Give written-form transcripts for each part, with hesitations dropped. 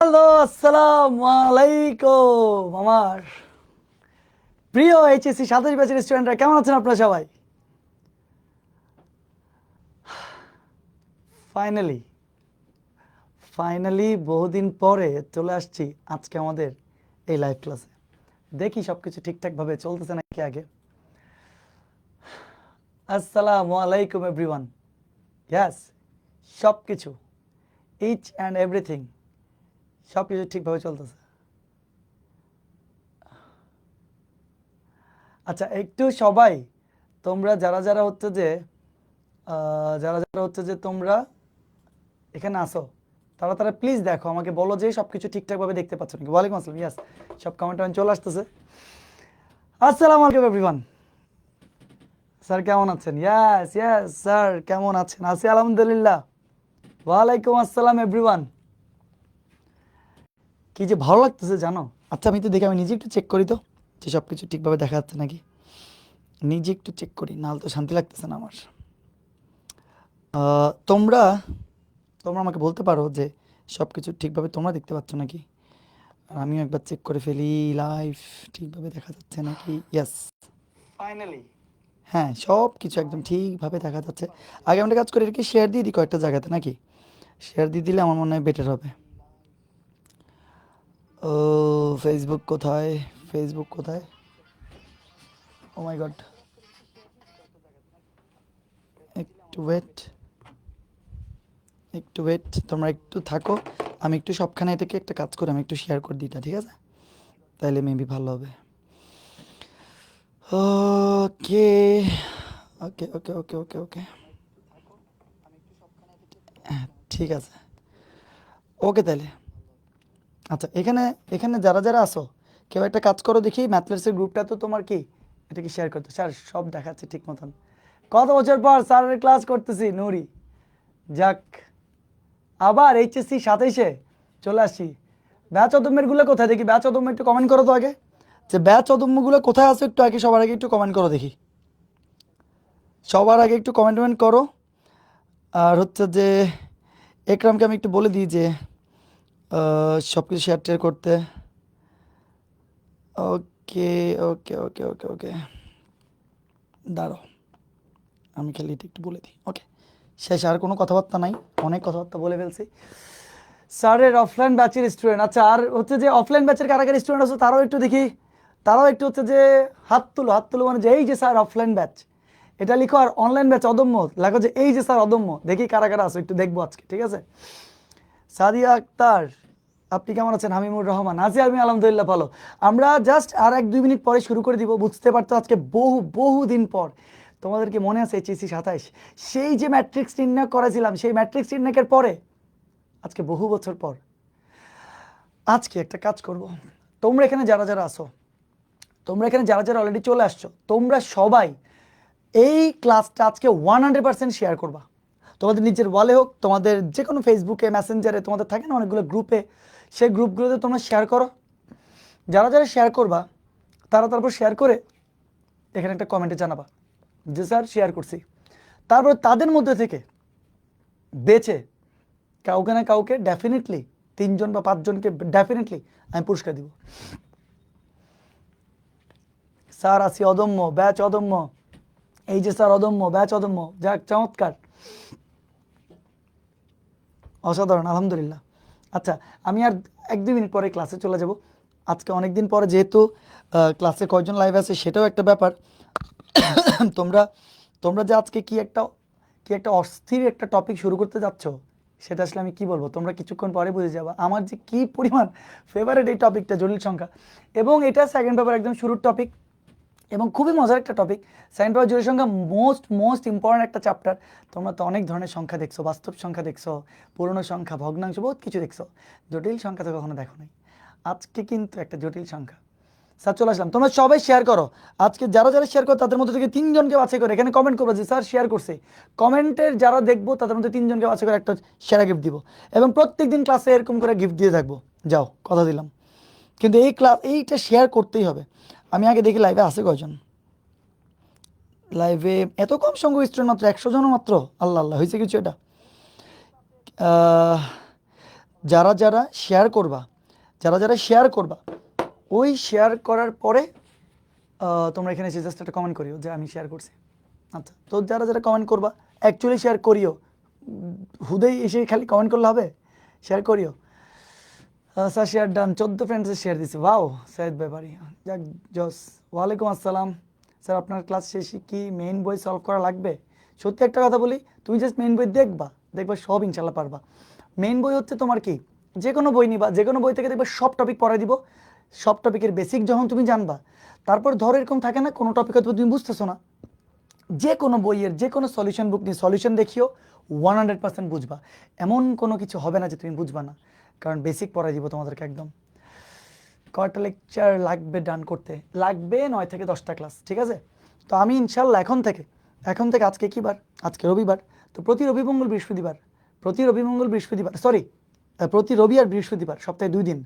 Hello, আসসালামু আলাইকুম আমার প্রিয় এইচএসসি 27 ব্যাচের স্টুডেন্টরা, কেমন আছেন আপনারা সবাই? ফাইনালি ফাইনালি বহুদিন পরে চলে আসছি আজকে আমাদের এই লাইভ ক্লাসে। দেখি সবকিছু ঠিকঠাকভাবে চলতেছে নাকি আগে। আসসালামু আলাইকুম এভরিওয়ান। ইয়াস, সব কিছু, ইচ অ্যান্ড এভরিথিং, সব কিছু ঠিকভাবে চলতেছে। আচ্ছা, একটু সবাই তোমরা যারা যারা হচ্ছে যে তোমরা এখানে আসো, তারা তারা প্লিজ দেখো, আমাকে বলো যে সব কিছু ঠিকঠাকভাবে দেখতে পাচ্ছ নাকি। ওয়ালাইকুম আসসালাম। ইয়াস, সব কমেন্ট চলে আসতেছে। আসসালামু আলাইকুম এভরিওয়ান। স্যার কেমন আছেন? ইয়াস ইয়াস স্যার কেমন আছেন? আছি আলহামদুলিল্লাহ। ওয়ালাইকুম আসসালাম এভরিওয়ান। কি যে ভালো লাগতেছে জানো। আচ্ছা, আমি তো দেখি, আমি নিজে একটু চেক করি তো যে সব কিছু ঠিকভাবে দেখা যাচ্ছে নাকি। নিজে একটু চেক করি, নাহলে তো শান্তি লাগতেছে না আমার। তোমরা তোমরা আমাকে বলতে পারো যে সব কিছু ঠিকভাবে তোমরা দেখতে পাচ্ছ নাকি। আর আমিও একবার চেক করে ফেলি লাইভ ঠিকভাবে দেখা যাচ্ছে নাকি। ইয়েস, ফাইনালি হ্যাঁ, সব কিছু একদম ঠিকভাবে দেখা যাচ্ছে। আগে আমরা কাজ করে এটাকে শেয়ার দিয়ে দিই কয়েকটা জায়গাতে নাকি। শেয়ার দিয়ে দিলে আমার মনে হয় বেটার হবে। ও, ফেসবুক কোথায়? ফেসবুক কোথায়? ও মাই গড, একটু ওয়েট, একটু ওয়েট, তোমরা একটু থাকো। আমি একটু সবখানে এটাকে একটা কাজ করে আমি একটু শেয়ার করে দিই, ঠিক আছে? তাহলে মেবি ভালো হবে। ওকে ওকে ওকে ওকে ওকে ওকে, ঠিক আছে, ওকে তাহলে। আচ্ছা, এখানে এখানে যারা যারা আসো, কেউ একটা কাজ করো দেখি, ম্যাথলেটসের গ্রুপটা তো তোমার কি, এটা কি শেয়ার করতে? স্যার সব দেখাচ্ছে ঠিক মতন। কত বছর পর স্যারের ক্লাস করতেছি নুরি। যাক, আবার এইচএসসি 27-এ চলে আসছি। ব্যাচ অদম্যেরগুলো কোথায় দেখি? ব্যাচ অদম্য একটু কমেন্ট করো তো আগে, যে ব্যাচ অদম্যগুলো কোথায় আছে একটু আগে, সবার আগে একটু কমেন্ট করো দেখি। সবার আগে একটু কমেন্ট করো। আর হচ্ছে যে একরামকে আমি একটু বলে দিই যে সব কিছু শেয়ার টেয়ার করতে। ওকে ওকে ওকে ওকে ওকে, দাঁড়াও, আমি খালি এটা একটু বলে দিই। ওকে, শেষ, আর কোনো কথাবার্তা নাই, অনেক কথাবার্তা বলে ফেলছি। স্যারের অফলাইন ব্যাচের স্টুডেন্ট, আচ্ছা, আর হচ্ছে যে অফলাইন ব্যাচের কারা কারা স্টুডেন্ট আছে তারাও একটু দেখি, তারাও একটু হচ্ছে যে হাত তুলো, হাত তুলো, মানে যে এই যে স্যার অফলাইন ব্যাচ এটা লিখো, আর অনলাইন ব্যাচ অদম্য লেখো, যে এই যে স্যার অদম্য। দেখি কারা কারা আছে, একটু দেখবো আজকে, ঠিক আছে? সাদিয়া আক্তার, আপনি কেমন আছেন? হামিমুর রহমান, আছি আমি আলহামদুলিল্লাহ ভালো। আমরা জাস্ট আর 1-2 মিনিট পরে শুরু করে দিব। বুঝতে পারতো আজকে বহু দিন পর, তোমাদেরকে মনে আছে এইচএসসি 27 সেই যে ম্যাট্রিক্স নির্ণয় করেছিলাম, সেই ম্যাট্রিক্স নির্ণয়ের পরে আজকে বহু বছর পর আজকে একটা কাজ করব। তোমরা এখানে যারা যারা আসো, তোমরা এখানে যারা যারা অলরেডি চলে আসছো, তোমরা সবাই এই ক্লাসটা আজকে 100% শেয়ার করবা। তোমাদের নিজের ওয়ালে হোক, তোমাদের যে কোনো ফেসবুকে, মেসেঞ্জারে, তোমাদের থাকে না অনেকগুলো গ্রুপে, সেই গ্রুপগুলোতে তোমরা শেয়ার করো। যারা যারা শেয়ার করবা, তারা তারপর শেয়ার করে এখানে একটা কমেন্টে জানাবা যে স্যার শেয়ার করছি। তারপর তাদের মধ্যে থেকে বেছে কাউকে না কাউকে ডেফিনেটলি 3জন বা 5জনকে ডেফিনেটলি আমি পুরস্কার দিব। স্যার আছি অদম্য, ব্যাচ অদম্য, এই যে স্যার অদম্য, ব্যাচ অদম্য, যাক চমৎকার, অসাধারণ, আলহামদুলিল্লাহ। আচ্ছা, আমি আর 1-2 মিনিট পরে ক্লাসে চলে যাব। আজকে অনেক দিন পরে যেহেতু ক্লাসে কয়জন লাইভ আছে সেটাও একটা ব্যাপার। তোমরা তোমরা যে আজকে কি একটা অস্থির একটা টপিক শুরু করতে যাচ্ছ, সেটা আসলে আমি কি বলবো, তোমরা কিছুক্ষণ পরে বুঝে যাবা আমার যে কি পরিমাণ ফেভারিট এই টপিকটা, জটিল সংখ্যা। এবং এটা সেকেন্ড পেপার একদম শুরুর টপিক, এবং খুবই মজার একটা টপিক। সেকেন্ড পেপার জটিল সংখ্যা মোস্ট ইম্পর্ট্যান্ট একটা চ্যাপ্টার। তোমরা তো অনেক ধরনের সংখ্যা দেখছো, বাস্তব সংখ্যা দেখছো, পূর্ণ সংখ্যা, ভগ্নাংশ, বহুত কিছু দেখছো, জটিল সংখ্যা তো কখনো দেখো নাই। আজকে কিন্তু একটা জটিল সংখ্যা। স্যার চলে আসলাম, তোমরা সবাই শেয়ার করো। আজকে যারা যারা শেয়ার করো তাদের মধ্যে থেকে 3জনকে বাছাই করে এখানে কমেন্ট করবো যে স্যার শেয়ার করছে। কমেন্টের যারা দেখবো তাদের মধ্যে 3জনকে বাছাই করে একটা সেরা গিফট দিব, এবং প্রত্যেকদিন ক্লাসে এরকম করে গিফট দিয়ে থাকবো। যাও, কথা দিলাম। কিন্তু এইটা শেয়ার করতেই হবে। আমি আগে দেখি লাইভে আছে কয়জন। লাইভে এত কম সংখ্যক স্টুডেন্ট, মাত্র 100 জন মাত্র। আল্লাহ আল্লাহ, হয়েছে কিছু এটা? যারা যারা শেয়ার করবা, যারা যারা শেয়ার করবা, ওই শেয়ার করার পরে তোমরা এখানে এসে জাস্ট একটা কমেন্ট করিও যে আমি শেয়ার করছি। আচ্ছা, তো যারা যারা কমেন্ট করবা অ্যাকচুয়ালি শেয়ার করিও, হুদেই এসে খালি কমেন্ট করলে হবে, শেয়ার করিও। স্যার শেয়ার ডান, 14 ফ্রেন্ডসে শেয়ার দিছে, ওয়াও সাইদ ব্যাপারী, যাক জস। ওয়ালাইকুম আসসালাম স্যার, আপনার ক্লাস শেষে কি মেইন বই সলভ করা লাগবে? সত্যি একটা কথা বলি, তুমি জাস্ট মেইন বই দেখবা সব ইনশাল্লাহ পারবা। মেইন বই হচ্ছে তোমার কি, যে কোনো বই নিবা, যে কোনো বই থেকে দেখবা সব টপিক পড়াই দিব, সব টপিকের বেসিক যখন তুমি জানবা, তারপর ধরো এরকম থাকে না কোনো টপিক হয়তো তুমি বুঝতেছো না, যে কোনো বইয়ের যে কোনো সলিউশন বুক নিয়ে সলিউশন দেখিও 100% বুঝবা। এমন কোনো কিছু হবে না যে তুমি বুঝবা না, কারণ বেসিক পড়াই দিব তোমাদেরকে একদম। কয়টা লেকচার লাগবে ডান করতে? লাগবে 9 থেকে 10টা ক্লাস, ঠিক আছে? তো আমি ইনশাল্লাহ এখন থেকে আজকে কী বার? আজকে রবিবার, তো প্রতি রবি মঙ্গল বৃহস্পতিবার, সরি প্রতি রবি আর বৃহস্পতিবার, সপ্তাহে 2 দিন,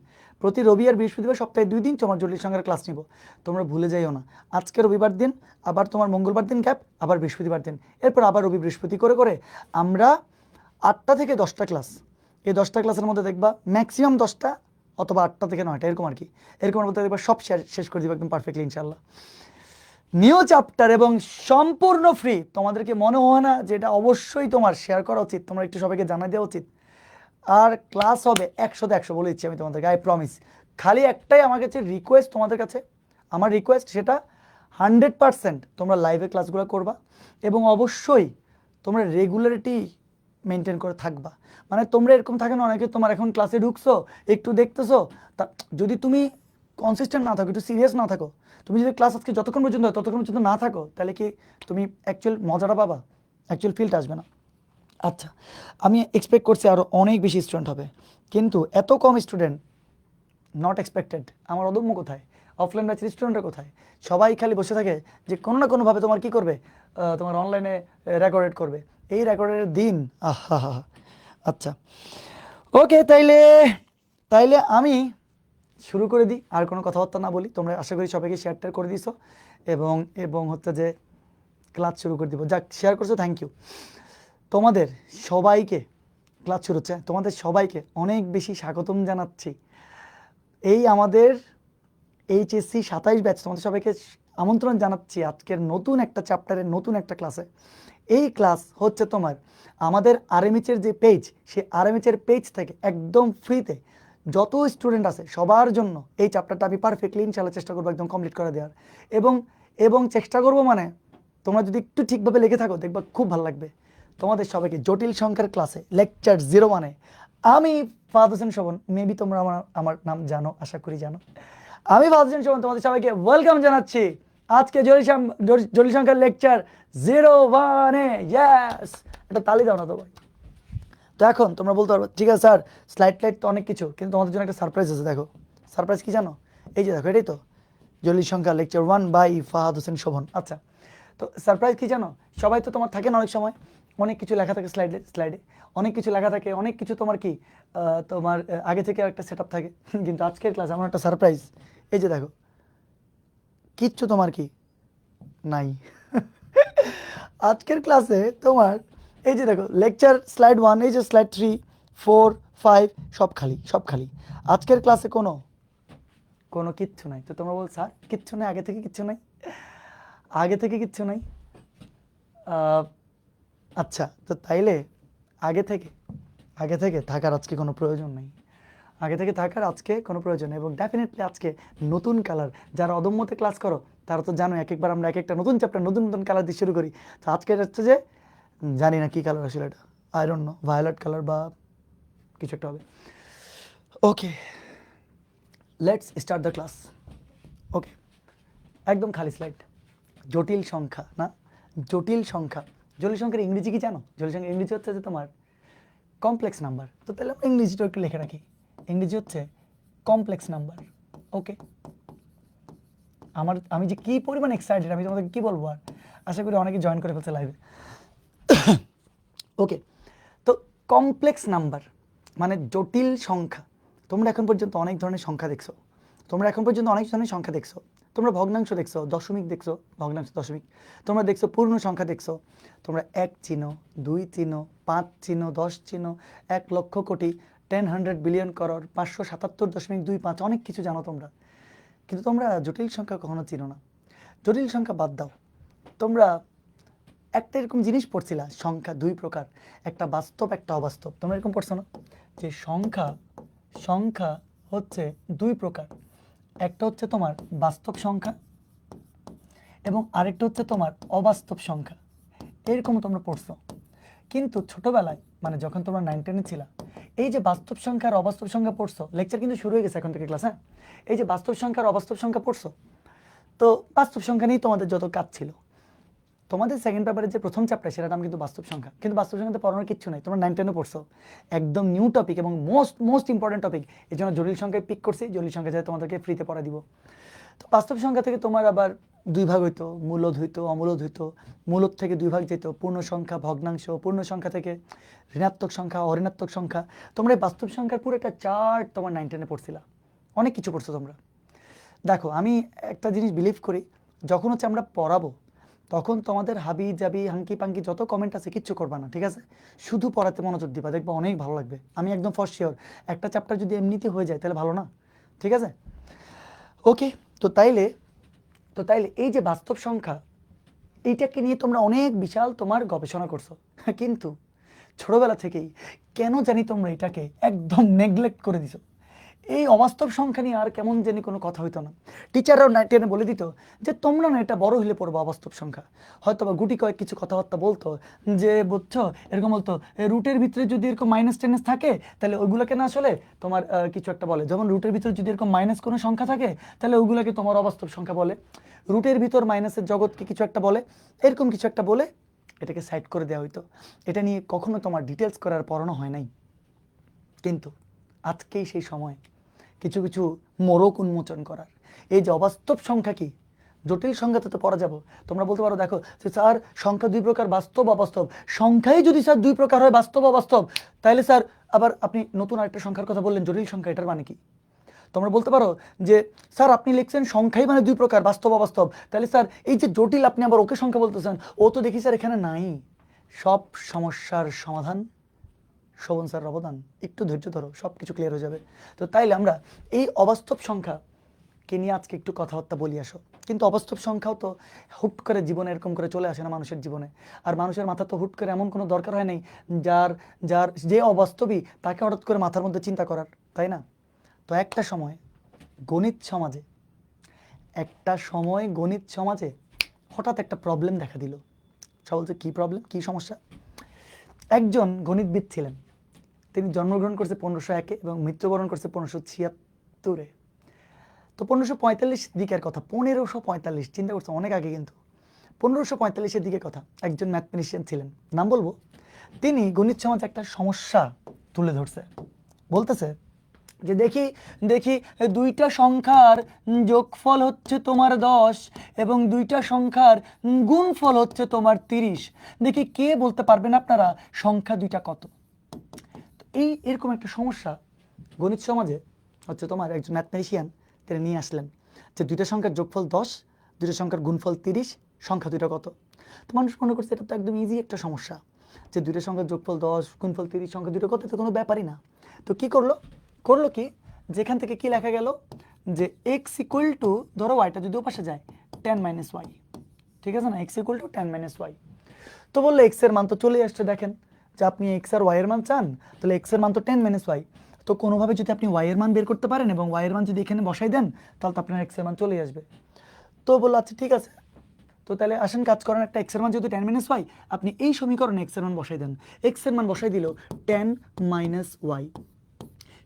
প্রতি রবি আর বৃহস্পতিবার সপ্তাহে 2 দিন তোমার জটিল সংখ্যার ক্লাস নিব। তোমরা ভুলে যাইও না, আজকে রবিবার দিন, আবার তোমার মঙ্গলবার দিন গ্যাপ, আবার বৃহস্পতিবার দিন, এরপর আবার রবি বৃহস্পতি করে করে আমরা 8টা থেকে 10টা ক্লাস, এই 10টা ক্লাসের মধ্যে দেখবা ম্যাক্সিমাম 10টা অথবা 8টা থেকে 9টা, এরকম আর কি, এরকমের মধ্যে দেখবা সব শেষ করে দিব একদম পারফেক্টলি ইনশাল্লাহ। নিউ চ্যাপ্টার এবং সম্পূর্ণ ফ্রি। তোমাদেরকে মনে হয় না যে এটা অবশ্যই তোমার শেয়ার করা উচিত, তোমরা একটু সবাইকে জানাই দেওয়া উচিত। আর ক্লাস হবে 100তে 100 বলে দিচ্ছি আমি তোমাদেরকে, আই প্রমিস। খালি একটাই আমার কাছে রিকোয়েস্ট, তোমাদের কাছে আমার রিকোয়েস্ট, সেটা 100% তোমরা লাইভে ক্লাসগুলো করবা এবং অবশ্যই তোমরা রেগুলারিটি মেনটেন করে থাকবা। মানে তোমরা এরকম থাকে না, অনেকে তোমার এখন ক্লাসে ঢুকছো, একটু দেখতেছো, তা যদি তুমি কনসিস্টেন্ট না থাকো, একটু সিরিয়াস না থাকো, তুমি যদি ক্লাস আজকে যতক্ষণ পর্যন্ত হয় ততক্ষণ পর্যন্ত না থাকো, তাহলে কি তুমি অ্যাকচুয়াল মজাটা পাবা? অ্যাকচুয়াল ফিলটা আসবে না। আচ্ছা, আমি এক্সপেক্ট করছি আরও অনেক বেশি স্টুডেন্ট হবে, কিন্তু এত কম স্টুডেন্ট নট এক্সপেক্টেড। আমার অদম্য কোথায়? অফলাইন ব্যাচের স্টুডেন্টরা কোথায়? সবাই খালি বসে থাকে যে কোনো না কোনোভাবে তোমার কি করবে, তোমার অনলাইনে রেকর্ডেড করবে। এই রেকর্ডের দিন আহা হা। আচ্ছা ওকে, তাইলে আমি শুরু করে দিই, আর কোনো কথাবার্তা না বলি। তোমরা আশা করি সবাইকে শেয়ারটা করে দিছো এবং হচ্ছে যে ক্লাস শুরু করে দিব। যাক, শেয়ার করছো, থ্যাংক ইউ। তোমাদের সবাইকে, ক্লাস শুরু হচ্ছে, তোমাদের সবাইকে অনেক বেশি স্বাগতম জানাচ্ছি এই আমাদের এইচএসসি 27 ব্যাচ। তোমাদের সবাইকে আমন্ত্রণ জানাচ্ছি আজকের নতুন একটা চ্যাপ্টারের নতুন একটা ক্লাসে। এই ক্লাস হচ্ছে তোমার আমাদের আরএমএইচের যে পেজ, সেই আরএমএইচের পেজ থেকে একদম ফ্রিতে যত স্টুডেন্ট আছে সবার জন্য এই চ্যাপ্টারটা আমি পারফেক্টলি ইনশাআল্লাহ চেষ্টা করবো একদম কমপ্লিট করে দেওয়ার। এবং চেষ্টা করবো, মানে তোমরা যদি একটু ঠিকভাবে লেগে থাকো দেখবা খুব ভালো লাগবে। তোমাদের সবাইকে জটিল সংখ্যার ক্লাসে লেকচার 01-এ আমি ফাহাদ হোসেন শোভন, মেবি তোমরা আমার নাম জানো, আশা করি জানো। আমি ফাহাদ হোসেন শোভন তোমাদের সবাইকে ওয়েলকাম জানাচ্ছি আজকে জটিল সংখ্যার লেকচার 01-এ। ইয়েস, এটা তালি দাও না তো ভাই। তো এখন তোমরা বলতে পারবো ঠিক আছে স্যার, স্লাইড তো অনেক কিছু, কিন্তু তোমাদের জন্য একটা সারপ্রাইজ আছে। দেখো সারপ্রাইজ কি জানো? এই যে দেখো, এটাই তো জটিল সংখ্যা লেকচার 1 বাই ফাহাদ হোসেন শোভন। আচ্ছা, তো সারপ্রাইজ কি জানো? সবাই তো তোমার থাকে না, অনেক সময় অনেক কিছু লেখা থাকে স্লাইডে অনেক কিছু লেখা থাকে, অনেক কিছু তোমার কি তোমার আগে থেকে একটা সেট আপ থাকে। কিন্তু আজকের ক্লাস আমার একটা সারপ্রাইজ। এই যে দেখো, কিচ্ছু তোমার কি নাই। আজকের ক্লাসে তোমার এই যে দেখো, লেকচার স্লাইড 1, এই যে স্লাইড 3, 4, 5 সব খালি। আজকের ক্লাসে কোনো কিচ্ছু নাই। তো তোমরা বল স্যার কিচ্ছু নাই, আগে থেকে কিচ্ছু নাই। আচ্ছা, তো তাইলে আগে থেকে থাকার আজকে কোনো প্রয়োজন নেই। এবং ডেফিনেটলি আজকে নতুন কালার, যারা অদম্যতে ক্লাস করো তারা তো জানো একবার আমরা একটা নতুন চ্যাপ্টার নতুন কালার দিয়ে শুরু করি। তো আজকে হচ্ছে যে জানি না কি কালার আসলে, এটা I don't know, violet colour বা কিছু একটা হবে। Okay, let's start the class. Okay, একদম খালি স্লাইড। জটিল সংখ্যার ইংরেজি কি জানো? জটিল সংখ্যার ইংরেজি হচ্ছে যে তোমার কমপ্লেক্স নাম্বার। তো তাহলে ইংরেজিটা একটু লিখে রাখি, ইংরেজি হচ্ছে কমপ্লেক্স নাম্বার। ওকে, আমি যে কি পরিমাণ এক্সাইটেড, আমি তোমাদেরকে কি বলবো আর। আশা করি অনেকে জয়েন করে ফেলছে লাইভে। ওকে, তো কমপ্লেক্স নাম্বার মানে জটিল সংখ্যা। তোমরা এখন পর্যন্ত অনেক ধরনের সংখ্যা দেখছো, তোমরা ভগ্নাংশ দেখছো, দশমিক দেখছো, ভগ্নাংশ দশমিক, তোমরা দেখছো পূর্ণ সংখ্যা দেখছো, তোমরা 1 চিনো, 2 চিনো, 5 চিনো, 10 চিনো, 1 লক্ষ কোটি, 10 বিলিয়ন করোড় 577.25 অনেক কিছু জানো তোমরা, কিন্তু তোমরা জটিল সংখ্যা কখনো চিনো না। জটিল সংখ্যা বাদ দাও, তোমরা একটা এরকম জিনিস পড়ছিলা, সংখ্যা দুই প্রকার, একটা বাস্তব একটা অবাস্তব। তোমরা এরকম পড়ছো না যে সংখ্যা সংখ্যা হচ্ছে দুই প্রকার, একটা হচ্ছে তোমার বাস্তব সংখ্যা এবং আরেকটা হচ্ছে তোমার অবাস্তব সংখ্যা। এরকম তোমরা পড়ছো, কিন্তু ছোটবেলায় মানে যখন তোমরা 9-10-এ ছিলা, এই যে বাস্তব সংখ্যা আর অবাস্তব সংখ্যা পড়ছো, লেকচার কিন্তু শুরু হয়ে গেছে এখন থেকে ক্লাস, হ্যাঁ, এই যে বাস্তব সংখ্যা আর অবাস্তব সংখ্যা পড়ছো, তো বাস্তব সংখ্যা নিয়েই তোমাদের যত কাজ ছিল। তোমাদের সেকেন্ড পেপারের যে প্রথম চ্যাপ্টার সেটার নাম কিন্তু বাস্তব সংখ্যা, কিন্তু বাস্তব সংখ্যাতে পড়ানোর কিচ্ছু নাই, তোমরা 9-10-এ পড়ছো, একদম নিউ টপিক এবং মোস্ট ইম্পর্টেন্ট টপিক। এই জন্য জটিল সংখ্যায় পিক করছি, জটিল সংখ্যা যাতে তোমাদেরকে ফ্রিতে পড়া দিব। তো বাস্তব সংখ্যা থেকে তোমার আবার দুই ভাগ হইতো, মূলদ হইতো, অমূলদ হইতো, মূলদ থেকে দুই ভাগ যেত, পূর্ণ সংখ্যা, ভগ্নাংশ, পূর্ণ সংখ্যা থেকে ঋণাত্মক সংখ্যা, অঋণাত্মক সংখ্যা। তোমরা এই বাস্তব সংখ্যার পুরো একটা চার্ট তোমার 9-10-এ পড়ছিলা, অনেক কিছু পড়ছো তোমরা। দেখো, আমি একটা জিনিস বিলিভ করি, যখন হচ্ছে আমরা পড়াবো তখন তোমাদের হাবি জাবি হাঙ্কি পাঙ্কি যত কমেন্ট আছে কিচ্ছু করবা না, ঠিক আছে? শুধু পড়াতে মনোযোগ দিবা, দেখবা অনেক ভালো লাগবে। আমি একদম ফর শিওর, একটা চ্যাপ্টার যদি এমনিতে হয়ে যায় তাহলে ভালো না, ঠিক আছে? ওকে, তো তাইলে এই যে বাস্তব সংখ্যা, এইটাকে নিয়ে তোমরা অনেক বিশাল তোমার গবেষণা করছো, কিন্তু ছোটবেলা থেকেই কেন জানি তোমরা এটাকে একদম নেগলেক্ট করে দিছো। এই অবাস্তব সংখ্যা নিয়ে আর কেমন জানি কোনো কথা হইতো না। টিচাররাও 9-10-এ বলে দিত যে তোমরা না এটা বড় হলে পড়বো অবাস্তব সংখ্যা। হয়তো বা গুটি কয়েক কিছু কথাবার্তা বলতো যে বুঝছো, এরকম বলতো রুটের ভিতরে যদি এরকম মাইনাস টেনাস থাকে তাহলে ওইগুলোকে না আসলে তোমার কিছু একটা বলে, যেমন রুটের ভিতরে যদি এরকম মাইনাস কোনো সংখ্যা থাকে তাহলে ওইগুলোকে তোমার অবাস্তব সংখ্যা বলে, রুটের ভিতর মাইনাসের জগৎকে কিছু একটা বলে, এরকম কিছু একটা বলে এটাকে সাইড করে দেওয়া হইতো। এটা নিয়ে কখনো তোমার ডিটেলস করার পড়ানো হয় নাই, কিন্তু আজকেই সেই সময় কিছু কিছু মোড়ক উন্মোচন করার। এই যে অবাস্তব সংখ্যা কি, জটিল সংখ্যাতে তো পড়া যাব। তোমরা বলতে পারো দেখো যে স্যার সংখ্যা দুই প্রকার, বাস্তব অবাস্তব। সংখ্যাই যদি স্যার দুই প্রকার হয়, বাস্তব অবাস্তব, তাহলে স্যার আবার আপনি নতুন আরেকটা সংখ্যার কথা বললেন জটিল সংখ্যা, এটার মানে কি? তোমরা বলতে পারো যে স্যার আপনি লিখছেন সংখ্যাই মানে দুই প্রকার, বাস্তব অবাস্তব, তাহলে স্যার এই যে জটিল আপনি আবার ওকে সংখ্যা বলতেছেন, ও তো দেখি স্যার এখানে নাই। সব সমস্যার সমাধান শোভন স্যার অবদান, একটু ধৈর্য ধরো, সব কিছু ক্লিয়ার হয়ে যাবে। তো তাইলে আমরা এই অবাস্তব সংখ্যাকে নিয়ে আজকে একটু কথাবার্তা বলি আসো। কিন্তু অবাস্তব সংখ্যাও তো হুট করে জীবনে এরকম করে চলে আসে না মানুষের জীবনে, আর মানুষের মাথা তো হুট করে এমন কোনো দরকার হয় নাই যার যার যে অবাস্তবই তাকে হঠাৎ করে মাথার মধ্যে চিন্তা করার, তাই না? তো একটা সময় গণিত সমাজে হঠাৎ একটা প্রবলেম দেখা দিল। সব বলছে কী প্রবলেম, কী সমস্যা? একজন গণিতবিদ ছিলেন, তিনি জন্মগ্রহণ করছে 1501-এ এবং মৃত্যুবরণ করছে 1576-এ। তো 1545 দিকের কথা, 1545, চিন্তা করছে অনেক আগে, কিন্তু 1545-এর দিকের কথা। একজন ম্যাথমেটিশিয়ান ছিলেন, নাম বলবো। তিনি গণিত সমাজে একটা সমস্যা তুলে ধরছে, বলতেছে যে দেখি দেখি দুইটা সংখ্যার যোগফল হচ্ছে তোমার 10 এবং দুইটা সংখ্যার গুণফল হচ্ছে তোমার 30, দেখি কে বলতে পারবেন আপনারা সংখ্যা দুইটা কত? এরকম একটা সমস্যা গণিত সমাজে হচ্ছে তোমার একজন ম্যাথমেটিশিয়ান তিনি নিয়ে আসলেন, যে দুইটা সংখ্যার যোগফল 10, দুইটা সংখ্যার গুণফল 30, সংখ্যা দুইটা কত? তো মানুষ মনে করছে এটা তো একদম ইজি একটা সমস্যা, যে দুইটা সংখ্যার যোগফল 10, গুণফল 30, সংখ্যা দুইটা কত, এটা কোনো ব্যাপারই না। তো কি করলো কি, যেখান থেকে কি লেখা গেল যে এক্স ইকুয়াল টু, ধরো ওয়াইটা যদি ওপাশে যায় 10 মাইনাস ওয়াই, ঠিক আছে না, x equal to 10 minus y. তো বললো এক্স এর মান তো চলে আসছে, দেখেন যে আপনি এক্স আর ওয়াই এর মান চান, তাহলে এক্স এর মান তো 10 মাইনাস ওয়াই। তো কোনোভাবে যদি আপনি ওয়াই এর মান বের করতে পারেন এবং ওয়াই এর মান যদি এখানে বসাই দেন, তাহলে তো আপনার এক্স এর মান চলে আসবে। তো বললো আচ্ছা ঠিক আছে, তো তাহলে আসেন কাজ করেন, একটা এক্স এর মান যেহেতু 10 মাইনাস ওয়াই, আপনি এই সমীকরণে এক্স এর মান বসাই দেন। এক্স এর মান বসাই দিল 10 মাইনাস ওয়াই,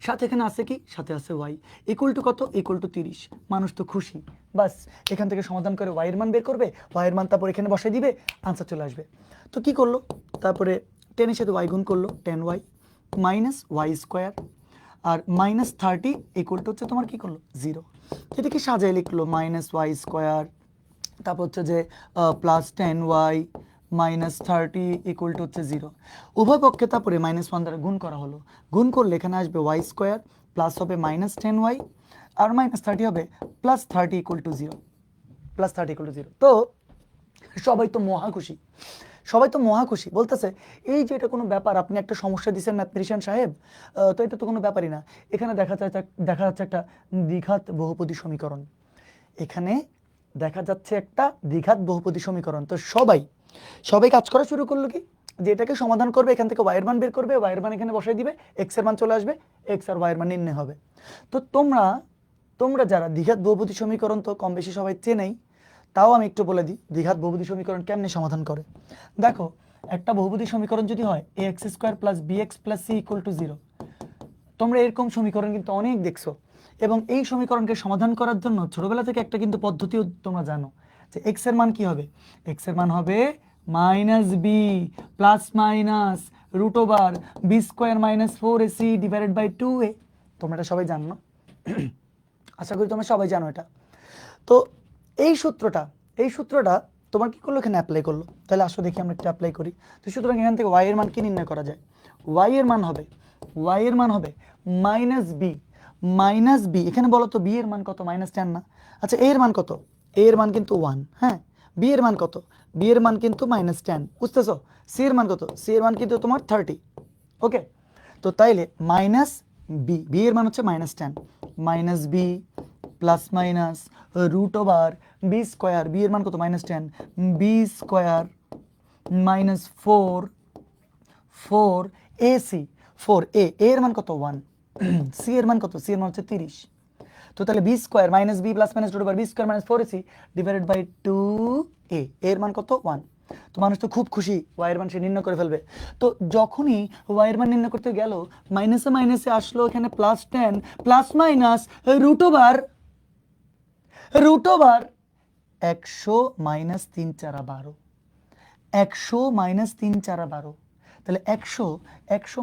সাথে এখানে আছে কি, সাথে আছে ওয়াই, ইকুয়াল টু কত, ইকুয়াল টু 30। মানুষ তো খুশি, বাস এখান থেকে সমাধান করে ওয়াই এর মান বের করবে, ওয়াই এর মান তারপর এখানে বসাই দিবে, আনসার চলে আসবে। তো কি করলো, তারপরে 10 এর সাথে ওয়াই গুণ করলো, 10 ওয়াই মাইনাস ওয়াই স্কোয়ার, আর মাইনাস 30 ইকুয়াল টু হচ্ছে তোমার কি করলো 0। এটাকে সাজায় লিখলো মাইনাস ওয়াই স্কোয়ার, তারপর হচ্ছে যে plus 10 y minus 30 equal to হচ্ছে 0। উভয় পক্ষে তারপরে -1 দ্বারা গুণ করা হলো, গুণ করলে এখানে আসবে ওয়াই স্কোয়ার, প্লাস হবে মাইনাস 10 ওয়াই, আর মাইনাস 30 হবে plus 30 equal to 0, plus 30 equal to 0। তো সবাই তো মহা খুশি, সবাই তো মহা খুশি, বলতেছে এই যে এটা কোনো ব্যাপার, আপনি একটা সমস্যা দিচ্ছেন ম্যাথমেটিশিয়ান সাহেব, তো এটা তো কোনো ব্যাপারই না। এখানে দেখা যাচ্ছে একটা দ্বিঘাত বহুপদী সমীকরণ, এখানে দেখা যাচ্ছে একটা দ্বিঘাত বহুপদী সমীকরণ। তো সবাই কাজ করা শুরু করলো কি, যে এটাকে সমাধান করবে, এখান থেকে ওয়াই এর মান বের করবে, ওয়াই এর মান এখানে বসাই দিবে, এক্স এর মান চলে আসবে, এক্স আর ওয়াই এর মান নির্ণয় হবে। তো তোমরা যারা দ্বিঘাত বহুপদী সমীকরণ তো কম বেশি সবাই চেনেই, তাও আমি একটু বলে দিই দ্বিঘাত বহুপদী সমীকরণ কেমনে সমাধান করে। দেখো, একটা বহুপদী সমীকরণ যদি হয় a x square plus b x plus c equal to 0, তোমরা এরকম সমীকরণ কিন্তু অনেক দেখছো, এবং এই সমীকরণকে সমাধান করার জন্য ছোটবেলা থেকে একটা কিন্তু পদ্ধতিও তোমরা জানো, যে এক্স এর মান কি হবে, এক্স এর মান হবে minus b plus minus root over b square minus 4ac divided by 2a। তোমরা এটা সবাই জানো না? আশা করি তোমরা সবাই জানো এটা। তো এই সূত্রটা তোমার কি করলো, এখানে অ্যাপ্লাই করলো। তাহলে আসো দেখি আমরা একটু অ্যাপ্লাই করি। তো সুতরাং এখান থেকে ওয়াই এর মান কি নির্ণয় করা যায়, ওয়াই এর মান হবে মাইনাস বি, এখানে বলো তো বি এর মান কত, -10 না? আচ্ছা, এ এর মান কত, এ এর মান কিন্তু 1, হ্যাঁ। বি এর মান কত, বি এর মান কিন্তু -10, বুঝতেছো? সি এর মান কত, সি এর মান কিন্তু তোমার 30, ওকে। তো তাইলে মাইনাস বি এর মান হচ্ছে -10, minus b plus minus root over b square, b এর মান কত -10, B square minus 4 AC, 4a, এর মান কত 1, সি এর মান কত, সি এর মান হচ্ছে 30। তো তাহলে b square minus b plus minus root over b square minus 4ac divided by 2a, এর মান কত 1। তো মানুষ তো খুব খুশি, ওয়াই এর মান সে নির্ণয় করে ফেলবে। তো যখনই ওয়াই এর মান নির্ণয় করতে গেল, মাইনাসে আসলো এখানে +10 plus minus root over 100 minus 3 4 12, 100 minus 3 4 12, তাহলে 100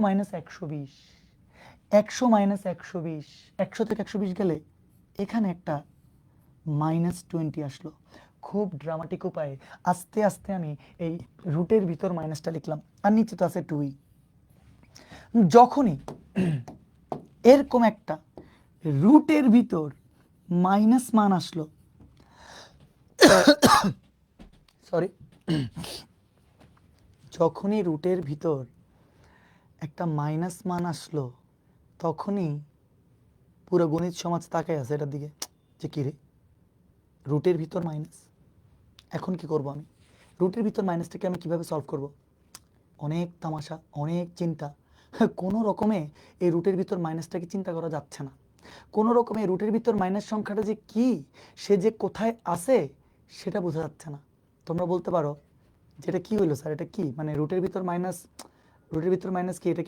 মাইনাস 120, 100 মাইনাস 120, 100 থেকে 120 গেলে এখানে একটা -20 আসলো। খুব ড্রামাটিক উপায়ে আস্তে আস্তে আমি এই রুটের ভিতর মাইনাসটা লিখলাম, আর নিচে তো আছে 2। যখনই এরকম একটা রুটের ভিতর মাইনাস মান আসলো, সরি, যখনই রুটের ভিতর একটা মাইনাস মান আসলো, তখনই পুরো গণিত সমাজ তাকায় আছে এটার দিকে, যে কি রে, রুটের ভিতর মাইনাস, এখন কি করব আমি, রুটের ভিতর মাইনাসটাকে আমি কিভাবে সলভ করব? অনেক তামাশা, অনেক চিন্তা, কোনো রকমে এই রুটের ভিতর মাইনাসটাকে চিন্তা করা যাচ্ছে না। কোনো রকমে রুটের ভিতর মাইনাস সংখ্যাটা যে কি, সে যে কোথায় আছে সেটা বোঝা যাচ্ছে না। তোমরা বলতে পারো যে এটা কি হইলো স্যার, এটা কি, মানে রুটের ভিতর মাইনাস কি, এটা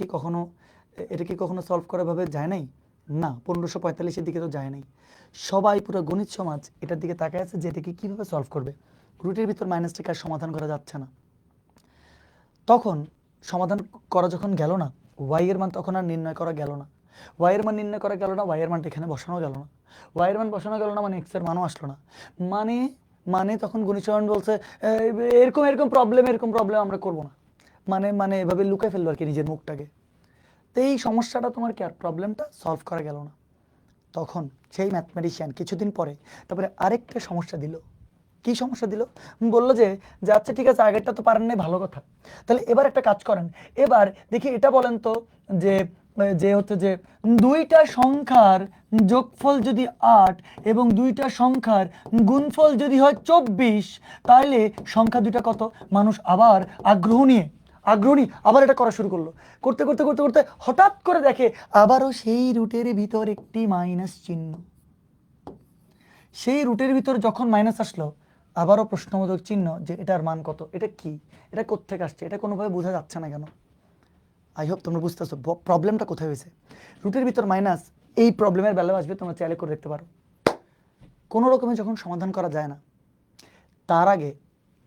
কি কখনো সলভ করার ভাবে যায় নাই? না, 1545-এর দিকে তো যায় নাই। সবাই, পুরো গণিত সমাজ এটার দিকে তাকায় আছে যে এটাকে কিভাবে সলভ করবে। রুটের ভিতর মাইনাসটাকে আর সমাধান করা যাচ্ছে না। তখন সমাধান করা যখন গেল না, ওয়াই এর মান তখন আর নির্ণয় করা গেল না, ওয়াই এর মান নির্ণয় করা গেল না, ওয়াই এর মানটা এখানে বসানো গেল না, ওয়াই এর মান বসানো গেল না, মানে এক্স এর মানও আসলো না। মানে তখন গণিত সমাজ বলছে এরকম প্রবলেম আমরা করব না, মানে এভাবে লুকায় ফেললো আর কি নিজের মুখটাকে। তো এই সমস্যাটা তোমার কি আর প্রবলেমটা সলভ করা গেল না। তখন সেই ম্যাথমেটিশিয়ান কিছুদিন পরে তারপরে আরেকটা সমস্যা দিল। কি সমস্যা দিল? বললো যে আচ্ছা ঠিক আছে, আগেরটা তো পারেন নাই, ভালো কথা, তাহলে এবার একটা কাজ করেন, এবার দেখি এটা বলেন তো যে হচ্ছে যে দুইটা সংখ্যার যোগফল যদি 8 এবং দুইটা সংখ্যার গুণফল যদি হয় 24, তাহলে সংখ্যা দুইটা কত? মানুষ আবার আগ্রহী আবার এটা করা শুরু করলো। করতে হঠাৎ করে দেখে আবারও সেই রুটের ভিতর একটি মাইনাস চিহ্ন। সেই রুটের ভিতর যখন মাইনাস আসলো, আবারও প্রশ্নবোধক চিহ্ন, যে এটার মান কত, এটা কি, এটা কোত্থেকে আসছে, এটা কোনোভাবে বোঝা যাচ্ছে না কেন। আই হোপ তোমরা বুঝতেছো প্রবলেমটা কোথায় হয়েছে। রুটের ভিতর মাইনাস, এই প্রবলেমের বেলাও আসবে, তোমরা চাইলে করে দেখতে পারো। কোনো রকমে যখন সমাধান করা যায় না, তার আগে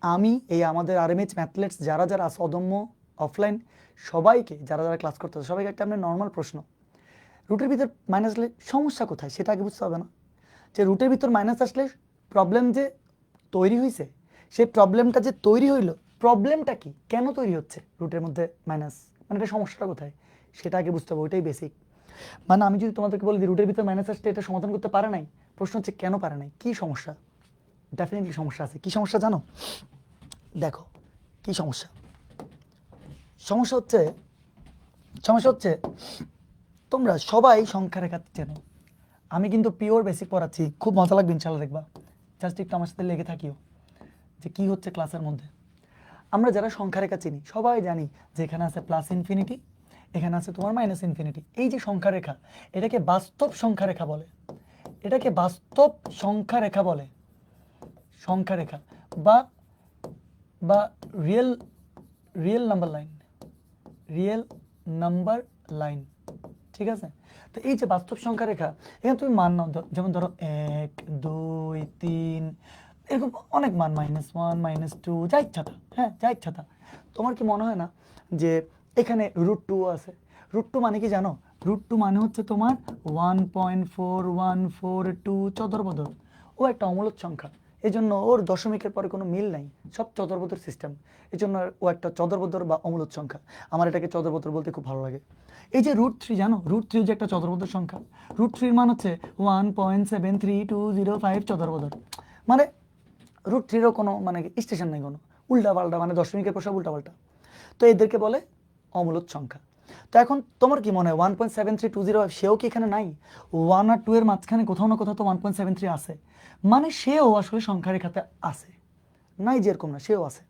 আমি এই আমাদের আরএমএইচ ম্যাথলেটস যারা আছে অদম্য অফলাইন, সবাইকে যারা ক্লাস করতেছে সবাইকে একটা আপনার নর্মাল প্রশ্ন, রুটের ভিতর মাইনাস আসলে সমস্যা কোথায় সেটা আগে বুঝতে হবে না? যে রুটের ভিতর মাইনাস আসলে প্রবলেম যে তৈরি হয়েছে, সেই প্রবলেমটা যে তৈরি হইলো, প্রবলেমটা কি, কেন তৈরি হচ্ছে রুটের মধ্যে মাইনাস, মানে এটা সমস্যাটা কোথায় সেটা আগে বুঝতে হবে, ওইটাই বেসিক। মানে আমি যদি তোমাদেরকে বলি রুটের ভিতর মাইনাস আসলে এটা সমাধান করতে পারে নাই, প্রশ্ন হচ্ছে কেন পারে নাই, কি সমস্যা? ডেফিনেটলি সমস্যা আছে। কি সমস্যা জানো? দেখো কি সমস্যা। সমস্যা হচ্ছে সমস্যা হচ্ছে তোমরা সবাই সংখ্যা রেখা চেনো, আমি কিন্তু পিওর বেসিক পড়াচ্ছি, খুব মজা লাগবে ইনশাল্লাহ দেখবা, জাস্ট একটু আমার সাথে লেগে থাকিও যে কি হচ্ছে ক্লাসের মধ্যে। আমরা যারা সংখ্যা রেখা চিনি সবাই জানি যে এখানে আছে প্লাস ইনফিনিটি, এখানে আছে তোমার মাইনাস ইনফিনিটি। এই যে সংখ্যা রেখা, এটাকে বাস্তব সংখ্যা রেখা বলে, এটাকে বাস্তব সংখ্যা রেখা বলে, সংখ্যা রেখা বা বা real real number line, real number line, ঠিক আছে। তো এই যে বাস্তব সংখ্যা রেখা, এখানে তুমি মান নাও, যেমন ধরো 1 2 3 এরকম অনেক মান, -1 -2 যা ইচ্ছা তা, হ্যাঁ যা ইচ্ছা তা। তোমার কি মনে হয় না যে এখানে √2 আছে? √2 মানে কি জানো? √2 মানে হচ্ছে তোমার 1.4142 চতুর্বর্ধক। ও একটা অমূলদ সংখ্যা, এই জন্য ওর দশমিকের পরে কোনো মিল নাই, সব চতুর্বর্ধক সিস্টেম, এই জন্য ও একটা চতুর্বর্ধক বা অমূলদ সংখ্যা। আমার এটাকে চতুর্বর্ধক বলতে খুব ভালো লাগে। এই যে √3 জানো, √3 যে একটা চতুর্বর্ধক সংখ্যা, √3 মান হচ্ছে 1.73205 চতুর্বর্ধক। মানে √3-এরও কোনো মানে স্টেশন নেই, কোনো উল্টা পাল্টা, মানে দশমিকের পর সব উল্টা পাল্টা। তো এদেরকে বলে অমূলদ সংখ্যা। তো এখন তোমার কি মনে হয় 1.73205 সেও কি এখানে নাই? 1 আর 2 এর মাঝখানে কোথাও না কোথাও তো 1.73 আছে, মানে সেও আসলে সংখ্যা রেখাতে আছে, নাই যেরকম না, সেও আছে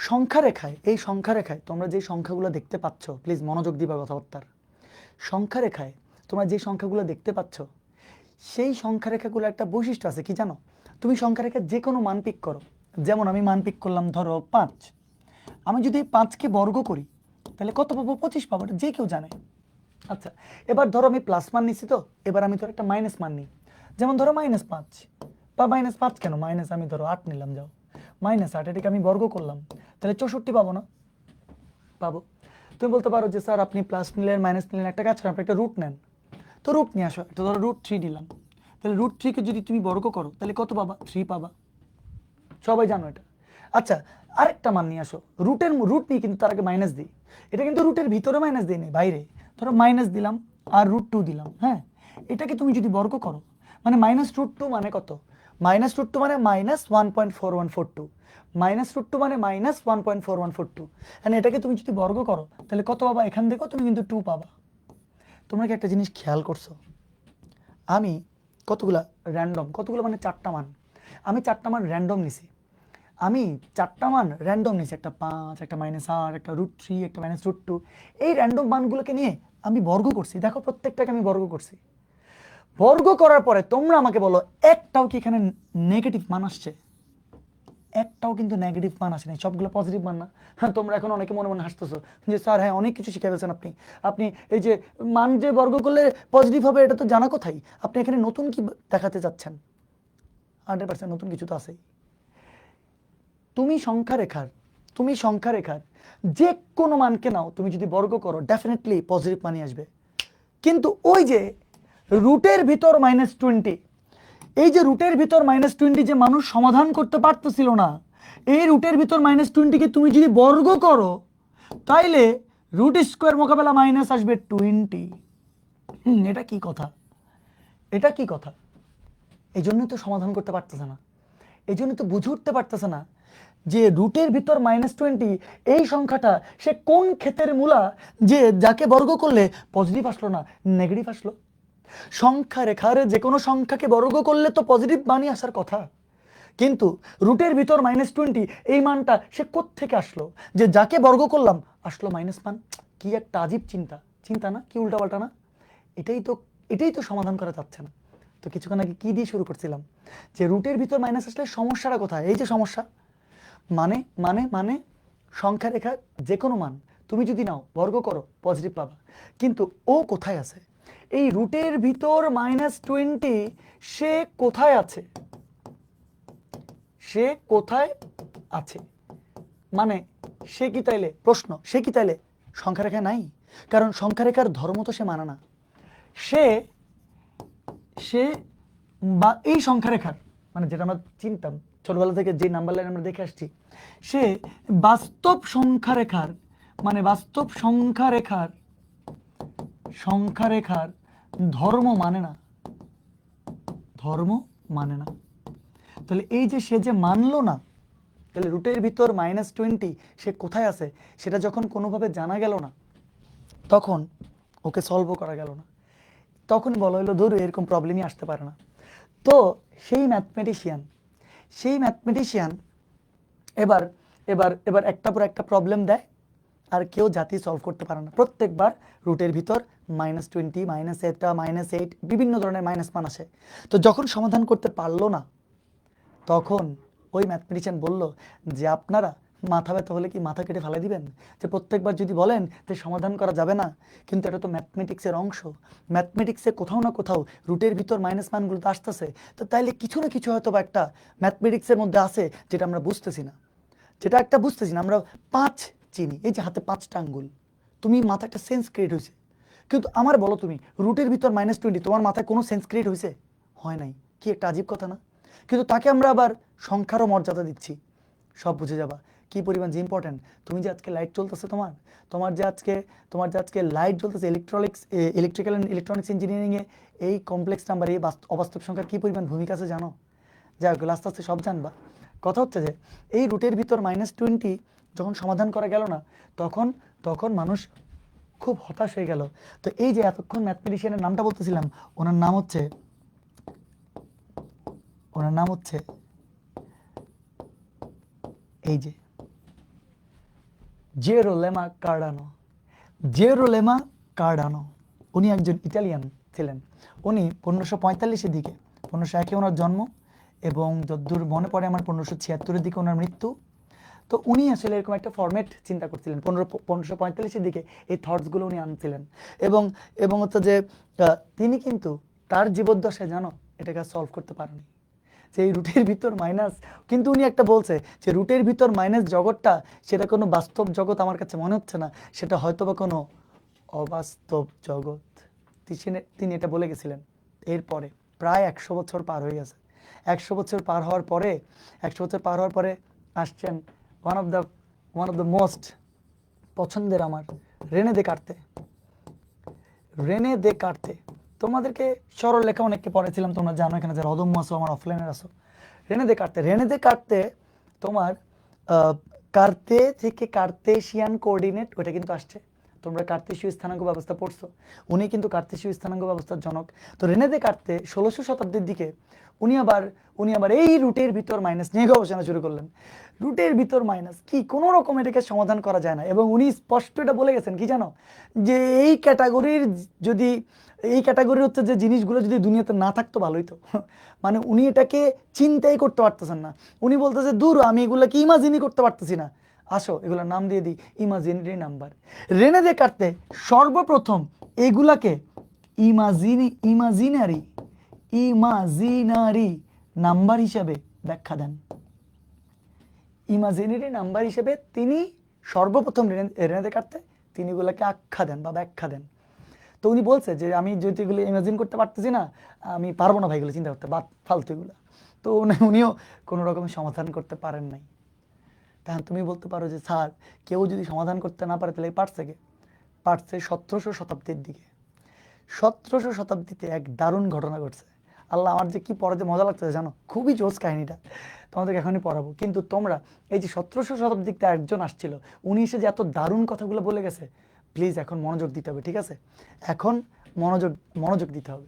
সংখ্যা রেখায়। এই সংখ্যা রেখায় তোমরা যে সংখ্যাগুলো দেখতে পাচ্ছ, প্লিজ মনোযোগ দিবা কথাবার্তার। সংখ্যা রেখায় তোমরা যে সংখ্যাগুলো দেখতে পাচ্ছ, সেই সংখ্যা রেখাগুলো একটা বৈশিষ্ট্য আছে, কি জানো? তুমি সংখ্যা রেখায় যে কোনো মান পিক করো, যেমন আমি মান পিক করলাম ধরো 5, আমি যদি 5কে বর্গ করি তাহলে কত পাবো? 25 পাবো, এটা যে কেউ জানে। আচ্ছা, এবার ধরো আমি প্লাস মান নিচ্ছি, তো এবার আমি ধরো একটা মাইনাস মান নিই, যেমন ধরো -5 বা -5 কেন, মাইনাস আমি ধরো 8 নিলাম, যাও -8, এটাকে আমি বর্গ করলাম, তাহলে 64 পাবো না? পাবো। তুমি বলতে পারো যে স্যার আপনি প্লাস নিলেন মাইনাস নিলেন, একটা কাজ করেন আপনি একটা রুট নেন, তো রুট নিয়ে আসো, তো ধরো √3 দিলাম, তাহলে √3-কে যদি তুমি বর্গ করো তাহলে কত পাবা? 3 পাবা, সবাই জানো এটা। আচ্ছা, আরেকটা মান নিয়ে আসো, রুট নিয়ে কিন্তু তার আগে মাইনাস দিই, এটা কিন্তু রুটের ভিতরে মাইনাস দিই নেই, বাইরে। ধরো মাইনাস দিলাম আর √2 দিলাম, হ্যাঁ, এটাকে তুমি যদি বর্গ করো, মানে -√2 মানে কত? -√2 মানে -1.4142, -√2 মানে -1.4142, মানে এটাকে তুমি যদি বর্গ করো তাহলে কত পাবা? এখান থেকেও তুমি কিন্তু 2 পাবা। তোমরা কি একটা জিনিস খেয়াল করছো? আমি কতগুলো মানে 4টা মান, আমি 4টা মান র্যান্ডম নিছি, আমি 4টা মান র্যান্ডম নিছি, একটা 5, একটা -8, একটা √3, একটা -√2, এই র্যান্ডম মানগুলোকে নিয়ে আমি বর্গ করছি। দেখো প্রত্যেকটাকে আমি বর্গ করছি, বর্গ করার পরে তোমরা আমাকে বলো একটাও কি এখানে নেগেটিভ মান আসছে? একটাও কিন্তু নেগেটিভ মান আসে নাই, সবগুলো পজিটিভ মান না? হ্যাঁ, তোমরা এখন অনেকে মনে মনে হাসতেছো যে স্যার হ্যাঁ অনেক কিছু শিখে ফেলছেন আপনি, আপনি এই যে মান যে বর্গ করলে পজিটিভ হবে এটা তো জানা কোথায়, আপনি এখানে নতুন কি দেখাতে চাচ্ছেন? 100% নতুন কিছু তো আছেই। তুমি সংখ্যা রেখার যে কোনো মানকে নাও, তুমি যদি বর্গ করো ডেফিনেটলি পজিটিভ মানই আসবে। কিন্তু ওই যে রুটের ভিতর -20, এই যে রুটের ভিতর -20 যে মানুষ সমাধান করতে পারতেছিল না, এই রুটের ভিতর -20-কে তুমি যদি বর্গ করো তাইলে √² মোকাবেলা মাইনাস আসবে 20। এটা কি কথা? এটা কি কথা? এই জন্য তো সমাধান করতে পারতেছে না, এই জন্য তো বুঝে উঠতে পারতেছে না যে রুটের ভিতর -20 এই সংখ্যাটা সে কোন ক্ষেতের মূলা, যে যাকে বর্গ করলে পজিটিভ আসলো না, নেগেটিভ আসলো। সংখ্যা রেখার যে কোনো সংখ্যাকে বর্গ করলে তো পজিটিভ মানই আসার কথা, কিন্তু রুটের ভিতর -20 এই মানটা সে কোত্থেকে আসলো, যে যাকে বর্গ করলাম আসলো মাইনাস মান। কি একটা আজীব চিন্তা না? কি উল্টাপাল্টা না? এটাই তো সমাধান করা যাচ্ছে না। তো কিছুক্ষণ আগে কি দিয়ে শুরু করছিলাম, যে রুটের ভিতর মাইনাস আসলে সমস্যাটা কোথায়? এই যে সমস্যা, মানে মানে মানে সংখ্যা রেখা যে কোনো মান তুমি যদি নাও বর্গ করো পজিটিভ পাবা, কিন্তু ও কোথায় আছে? এই রুটের ভিতর -20 সে কোথায় আছে? সে কোথায় আছে মানে সে কি তাইলে, প্রশ্ন, সে কি তাইলে সংখ্যা রেখা নাই? কারণ সংখ্যা রেখার ধর্ম তো সে মানে না। সে সে বা এই সংখ্যা রেখার মানে যেটা আমরা চিনতাম ছোটবেলা থেকে, যে নাম্বার লাইন আমরা দেখে আসছি, সে বাস্তব সংখ্যা রেখার মানে বাস্তব সংখ্যা রেখার ধর্ম মানে না, ধর্ম মানে না। তাহলে এই যে সে যে মানলো না, তাহলে রুটের ভিতর -20 সে কোথায় আছে সেটা যখন কোনোভাবে জানা গেল না, তখন ওকে সলভও করা গেল না, তখন বলা হলো ধরো এরকম প্রবলেমই আসতে পারে না। তো সেই ম্যাথমেটিশিয়ান এবার এবার এবার একটা পর একটা প্রবলেম দেয়, আর কেউ জাতি সলভ করতে পারে না। প্রত্যেকবার রুটের ভিতর -20 -এটা -8 বিভিন্ন ধরনের মাইনাস মান আসে। তো যখন সমাধান করতে পারলো না, তখন ওই ম্যাথমেটিশিয়ান বলল যে আপনারা মাথা ব্যথা হলে কি মাথা কেটে ফেলে দিবেন? যে প্রত্যেকবার যদি বলেন যে সমাধান করা যাবে না, কিন্তু এটা তো ম্যাথমেটিক্সের অংশ, ম্যাথমেটিক্সে কোথাও না কোথাও রুটের ভিতর মাইনাস মানগুলো তো আসতেছে, তো তাইলে কিছু না কিছু হয়তো বা একটা ম্যাথমেটিক্সের মধ্যে আছে যেটা আমরা বুঝতেছি না, যেটা একটা বুঝতেছি না। আমরা 5 চিনি, এই যে হাতে 5টা আঙ্গুল, তুমি মাথায় একটা সেন্স ক্রিয়েট হয়েছে, কিন্তু আমার বলো তুমি রুটের ভিতর -20 তোমার মাথায় কোনো সেন্স ক্রিয়েট হয়েছে? হয় নাই। কি একটা আজীব কথা না? কিন্তু তাকে আমরা আবার সংখ্যারও মর্যাদা দিচ্ছি। সব বুঝে যাবা কি পরিমাণ যে ইম্পর্টেন্ট। তুমি যে আজকে লাইট চলতেছে, তোমার যে আজকে লাইট জ্বলতেছে, ইলেকট্রিক্যাল অ্যান্ড ইলেকট্রনিক্স ইঞ্জিনিয়ারিংয়ে এই কমপ্লেক্স নাম্বার, এই অবাস্তব সংখ্যার কি পরিমাণ ভূমিকা আছে জানো? যাই হোক, আস্তে আস্তে সব জানবা। কথা হচ্ছে যে এই রুটের ভিতর -20 যখন সমাধান করা গেল না, তখন মানুষ খুব হতাশ হয়ে গেল। তো এই যে এতক্ষণ ম্যাথমেটিশিয়ানের নামটা বলতেছিলাম, ওনার নাম হচ্ছে এই যে জেরোলেমা কার্ডানো। উনি একজন ইটালিয়ান ছিলেন। উনি 1545-এর দিকে, 1501-এ ওনার জন্ম, এবং যতদূর মনে পড়ে আমার 1576-এর দিকে ওনার মৃত্যু। তো উনি আসলে এরকম একটা ফরম্যাট চিন্তা করছিলেন 1545-এর দিকে, এই থটসগুলো উনি আনছিলেন। এবং হচ্ছে যে তিনি কিন্তু তার জীবদ্দশায় জানো এটাকে সলভ করতে পারেনি, যে এই রুটের ভিতর মাইনাস। কিন্তু উনি একটা বলছে যে রুটের ভিতর মাইনাস জগৎটা, সেটা কোনো বাস্তব জগৎ আমার কাছে মনে হচ্ছে না, সেটা হয়তো বা কোনো অবাস্তব জগৎ। তিনি এটা বলে গেছিলেন। এরপরে প্রায় 100 বছর পার হয়ে গেছে। 100 বছর পার হওয়ার পরে আসছেন ওয়ান অফ দ্য মোস্ট পছন্দের আমার রেনে দে কার্তে। তোমাদেরকে সরল লেখা অনেককে পড়েছিলাম, তোমরা জানো, এখানে যারা অদম্য আসো, আমার অফলাইনের আসো। রেনে দে কার্তে তোমার কার্তে থেকে কার্তেশিয়ান কোঅর্ডিনেট, ওটা কিন্তু আসছে। তোমরা কার্তেশীয় স্থানাঙ্ক ব্যবস্থা পড়ছো, উনি কিন্তু কার্তেশীয় স্থানাঙ্ক ব্যবস্থার জনক। তো রেনে দে কার্তে 1600 শতাব্দীর দিকে উনি আবার এই রুটের ভিতর মাইনাস নিয়ে গবেষণা শুরু করলেন। রুটের ভিতর মাইনাস কি কোনো রকম এটাকে সমাধান করা যায় না, এবং উনি স্পষ্ট এটা বলে গেছেন কি জানো, যে এই ক্যাটাগরির হচ্ছে যে জিনিসগুলো যদি দুনিয়াতে না থাকতো ভালোই তো। মানে উনি এটাকে চিন্তাই করতে পারতেছেন না। উনি বলতেছে দূর, আমি এগুলোকে ইমাজিনই করতে পারতেছি না, আসো এগুলোর নাম দিয়ে দিই ইমাজিনারি নাম্বার। রেনে দে কার্তে সর্বপ্রথম এগুলাকে ইমাজিনারি নাম্বার হিসাবে ব্যাখ্যা দেন। ইমাজিনারি নাম্বার হিসেবে তিনি সর্বপ্রথম রেনে দে কার্তে তিনি এগুলোকে আখ্যা দেন বা ব্যাখ্যা দেন। তো উনি বলছে যে আমি যদি এগুলো ইমাজিন করতে পারতেছি না, আমি পারবো না ভাই এগুলো চিন্তা করতে, ফালতু এগুলো। তো উনিও কোনো রকমের সমাধান করতে পারেন নাই। তাহলে তুমি বলতে পারো যে স্যার, কেউ যদি সমাধান করতে না পারে তাহলে পারছে 1700 শতাব্দীর দিকে। 1700 শতাব্দীতে এক দারুণ ঘটনা ঘটছে। আল্লাহ, আমার যে কি পড়াতে মজা লাগতেছে জানো, খুবই জোস কাহিনীটা, তোমাদেরকে এখনই পড়াবো। কিন্তু তোমরা এই যে 1700 শতাব্দীতে একজন আসছিল, উনি এসে যে এত দারুণ কথাগুলো বলে গেছে, প্লিজ এখন মনোযোগ দিতে হবে, ঠিক আছে? এখন মনোযোগ দিতে হবে।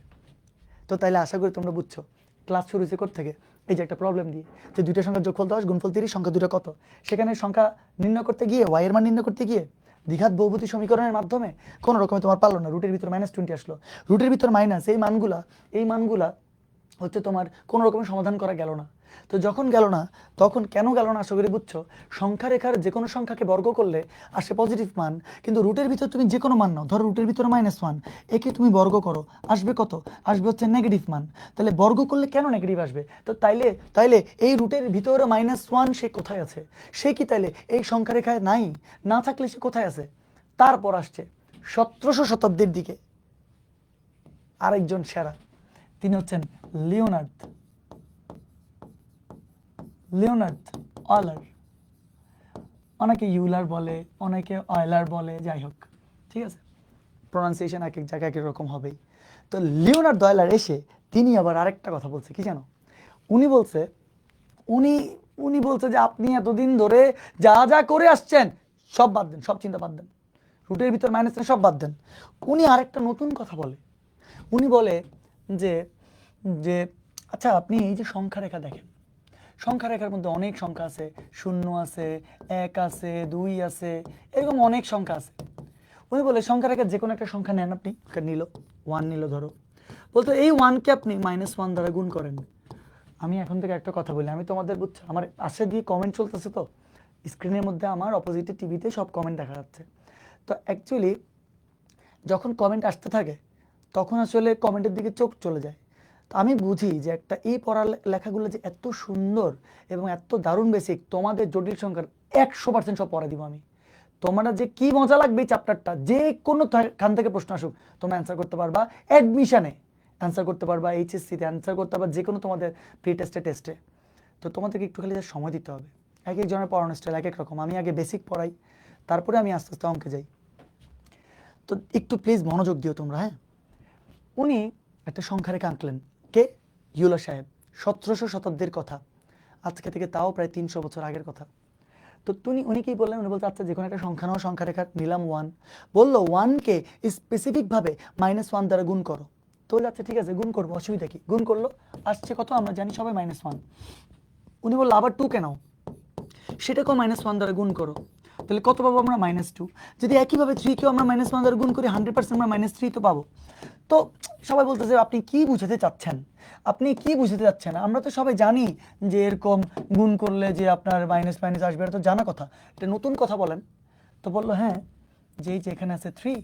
তো তাইলে আশা করি তোমরা বুঝছো। ক্লাস শুরু হয়েছে থেকে এই যে একটা প্রবলেম দিয়ে, যে দুইটা সংখ্যার যোগফল 10 গুণফল 30, সংখ্যা দুটো কত, সেখানে সংখ্যা নির্ণয় করতে গিয়ে, ওয়াই এর মান নির্ণয় করতে গিয়ে দ্বিঘাত বহুপদী সমীকরণের মাধ্যমে কোনো রকমে তোমার পারলো না, রুটের ভিতর -20 আসলো। রুটের ভিতর মাইনাস, এই মানগুলা হচ্ছে তোমার কোনো রকমের সমাধান করা গেল না। তো যখন গেল না, তখন কেন গেল না আশা করি বুঝছো। সংখ্যা রেখার যে কোনো সংখ্যাকে বর্গ করলে আসে পজিটিভ মান, কিন্তু রুটের ভিতর তুমি যে কোনো মান নাও, ধরো রুটের ভিতরে -1, একে তুমি বর্গ করো, আসবে কত? আসবে হচ্ছে নেগেটিভ মান। তাহলে বর্গ করলে কেন নেগেটিভ আসবে? তো তাইলে এই রুটের ভিতরে -1 সে কোথায় আছে? সে কি তাইলে এই সংখ্যা রেখায় নাই? না থাকলে সে কোথায় আছে? তারপর আসছে 1700 শতাব্দীর দিকে আরেকজন সেরা, তিনি হচ্ছেন লিওনার্দ অয়লার। অনেকে ইউলার বলে, অনেকে অয়লার বলে, যাই হোক, ঠিক আছে, প্রোনাউন্সিয়েশন এক এক জায়গায় এক এক রকম হবেই। তো লিওনার্দ অয়লার এসে তিনি আবার আরেকটা কথা বলছে কি জানো, উনি বলছে, উনি উনি বলছে যে আপনি এতদিন ধরে যা যা করে আসছেন সব বাদ দেন, সব চিন্তা বাদ দেন, রুটের ভিতর মাইনাস সব বাদ দেন। উনি আরেকটা নতুন কথা বলে, উনি বলে যে যে আচ্ছা আপনি এই যে সংখ্যা রেখা দেখেন, সংখ্যা রেখার মধ্যে অনেক সংখ্যা আছে, 0 আছে, 1 আছে, 2 আছে, এরকম অনেক সংখ্যা আছে। উনি বলে সংখ্যা রেখার যে কোনো একটা সংখ্যা নেন, আপনি নিল 1 নিল ধরো, বলতো এই 1কে আপনি -1 দ্বারা গুণ করেন। আমি এখন থেকে একটা কথা বলি, আমি তোমাদের বুঝছো আমার পাশে দিয়ে কমেন্ট চলতেছে, তো স্ক্রিনের মধ্যে আমার অপোজিটে টিভিতে সব কমেন্ট দেখা যাচ্ছে। তো অ্যাকচুয়ালি যখন কমেন্ট আসতে থাকে তখন আসলে কমেন্টের দিকে চোখ চলে যায়। তো আমি বুঝি যে একটা এই পড়া লেখাগুলো যে এত সুন্দর এবং এত দারুণ বেসিক, তোমাদের জটিল সংখ্যার 100% সব পড়া দিব আমি। তোমরা যে কি মজা লাগবে এই চ্যাপ্টারটা, যে কোনো খান থেকে প্রশ্ন আসুক তোমরা অ্যান্সার করতে পারবা, অ্যাডমিশনে অ্যান্সার করতে পারবা, এইচএসসিতে অ্যান্সার করতে পারবা, যে কোনো তোমাদের প্রি টেস্টে। তো তোমাদেরকে একটু খালি সময় দিতে হবে। এক একজনের পড়ানোর স্টাইল এক এক রকম, আমি আগে বেসিক পড়াই, তারপরে আমি আস্তে আস্তে অঙ্কে যাই। তো একটু প্লিজ মনোযোগ দিও তোমরা, হ্যাঁ। উনি একটা সংখ্যা রেখা আঁকলেন, কে? ইউলার সাহেব, 1700 শতাব্দীর কথা, আজকে থেকে তাও প্রায় 300 বছর আগের কথা। তো উনি কি বললেন, উনি বলতে আচ্ছা যে কোনো একটা সংখ্যা নাও, সংখ্যা রেখা নিলাম 1, বললো 1কে স্পেসিফিকভাবে -1 দ্বারা গুণ করো। তো আচ্ছা ঠিক আছে গুণ করবো, অসুবিধা কি? গুণ করলো, আসছে কত আমরা জানি সবাই -1। উনি বললো আবার 2 কে নাও, সেটাকেও -1 দ্বারা গুণ করো, তাহলে কত পাবো আমরা? -2। যদি একইভাবে 3কেও আমরা -1 দ্বারা গুণ করি 100% আমরা -3 তো পাবো। তো সবাই বলতেছে আপনি কি বুঝাতে চাচ্ছেন, আপনি কি বুঝাতে চাচ্ছেন? আমরা তো সবাই জানি যে এরকম গুণ করলে যে আপনার মাইনাস মাইনাস আসবে, এটা তো জানা কথা, এটা নতুন কথা বলেন। তো বললো হ্যাঁ, যে এই যে এখানে আছে 3,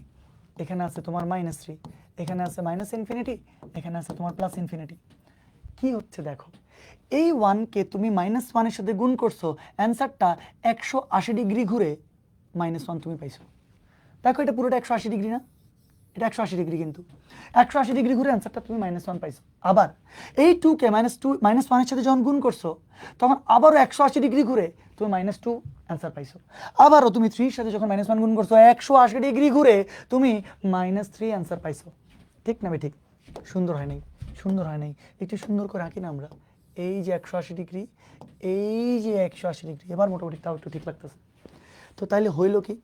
এখানে আছে তোমার -3, এখানে আছে -ইনফিনিটি, এখানে আছে তোমার +ইনফিনিটি। কি হচ্ছে দেখো, এই 1কে তুমি -1 এর সাথে গুণ করছো, অ্যান্সারটা 180 ডিগ্রি ঘুরে -1 তুমি পাইছো। দেখো এটা পুরোটা 180 ডিগ্রি না? এটা 180 ডিগ্রি, কিন্তু 180 ডিগ্রি ঘুরে অ্যান্সারটা তুমি -1 পাইছো। আবার এই 2কে -1 এর সাথে যখন গুণ করছো তখন আবারও 180 ডিগ্রি ঘুরে তুমি -2 অ্যান্সার পাইছো। আবারও তুমি 3 এর সাথে যখন -1 গুণ করছো 180 ডিগ্রি ঘুরে তুমি -3 অ্যান্সার পাইছো। ঠিক না? ঠিক সুন্দর হয় নাই? সুন্দর হয় নাই? একটু সুন্দর করে আঁকি না আমরা? এই যে 180 ডিগ্রি, এই যে 180 ডিগ্রি, এবার মোটামুটি তাও একটু ঠিক লাগতেছে। তো তাইলে হইল কি?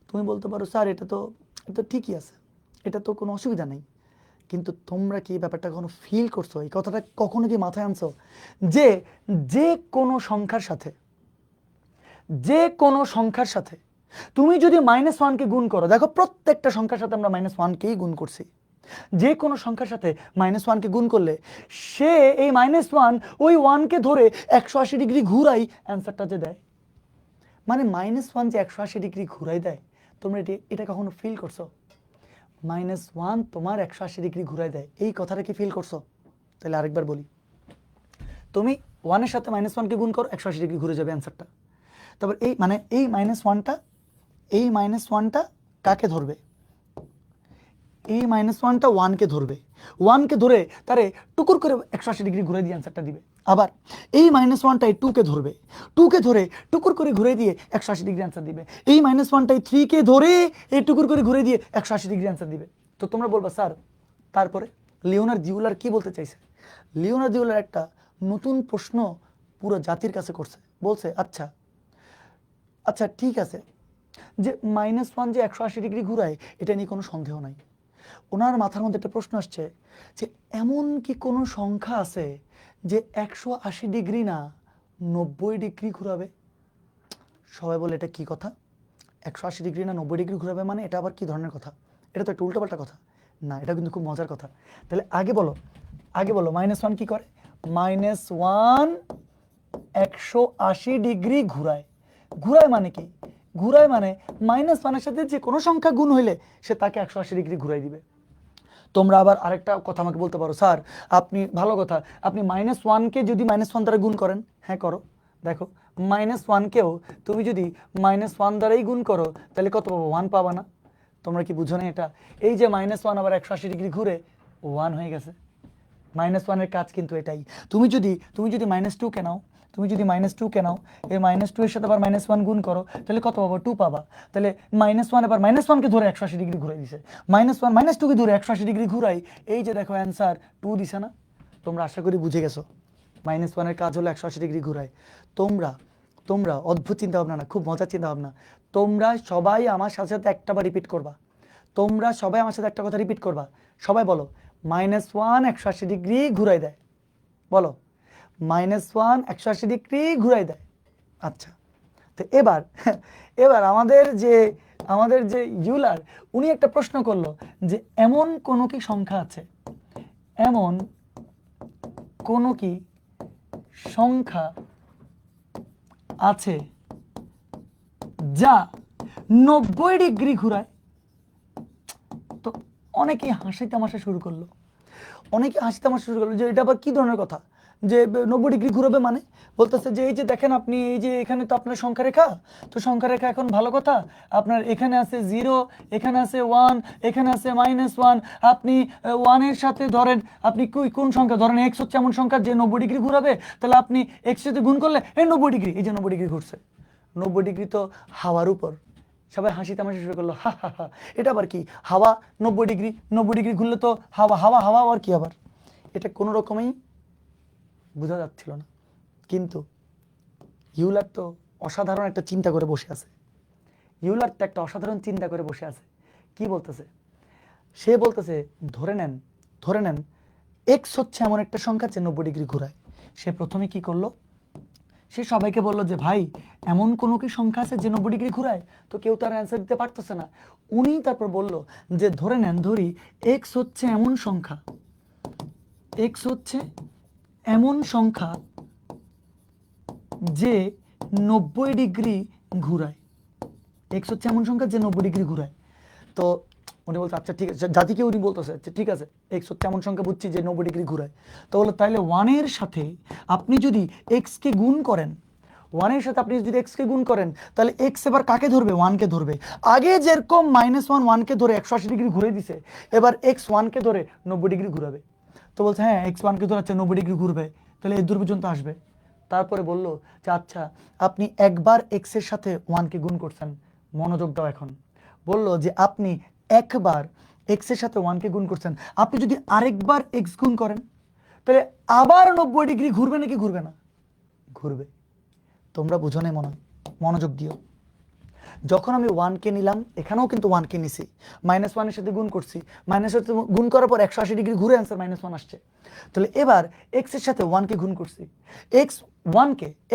তুমি বলতে পারো স্যার এটা তো ঠিকই আছে, এটা তো কোনো অসুবিধা নেই, কিন্তু তোমরা কি ব্যাপারটা কখনো ফিল করছো? এই কথাটা কখনো কি মাথায় আনছো যে যে কোনো সংখ্যার সাথে, যে কোনো সংখ্যার সাথে তুমি যদি -1কে গুণ করো, দেখো প্রত্যেকটা সংখ্যার সাথে আমরা -1কেই গুণ করছি, যে কোনো সংখ্যার সাথে -1কে গুণ করলে সে এই -1 ওই 1কে ধরে 180 ডিগ্রি ঘুরাই অ্যান্সারটা যে দেয়। মানে -1 যে 180 ডিগ্রি ঘুরাই দেয়, তোমরা এটা কখনো ফিল করছো? -1 তোমার 180 ডিগ্রি ঘুরাই দেয়, এই কথাটা কি ফিল করছো? তাহলে আরেকবার বলি, তুমি 1 এর সাথে -1কে গুণ করো, 180 ডিগ্রি ঘুরে যাবে অ্যান্সারটা। তারপর এই এই -1টা কাকে ধরবে? এই -1টা 1কে ধরবে, 1কে ধরে তারে টুকুর করে 180 ডিগ্রি ঘুরে দিয়ে অ্যান্সারটা দিবে। আবার এই -1টাই 2কে ধরবে, 2কে ধরে টুকুর করে ঘুরে দিয়ে 180 ডিগ্রি অ্যান্সার দিবে। এই -1টাই 3কে ধরে এই টুকুর করে ঘুরে দিয়ে 180 ডিগ্রি অ্যান্সার দিবে। তো তোমরা বলবা স্যার তারপরে লিওনার্দো ইউলার কি বলতে চাইছে? লিওনার্দো ইউলার একটা নতুন প্রশ্ন পুরো জাতির কাছে করছে, বলছে আচ্ছা আচ্ছা ঠিক আছে, যে -1 যে 180 ডিগ্রি ঘুরায় এটা নিয়ে কোনো সন্দেহ নাই। ওনার মাথার মধ্যে একটা প্রশ্ন আসছে যে এমন কি কোনো সংখ্যা আছে যে 180 ডিগ্রি না 90 ডিগ্রি ঘুরাবে? সবাই বলে এটা কি কথা, 180 ডিগ্রি না 90 ডিগ্রি ঘুরাবে, মানে এটা আবার কি ধরনের কথা? এটা তো একটা উল্টোপাল্টা কথা না, এটা কিন্তু খুব মজার কথা। তাহলে আগে বলো -1 কি করে? -1 180 ডিগ্রি ঘুরায়। ঘুরায় মানে কি? ঘুরায় মানে -1 এর সাথে যে কোনো সংখ্যা গুণ হইলে সে তাকে 180 ডিগ্রি ঘুরাই দিবে। তোমরা আবার আরেকটা কথা আমাকে বলতে পারো, স্যার আপনি ভালো কথা, আপনি -1কে যদি -1 দ্বারা গুণ করেন, হ্যাঁ করো, দেখো -1কেও তুমি যদি -1 দ্বারাই গুণ করো তাহলে কত পাবো? 1 পাবা না? তোমরা কি বুঝো না এটা? এই যে -1 আবার 180 ডিগ্রি ঘুরে 1 হয়ে গেছে। -1 এর কাজ কিন্তু এটাই। তুমি যদি -2কে নাও, তুমি যদি -2কে নাও, এই -2 এর সাথে আবার -1 গুণ করো, তাহলে কত পাবো? 2 পাবা। তাহলে -1 আবার -1কে ধরে 180 ডিগ্রি ঘুরাই দিছে, -1 -2কে ধরে 180 ডিগ্রি ঘুরাই, এই যে দেখো অ্যান্সার 2 দিছে না? তোমরা আশা করি বুঝে গেছো। -1 এর কাজ হলো 180 ডিগ্রি ঘুরায়। তোমরা তোমরা অদ্ভুত চিন্তা ভাবনা না, খুব মজার চিন্তা ভাবনা। তোমরা সবাই আমার সাথে সাথে একটাবার রিপিট করবা। তোমরা সবাই আমার সাথে একটা কথা রিপিট করবা। সবাই বলো, -1 180 ডিগ্রি ঘুরাই দেয়। বলো, -1 180 ডিগ্রি ঘুরাই দেয়। আচ্ছা, তো এবার এবার আমাদের যে ইউলার, উনি একটা প্রশ্ন করলো যে এমন কোনো কি সংখ্যা আছে, এমন কোনো কি সংখ্যা আছে যা 90 ডিগ্রি ঘুরায়? তো অনেকেই হাসি তামাশা শুরু করলো, যে এটা আবার কি ধরনের কথা, যে 90 ডিগ্রি ঘুরাবে মানে? বলতেছে যে এই যে দেখেন আপনি, এই যে এখানে তো আপনার সংখ্যা রেখা, তো সংখ্যা রেখা এখন ভালো কথা, আপনার এখানে আছে 0, এখানে আছে 1, এখানে আছে -1, আপনি 1 এর সাথে ধরেন, আপনি কোন সংখ্যা ধরেন, x হচ্ছে এমন সংখ্যা যে 90 ডিগ্রি ঘুরাবে, তাহলে আপনি x সাথে গুণ করলে এই 90 ডিগ্রি, এই যে 90 ডিগ্রি ঘুরছে। 90 ডিগ্রি তো হাওয়ার উপর। সবাই হাসি তামাশা শুরু করলো, হা হা হা, এটা আবার কি হাওয়া? 90 ডিগ্রি ঘুরলে তো হাওয়া হাওয়া হাওয়া আবার কি আবার? এটা কোনো রকমেই বোঝা যাচ্ছিল না। কিন্তু ইউলার তো অসাধারণ একটা চিন্তা করে বসে আছে। কি বলতেছে? সে বলতেছে ধরে নেন এক্স হচ্ছে এমন একটা সংখ্যা যে 90 ডিগ্রি ঘুরায়। সে প্রথমে কি করলো? সে সবাইকে বললো যে ভাই, এমন কোনো কি সংখ্যা আছে যে 90 ডিগ্রি ঘুরায়? তো কেউ তার অ্যান্সার দিতে পারতেছে না। উনি তারপর বলল যে ধরি এক্স হচ্ছে এমন সংখ্যা, যে 90 ডিগ্রি ঘুরায়। এক্স হচ্ছে এমন সংখ্যা যে 90 ডিগ্রি ঘুরায়। তো উনি বলছে আচ্ছা ঠিক আছে, জাতিকে উনি বলতেছে আচ্ছা ঠিক আছে, এক্স হচ্ছে এমন সংখ্যা বুঝছি যে 90 ডিগ্রি ঘুরায়। তো বললো তাহলে 1 এর সাথে আপনি যদি এক্স কে গুণ করেন, তাহলে এক্স এবার কাকে ধরবে? 1 কে ধরবে। আগে যেরকম -1 1 কে ধরে 180 ডিগ্রি ঘুরে দিছে, এবার এক্স 1 কে ধরে 90 ডিগ্রি ঘুরাবে। তো বলছে হ্যাঁ, এক্স 1 কে ধরে আচ্ছা 90 ডিগ্রি ঘুরবে, তাহলে এই দূর পর্যন্ত আসবে। তারপরে বললো যে আচ্ছা আপনি একবার এক্স এর সাথে 1 কে গুণ করছেন, মনোযোগ দাও এখন। বললো যে আপনি একবার এক্স এর সাথে 1 কে গুণ করছেন, আপনি যদি আরেকবার এক্স গুণ করেন, তাহলে আবার 90 ডিগ্রি ঘুরবে নাকি ঘুরবে না? ঘুরবে। তোমরা বুঝো না মনে হয়, মনোযোগ দিও। যখন আমি 1 কে নিলাম, এখানেও কিন্তু 1 কে নিছি, -1 এর সাথে গুণ করছি, -এর সাথে গুণ করার পর 180 ডিগ্রি ঘুরে অ্যান্সার -1 আসছে। তাহলে এবার এক্স এর সাথে 1 কে গুণ করছি,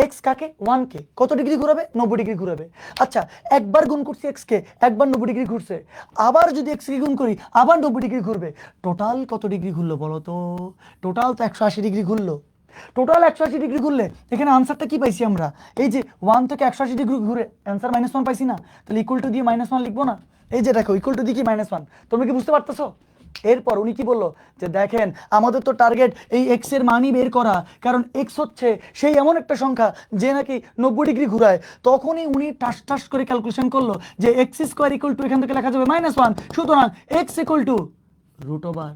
এক্স কাকে? 1 কে কত ডিগ্রি ঘুরাবে? 90 ডিগ্রি ঘুরাবে। আচ্ছা একবার গুণ করছি এক্স কে, একবার 90 ডিগ্রি ঘুরছে, আবার যদি এক্স কে গুণ করি আবার 90 ডিগ্রি ঘুরবে। টোটাল কত ডিগ্রি ঘুরলো বলো তো? টোটাল তো 180 ডিগ্রি ঘুরলো। টোটাল 180 ডিগ্রি ঘুরলে এখানে আনসারটা কি পাইছি আমরা? এই যে 1 থেকে 180 ডিগ্রি ঘুরে অ্যান্সার -1 পাইছি না? তাহলে ইকুয়াল টু দিয়ে -1 লিখবো না? এই যে দেখো ইকুয়াল টু দিয়ে কি -1, তোমরা কি বুঝতে পারতেছো? এরপর উনি কি বললো যে দেখেন আমাদের তো টার্গেট এই এক্স এর মানই বের করা, কারণ এক্স হচ্ছে সেই এমন একটা সংখ্যা যে নাকি 90 ডিগ্রি ঘুরায়। তখনই উনি টাস করে ক্যালকুলেশন করলো যে এক্স স্কোয়ার ইকুয়াল টু এখান থেকে লেখা যাবে -1, সুতরাং এক্স ইকুয়াল টু √/-1।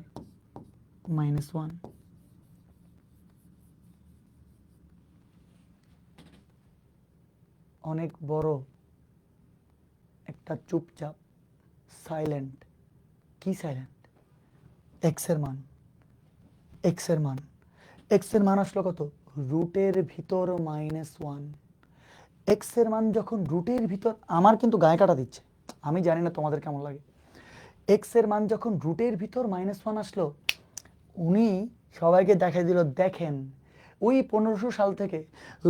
অনেক বড় একটা চুপচাপ সাইলেন্ট। কি সাইলেন্ট? এক্স এর মান আসলো কত? রুটের ভিতর -1। এক্স এর মান যখন রুটের ভিতর, আমার কিন্তু গায়ে কাটা দিচ্ছে, আমি জানি না তোমাদের কেমন লাগে। এক্স এর মান যখন রুটের ভিতর -1 আসলো, উনি সবাইকে দেখাই দিল দেখেন ওই 1500 সাল থেকে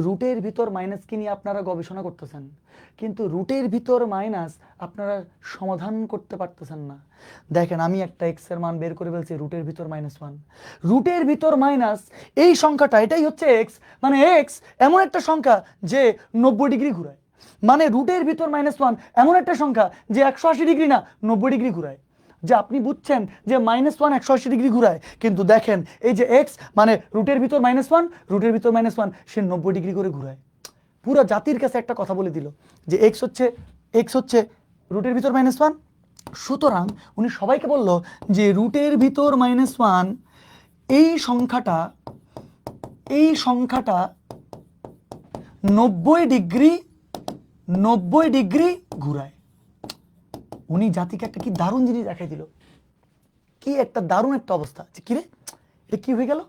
রুটের ভিতর মাইনাসকে নিয়ে আপনারা গবেষণা করতেছেন, কিন্তু রুটের ভিতর মাইনাস আপনারা সমাধান করতে পারতেছেন না। দেখেন আমি একটা এক্স এর মান বের করে ফেলছি, রুটের ভিতর -1। রুটের ভিতর মাইনাস এই সংখ্যাটা, এটাই হচ্ছে এক্স। মানে এক্স এমন একটা সংখ্যা যে 90 ডিগ্রি ঘুরায়। মানে রুটের ভিতর -1 এমন একটা সংখ্যা যে 180 ডিগ্রি না 90 ডিগ্রি ঘুরায়। যে আপনি বুঝছেন যে -1 180 ডিগ্রি ঘুরায়, কিন্তু দেখেন এই যে এক্স মানে রুটের ভিতর -1, সে 90 ডিগ্রি করে ঘুরায়। পুরো জাতির কাছে একটা কথা বলে দিল যে এক্স হচ্ছে রুটের ভিতর -1। সুতরাং উনি সবাইকে বলল যে রুটের ভিতর -1 এই সংখ্যাটা 90 ডিগ্রি ঘুরায়। উনি জাতিকে একটা কি দারুণ জিনিস দেখাই দিল, কি একটা দারুণ একটা অবস্থা। কিরে এটা কি হয়ে গেল?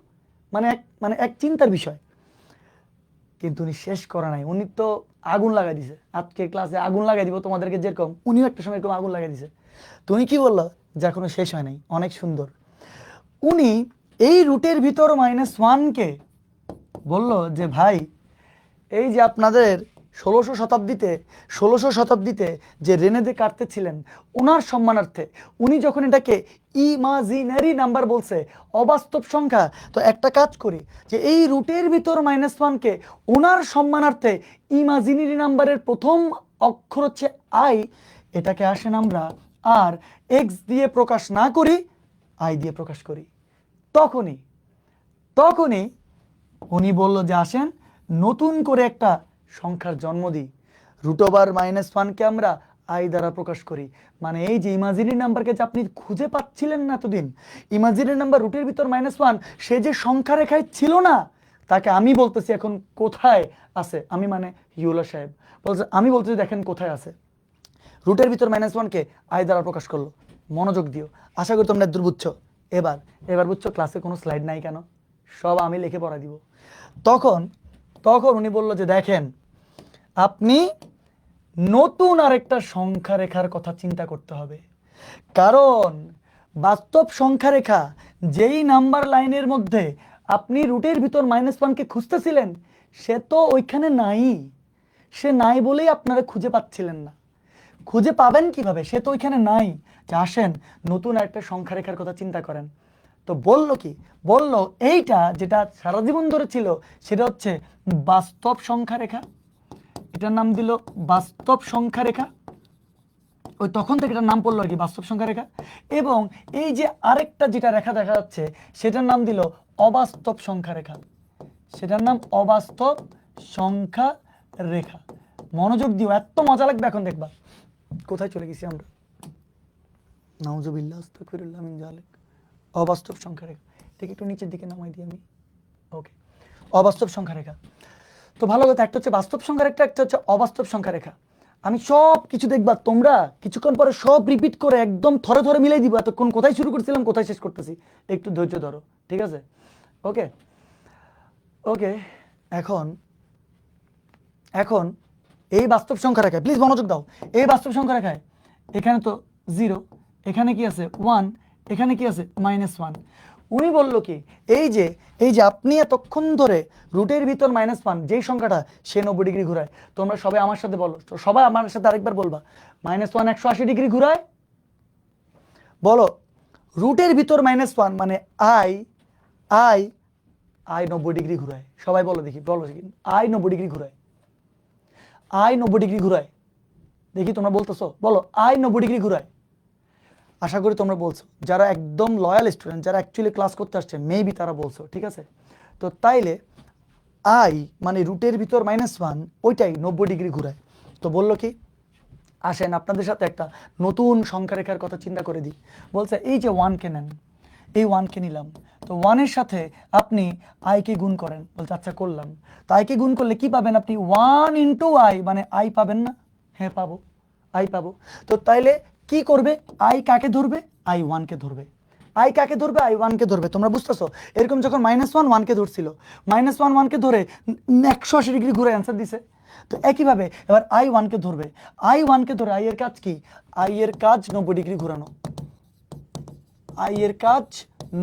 এক চিন্তার বিষয়। কিন্তু উনি শেষ করে নাই, উনি তো আগুন লাগাই দিছে। আজকের ক্লাসে আগুন লাগাই দিব তোমাদেরকে, যেরকম উনিও একটা সময় এরকম আগুন লাগাই দিছে। তো উনি কি বললো যে এখনো শেষ হয় নাই, অনেক সুন্দর। উনি এই রুটের ভিতর -1কে বলল যে ভাই, এই যে আপনাদের 16শো শতাব্দীতে যে রেনে দেকার্তে ছিলেন, ওনার সম্মানার্থে উনি যখন এটাকে ইমাজিনারি নাম্বার বলছে, অবাস্তব সংখ্যা, তো একটা কাজ করি যে এই রুটের ভিতর -1কে ওনার সম্মানার্থে ইমাজিনারি নাম্বারের প্রথম অক্ষর হচ্ছে আই, এটাকে আসেন আমরা আর এক্স দিয়ে প্রকাশ না করি, আই দিয়ে প্রকাশ করি। তখনই উনি বলল যে আসেন নতুন করে একটা সংখ্যার জন্ম দিই, √-1কে আমরা আই দ্বারা প্রকাশ করি। মানে এই যে ইমাজিনারি নাম্বারকে যে আপনি খুঁজে পাচ্ছিলেন না এতদিন, ইমাজিনারি নাম্বার রুটের ভিতর -1, সে যে সংখ্যা রেখায় ছিল না, তাকে আমি বলতেছি এখন কোথায় আছে। আমি মানে ইউলা সাহেব বলছে, আমি বলতেছি দেখেন কোথায় আছে। রুটের ভিতর -1কে আই দ্বারা প্রকাশ করলো। মনোযোগ দিও, আশা করি তোমরা দূর বুঝছো। এবার বুঝছো ক্লাসে কোনো স্লাইড নাই কেন, সব আমি লিখে পড়া দিব। তখন উনি বলল যে দেখেন, আপনি নতুন আরেকটা সংখ্যা রেখার কথা চিন্তা করতে হবে, কারণ বাস্তব সংখ্যা রেখা যেই নাম্বার লাইনের মধ্যে আপনি রুটের ভিতর -1কে খুঁজতেছিলেন, সে তো ওইখানে নাই। সে নাই বলেই আপনারা খুঁজে পাচ্ছিলেন না। খুঁজে পাবেন কিভাবে, সে তো ওইখানে নাই। যে আসেন নতুন আরেকটা সংখ্যা রেখার কথা চিন্তা করেন। তো বলল কি, বলল এইটা যেটা সারা জীবন ধরে ছিল সেটা হচ্ছে বাস্তব সংখ্যা রেখা, এটার নাম দিল বাস্তব সংখ্যা রেখা। ওই তখন থেকে এটার নাম পড়লো আর কি বাস্তব সংখ্যা রেখা। এবং এই যে আরেকটা যেটা রেখা দেখা যাচ্ছে সেটার নাম দিল অবাস্তব সংখ্যা রেখা, সেটার নাম অবাস্তব সংখ্যা রেখা। মনোযোগ দিও, এত মজা লাগবে এখন দেখবা। কোথায় চলে গেছি আমরা, নাউজুবিল্লাহ আস্তাগফিরুল্লাহ মিন যালিক। অবাস্তব সংখ্যা রেখা, ঠিক একটু নিচের দিকে নামাই দিই আমি। ওকে, অবাস্তব সংখ্যা রেখা। তো ভালো কথা, একটা হচ্ছে বাস্তব সংখ্যা রেখা, একটা হচ্ছে অবাস্তব সংখ্যা রেখা। আমি সব কিছু দেখবা, তোমরা কিছুক্ষণ পরে সব রিপিট করে একদম থরে থরে মিলাই দিব। এতক্ষণ কোথায় শুরু করছিলাম কোথায় শেষ করতেছি, একটু ধৈর্য ধরো, ঠিক আছে? ওকে ওকে এখন এই বাস্তব সংখ্যা রেখায় প্লিজ মনোযোগ দাও। এই বাস্তব সংখ্যা রেখায় এখানে তো 0, এখানে কি আছে 1, এখানে কি আছে -1। উনি বলল কি, এই যে আপনি এতক্ষণ ধরে রুটের ভিতর -1 যেই সংখ্যাটা, সে 90 ডিগ্রি ঘুরায়। তোমরা সবাই আমার সাথে বলো, সবাই আমার সাথে আরেকবার বলবা, -1 180 ডিগ্রি ঘুরায়। বলো, রুটের ভিতর -1 মানে আই 90 ডিগ্রি ঘুরায়। সবাই বলো দেখি, বলো দেখি, আই 90 ডিগ্রি ঘুরায়, আই 90 ডিগ্রি ঘুরায়। দেখি তোমরা বলতেছো, বলো আই 90 ডিগ্রি ঘুরায়। আশা করি তোমরা বলছো, যারা একদম লয়াল স্টুডেন্ট, যারা অ্যাকচুয়ালি ক্লাস করতে আসছে, মেবি তারা বলছো, ঠিক আছে? তো তাইলে আই মানে রুটের ভিতর -1 ওইটাই 90 ডিগ্রি ঘুরায়। তো বললো কি, আসেন আপনাদের সাথে একটা নতুন সংখ্যা রেখার কথা চিন্তা করে দিই। বলছে এই যে 1কে নেন, এই 1কে নিলাম, তো 1-এর সাথে আপনি আইকে গুণ করেন। বলছে আচ্ছা করলাম। তো আইকে গুণ করলে কি পাবেন আপনি? 1 × আই মানে আই পাবেন না? হ্যাঁ পাবো, আই পাবো। তো তাইলে কি করবে? আই কাকে ধরবে? আই 1কে ধরবে। আই কাকে ধরবে? আই 1কে ধরবে। তোমরা বুঝতেছো? এরকম যখন -1 1কে ধরছিল, -1 1কে ধরে 180 ডিগ্রি ঘুরে অ্যান্সার দিছে। তো একইভাবে এবার আই 1কে ধরবে, আই 1কে ধরে আই এর কাজ কি? আই এর কাজ 90 ডিগ্রি ঘোরানো। আই এর কাজ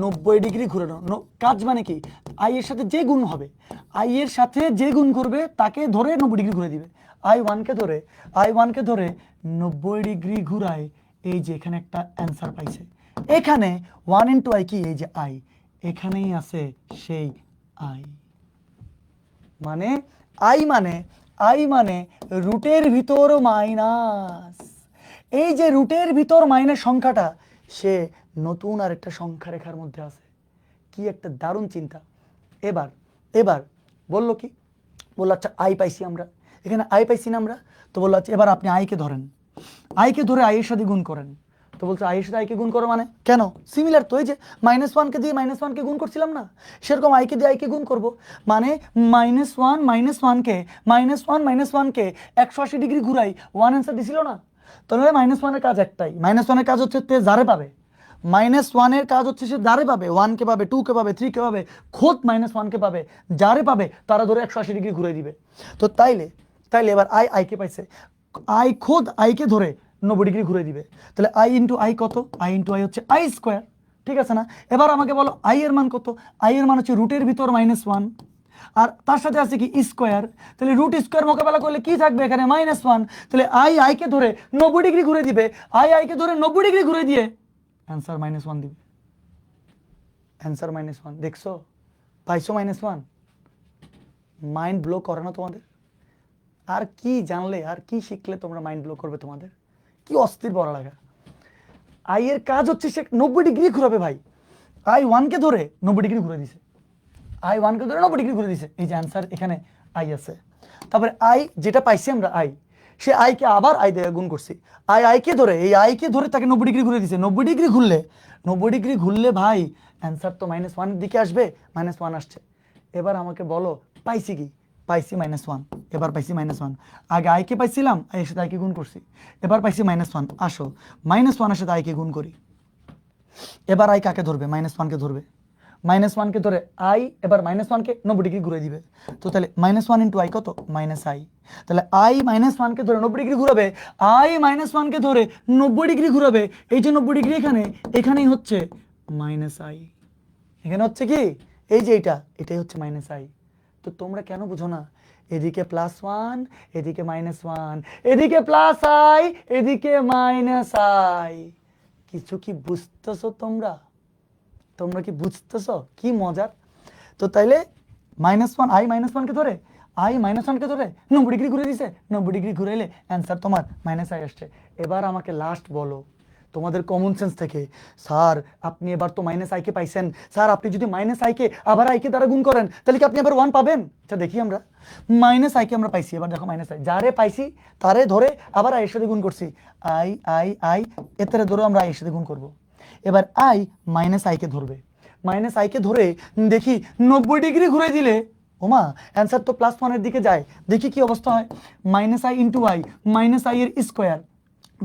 90 ডিগ্রি ঘোরানো। কাজ মানে কি? আই এর সাথে যে গুণ হবে, আই এর সাথে যে গুণ করবে তাকে ধরে 90 ডিগ্রি ঘুরে দিবে। আই 1কে ধরে 90 ডিগ্রি ঘুরায়। এই যে এখানে একটা অ্যান্সার পাইছে। এখানে 1 × আই কি? এই যে আই, এখানেই আছে সেই আই। মানে আই মানে রুটের ভিতর মাইনাস। এই যে রুটের ভিতর মাইনাস সংখ্যাটা, সে নতুন আর একটা সংখ্যা রেখার মধ্যে আছে। কি একটা দারুণ চিন্তা। এবার বললো কি, বললো আচ্ছা আই পাইছি আমরা, এখানে আই পাইছি না আমরা? তো বললো আচ্ছা এবার আপনি আইকে ধরেন, আইকে ধরে আইয়ের সাথে গুণ করেন। তো বলছে আইয়ের সাথে আইকে গুণ করো মানে? কেন? সিমিলার তো, এই যে -1কে দিয়ে -1কে গুণ করছিলাম না, সেরকম আইকে দিয়ে আইকে গুণ করব। মানে -1 -1কে 180 ডিগ্রি ঘুরাই 1 অ্যান্সার দিছিল না? তাহলে -1-এর কাজ একটাই, -1-এর কাজ হচ্ছে তে যারে পাবে, -1 কাজ হচ্ছে সে যারে পাবে 1 কে পাবে 2 কে পাবে 3 কে পাবে খোদ -1 কে পাবে যারে পাবে তারা ধরে 180 ডিগ্রি ঘুরে দিবে। তো তাইলে এবার আই কে পাইছে, আই খোদ আই কে ধরে 90 ডিগ্রি ঘুরে দিবে। তাহলে আই ইন্টু আই কত, আই ইন্টু আই হচ্ছে আই স্কোয়ার, ঠিক আছে না? এবার আমাকে বলো আই এর মান কত, আই এর মান হচ্ছে রুটের ভিতর -1 আর তার সাথে আছে কি স্কোয়ার, তাহলে রুট স্কোয়ার মোকাবেলা করলে কি থাকবে এখানে -1, তাহলে আই কে ধরে 90 ডিগ্রি ঘুরে দিবে, আই কে ধরে 90 ডিগ্রি ঘুরে দিয়ে অ্যান্সার -1 দিবে, অ্যান্সার -1। দেখছো পাইছো -1? মাইন্ড ব্লো করে না তোমাদের? আর কি জানলে আর কি শিখলে তোমরা মাইন্ড ব্লো করবে তোমাদের? কি অস্থির পড়ালেখা। আই এর কাজ হচ্ছে সে 90 ডিগ্রি ঘুরাবে ভাই, আই 1 কে ধরে 90 ডিগ্রি ঘুরে দিছে, আই 1 কে ধরে 90 ডিগ্রি ঘুরে দিছে, এই যে অ্যান্সার এখানে আই আছে। তারপরে আই যেটা পাইছি আমরা আই, সে আই কে আবার আই দিয়ে গুণ করছি, আই কে ধরে এই আই কে ধরে তাকে 90 ডিগ্রি ঘুরে দিছে, 90 ডিগ্রি ঘুরলে ভাই অ্যান্সার তো -1 এর দিকে আসবে, -1 আসছে। এবার আমাকে বলো পাইছি কি, পাইছি -1, এবার পাইছি -1, আগে আই কে পাইছিলাম এর সাথে আই কে গুণ করছি, এবার পাইছি -1, আসো -1 এর সাথে আই কে গুণ করি। এবার আই কাকে ধরবে, -1 কে ধরবে, -1 কে ধরে আই এবার -1 কে 90 ডিগ্রি ঘুরে দিবে। তো তাহলে -1 ইন্টু আই কত, -i, তাহলে আই -1 কে ধরে 90 ডিগ্রি ঘুরাবে, আই -1 কে ধরে 90 ডিগ্রি ঘুরাবে, এই যে 90 ডিগ্রি এখানেই হচ্ছে -i, এখানে হচ্ছে কি এই যে এটাই হচ্ছে -i। তো তোমরা কেন বুঝো না, এদিকে +1 এদিকে -1, এদিকে +i এদিকে -i, কিছু কি বুঝতেছো তোমরা? তোমরা কি বুঝতেছো কি মজার? তো তাইলে -1 আই -1 কে ধরে, আই -1 কে ধরে 90 ডিগ্রি ঘুরে দিছে, 90 ডিগ্রি ঘুরাইলে অ্যান্সার তোমার -i আসছে। এবার আমাকে লাস্ট বলো তোমাদের কমন সেন্স থেকে, স্যার আপনি এবার তো -i কে পাইছেন, স্যার আপনি যদি -i কে আবার i কে দ্বারা গুণ করেন তাহলে কি আপনি আবার 1 পাবেন? আচ্ছা দেখি আমরা, -i কে আমরা পাইছি, এবার দেখো -i যারে পাইছি তারে ধরে আবার i এর সাথে গুণ করছি, আই এটারে ধরে আমরা i এর সাথে গুণ করব। এবার আই -i কে ধরবে, -i কে ধরে দেখি 90 ডিগ্রি ঘুরে দিলে ওমা অ্যান্সার তো +1 এর দিকে যায়, দেখি কি অবস্থা হয়, -i ইন্টু আই, -i এর স্কোয়ার,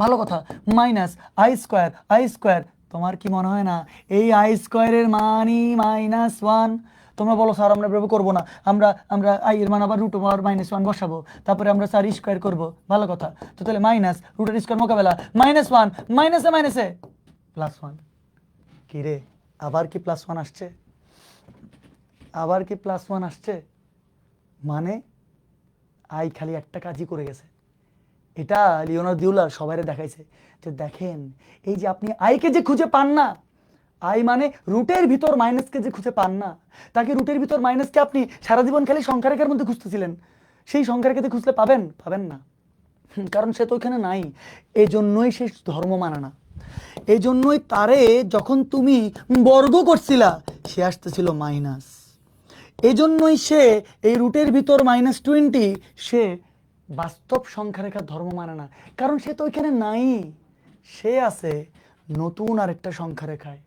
ভালো কথা, -i স্কোয়ার, তোমার কি মনে হয় না এই আই স্কোয়ারের মানই -1? তোমরা বলো স্যার আমরা এভাবে করবো না, আমরা আই এর মান আবার √1 বসাবো, তারপরে আমরা স্যার স্কোয়ার করবো, ভালো কথা। তো তাহলে √এর স্কোয়ার মোকাবেলা -1 মাইনাসে +1, কি রে আবার কি +1 আসছে, আবার কি +1 আসছে? মানে আই খালি একটা কাজই করে গেছে, এটা লিওনার্দো ইউলার সবাইরে দেখাইছে যে দেখেন এই যে আপনি আইকে যে খুঁজে পান না, আই মানে রুটের ভিতর মাইনাসকে যে খুঁজে পান না, তাকে রুটের ভিতর মাইনাসকে আপনি সারা জীবন খালি সংখ্যা রেখার মধ্যে খুঁজতেছিলেন, সেই সংখ্যা রেখাতে খুঁজলে পাবেন না, কারণ সে তো ওইখানে নাই, এই জন্যই সে ধর্ম মানে না, এই জন্যই তারে যখন তুমি বর্গ করছিলা সে আসতেছিল মাইনাস, এই জন্যই সে এই রুটের ভিতর -20 সে বাস্তব সংখ্যা রেখার ধর্ম মানে না, কারণ সে তো ওইখানে নাই, সে আছে নতুন আরেকটা সংখ্যা রেখায়,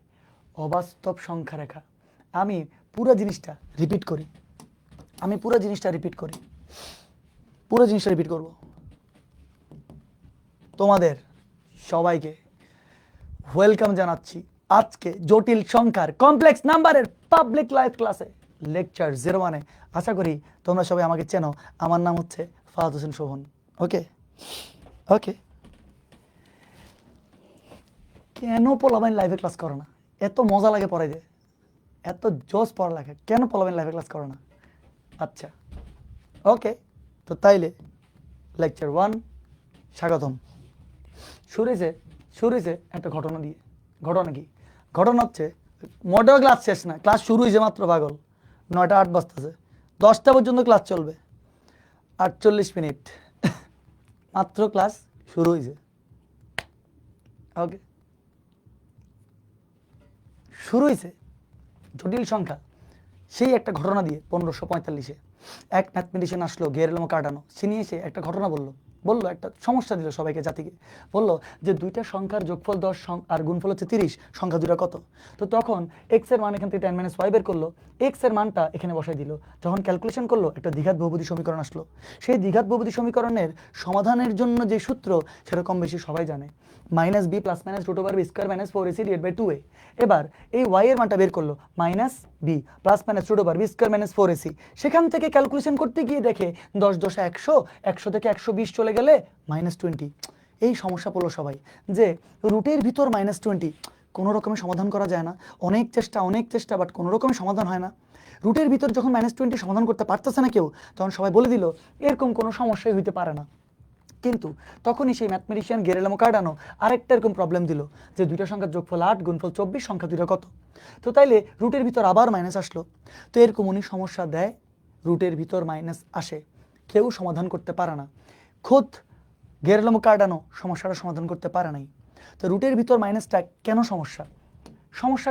অবাস্তব সংখ্যা রেখা। আমি পুরো জিনিসটা রিপিট করি, পুরো জিনিসটা রিপিট করব তোমাদের সবাইকে ওয়েলকাম জানাচ্ছি আজকে জটিল সংখ্যার কমপ্লেক্স নাম্বারের পাবলিক লাইভ ক্লাসে লেকচার 01-এ। আশা করি তোমরা সবাই আমাকে চেনো, আমার নাম হচ্ছে ফাহাদ হোসেন শোভন। ওকে, কেন পোলাবেন লাইভে ক্লাস করো না? এত মজা লাগে পড়াইতে, এত জোস পড়ালেখা, কেন পোলাবেন লাইভে ক্লাস করো না? আচ্ছা ওকে, তো তাইলে লেকচার 1 স্বাগতম। শুরু হয়েছে একটা ঘটনা দিয়ে। ঘটনা কি? ঘটনা হচ্ছে মোটেও ক্লাস শেষ না, ক্লাস শুরু হয়েছে মাত্র, পাগল 9টা 8 বাজতেছে, 10টা পর্যন্ত ক্লাস চলবে, 48 মিনিট মাত্র ক্লাস শুরু হয়েছে। ওকে, শুরু হয়েছে জটিল সংখ্যা, সেই একটা ঘটনা দিয়ে 1545-এ এক ম্যাথমেটিশিয়ান আসলো, গেরেলমো কার্ডানো, সে নিয়ে এসে একটা ঘটনা বললো। বললো একটা সমস্যা দিল সবাইকে, জাতিকে বললো যে দুইটা সংখ্যার যোগফল 10 আর গুণফল হচ্ছে 30, সংখ্যা দুটো কত? তো তখন এক্স এর মান এখান থেকে 10 - y বের করলো, এক্স এর মানটা এখানে বসাই দিল। যখন ক্যালকুলেশন করলো একটা দ্বিঘাত বহুপদী সমীকরণ আসলো। সেই দ্বিঘাত বহুপদী সমীকরণের সমাধানের জন্য যে সূত্র সেটা কম বেশি সবাই জানে, minus b plus minus root over b square minus 4ac divide by 2a। এবার এই y এর মানটা বের করলো, minus b plus minus root over b square minus 4ac। সেখান থেকে ক্যালকুলেশন করতে গিয়ে দেখে 10 × 100, 100 থেকে 120 চলে গেলে -20। এই সমস্যা পড়লো সবাই যে রুটের ভিতর -20 কোনো রকমের সমাধান করা যায় না। অনেক চেষ্টা বাট কোনো রকমের সমাধান হয় না। রুটের ভিতর যখন -20 সমাধান করতে পারতেছে না কেউ, তখন সবাই বলে দিল এরকম কোনো সমস্যাই হইতে পারে না। কিন্তু তখনই সেই ম্যাথমেটিশিয়ান গেরেলামো কার্ডানো আরেকটা এরকম প্রবলেম দিল যে দুইটা সংখ্যার যোগফল 8 গুণফল 24, সংখ্যা দুইটা কত? তো তাইলে রুটের ভিতর আবার মাইনাস আসলো। তো এরকম উনি সমস্যা দেয়, রুটের ভিতর মাইনাস আসে, কেউ সমাধান করতে পারে না। খোদ গেরেলামো কার্ডানো সমস্যাটা সমাধান করতে পারে নাই। তো রুটের ভিতর মাইনাসটা কেন সমস্যা?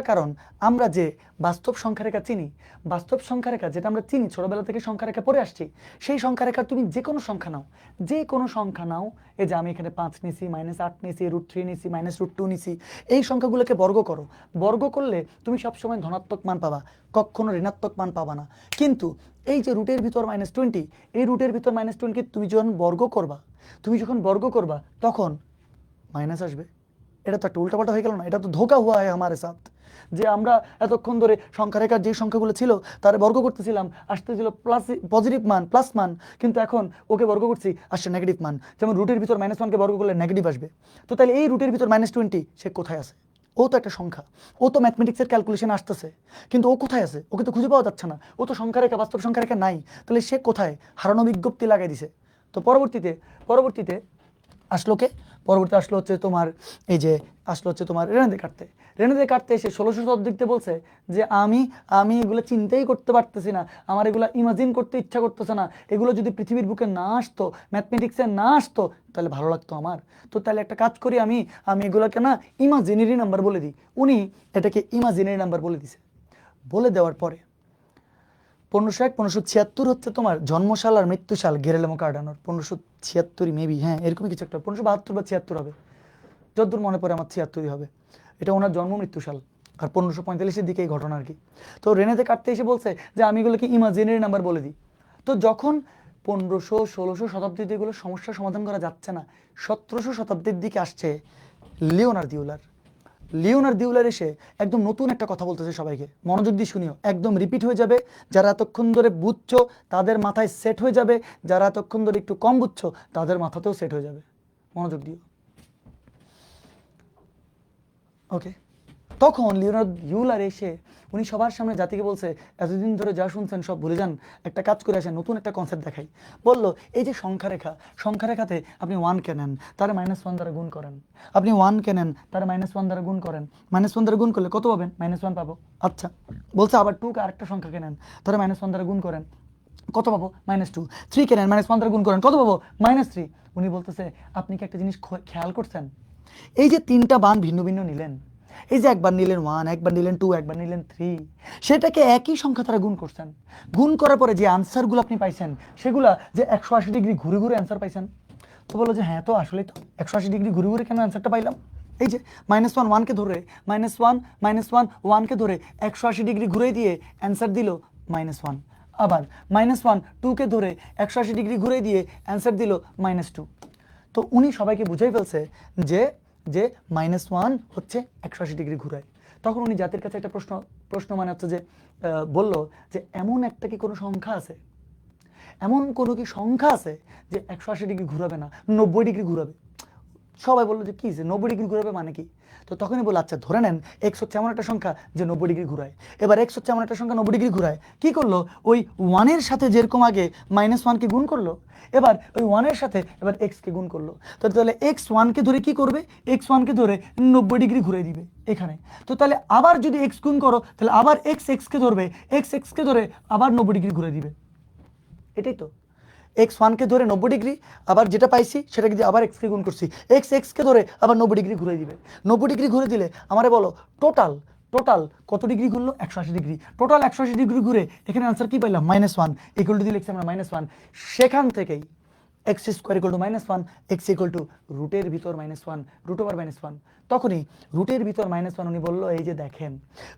কারণ আমরা যে বাস্তব সংখ্যা রেখা চিনি, বাস্তব সংখ্যা রেখা যেটা আমরা চিনি ছোটবেলা থেকে সংখ্যা রেখা পড়ে আসছি, সেই সংখ্যা রেখা তুমি যে কোনো সংখ্যা নাও, এই যে আমি এখানে 5 নিছি, -8 নিছি, √3 নিছি, -√2 নিছি, এই সংখ্যাগুলোকে বর্গ করো। বর্গ করলে তুমি সবসময় ধনাত্মক মান পাবা, কখনো ঋণাত্মক মান পাবা না। কিন্তু এই যে রুটের ভিতর -20, এই রুটের ভিতর -20 তুমি যখন বর্গ করবা তখন মাইনাস আসবে। এটা তো একটা উল্টাপাল্টা হয়ে গেল না? এটা তো ধোকা হুয়া হয় আমার সাথ। যে আমরা এতক্ষণ ধরে সংখ্যা রেখার যে সংখ্যাগুলো ছিল তার বর্গ করতেছিলাম, আসতেছিল পজিটিভ মান, প্লাস মান, কিন্তু এখন ওকে বর্গ করছি, আসছে নেগেটিভ মান। যেমন রুটের ভিতর -1কে বর্গ করলে নেগেটিভ আসবে। তো তাহলে এই রুটের ভিতর -20 সে কোথায় আছে? ও তো একটা সংখ্যা, ও তো ম্যাথমেটিক্সের ক্যালকুলেশন আসতেছে, কিন্তু ও কোথায় আছে? ওকে তো খুঁজে পাওয়া যাচ্ছে না। ও তো সংখ্যা রেখা, বাস্তব সংখ্যা রেখা নাই। তাহলে সে কোথায়? হারানো বিজ্ঞপ্তি লাগাই দিছে। তো পরবর্তীতে আসলো হচ্ছে তোমার এই যে রেনেদে কাটতে এসে 1600 শতাব্দীতে বলছে যে আমি এগুলো চিন্তাই করতে পারতেছি না, আমার এগুলো ইমাজিন করতে ইচ্ছা করতেছে না, এগুলো যদি পৃথিবীর বুকে না আসতো, ম্যাথমেটিক্সে না আসতো, তাহলে ভালো লাগতো আমার। তো তাহলে একটা কাজ করি, আমি এগুলোকে না ইমাজিনারি নাম্বার বলে দিই। উনি এটাকে ইমাজিনারি নাম্বার বলে দিছে। বলে দেওয়ার পরে 1501 1576 হচ্ছে তোমার জন্মসাল আর মৃত্যুসাল গেরেলামো কার্ডানোর। 1576 মেবি, হ্যাঁ এরকমই কিছু একটা, 1572 বা 76 হবে, যতদূর মনে পড়ে আমার 76 হবে। এটা ওনার জন্ম মৃত্যুসাল। আর 1545-এর দিকে এই ঘটনা আর কি। তো রেনেতে কাটতে এসে বলছে যে আমি এগুলোকে ইমাজিনারি নাম্বার বলে দিই। তো যখন 1500 1600 শতাব্দীতে এগুলো সমস্যার সমাধান করা যাচ্ছে না, 1700 শতাব্দীর দিকে আসছে লিওনার্দ ইউলার এসে একদম নতুন একটা কথা বলতেছে সবাইকে। মনোযোগ দিয়ে শুনিও, একদম রিপিট হয়ে যাবে। যারা এতক্ষণ ধরে বুঝছো তাদের মাথায় সেট হয়ে যাবে, যারা এতক্ষণ ধরে একটু কম বুঝছো তাদের মাথাতেও সেট হয়ে যাবে। মনোযোগ দিও, ওকে। তখন লিওনার্দ ইউলার এসে উনি সবার সামনে জাতিকে বলছে, এতদিন ধরে যা শুনছেন সব ভুলে যান, একটা কাজ করে আসেন, নতুন একটা কনসেপ্ট দেখাই। বললো এই যে সংখ্যা রেখাতে আপনি 1কে নেন, তারা -1 দ্বারা গুণ করেন। আপনি 1কে নেন, তারা -1 দ্বারা গুণ করেন। -1 দ্বারা গুণ করলে কত পাবেন? -1 পাবো। আচ্ছা, বলছে আবার 2কে আরেকটা সংখ্যাকে নেন, তারা -1 দ্বারা গুণ করেন, কত পাবো? -2। 3কে নেন, -1 দ্বারা গুণ করেন, কত পাবো? -3। উনি বলতেছে আপনি কি একটা জিনিস খেয়াল করছেন? এই যে 3টা মান ভিন্ন ভিন্ন নিলেন, এই যে একবার নিলেন 1, একবার নিলেন 2, একবার নিলেন 3, সেটাকে একই সংখ্যা দ্বারা গুণ করছেন। গুণ করার পরে যে আনসারগুলো আপনি পাইছেন সেগুলা যে 180 ডিগ্রি ঘুরে ঘুরে অ্যান্সার পাইছেন। তো বলো যে হ্যাঁ, তো আসলেই তো 180 ডিগ্রি ঘুরে ঘুরে কেন অ্যান্সারটা পাইলাম? এই যে -1 1কে ধরে, -1 1কে ধরে 180 ডিগ্রি ঘুরে দিয়ে অ্যান্সার দিল -1। আবার -1 2কে ধরে 180 ডিগ্রি ঘুরে দিয়ে অ্যান্সার দিল -2। তো উনি সবাইকে বুঝাই ফেলছে যে -1 হচ্ছে 180 ডিগ্রি ঘুরায়। তখন উনি জাতির কাছে একটা প্রশ্ন মানে হচ্ছে যে বলল যে এমন একটা কি কোনো সংখ্যা আছে, এমন কোনো কি সংখ্যা আছে যে 180 ডিগ্রি ঘুরাবে না, 90 ডিগ্রি ঘুরাবে? সবাই বললো যে কি, যে 90 ডিগ্রি ঘুরাবে মানে কি? তো তখনই বললো আচ্ছা ধরে নেন এক্স হচ্ছে এমন একটা সংখ্যা যে 90 ডিগ্রি ঘুরায়। এবার এক্স হচ্ছে এমন একটা সংখ্যা 90 ডিগ্রি ঘুরায়, কি করলো? ওই 1-এর সাথে যেরকম আগে -1কে গুণ করলো, এবার ওই 1-এর সাথে এবার এক্সকে গুণ করলো। তো তাহলে x1কে ধরে কি করবে? x1কে ধরে 90 ডিগ্রি ঘুরে দিবে এখানে। তো তাহলে আবার যদি এক্স গুণ করো, তাহলে আবার এক্সকে ধরবে, এক্সকে ধরে আবার 90 ডিগ্রি ঘুরে দিবে। এটাই তো x1কে ধরে 90 ডিগ্রি, আবার যেটা পাইছি সেটাকে দিয়ে আবার এক্সকে গুণ করছি, এক্সকে ধরে আবার 90 ডিগ্রি ঘুরে দিবে। 90 ডিগ্রি ঘুরে দিলে আমারে বলো টোটাল কত ডিগ্রি ঘুরলো? 180 ডিগ্রি। টোটাল 180 ডিগ্রি ঘুরে এখানে আনসার কি পাইলাম? -1 ইকুয়াল টু দিয়ে লিখছি আমরা -1। সেখান থেকেই x square equal to -1, x equal two রুটের ভিতর -1, রুট ওভার -1। তখনই রুটের ভিতর -1 উনি বললো এই যে দেখেন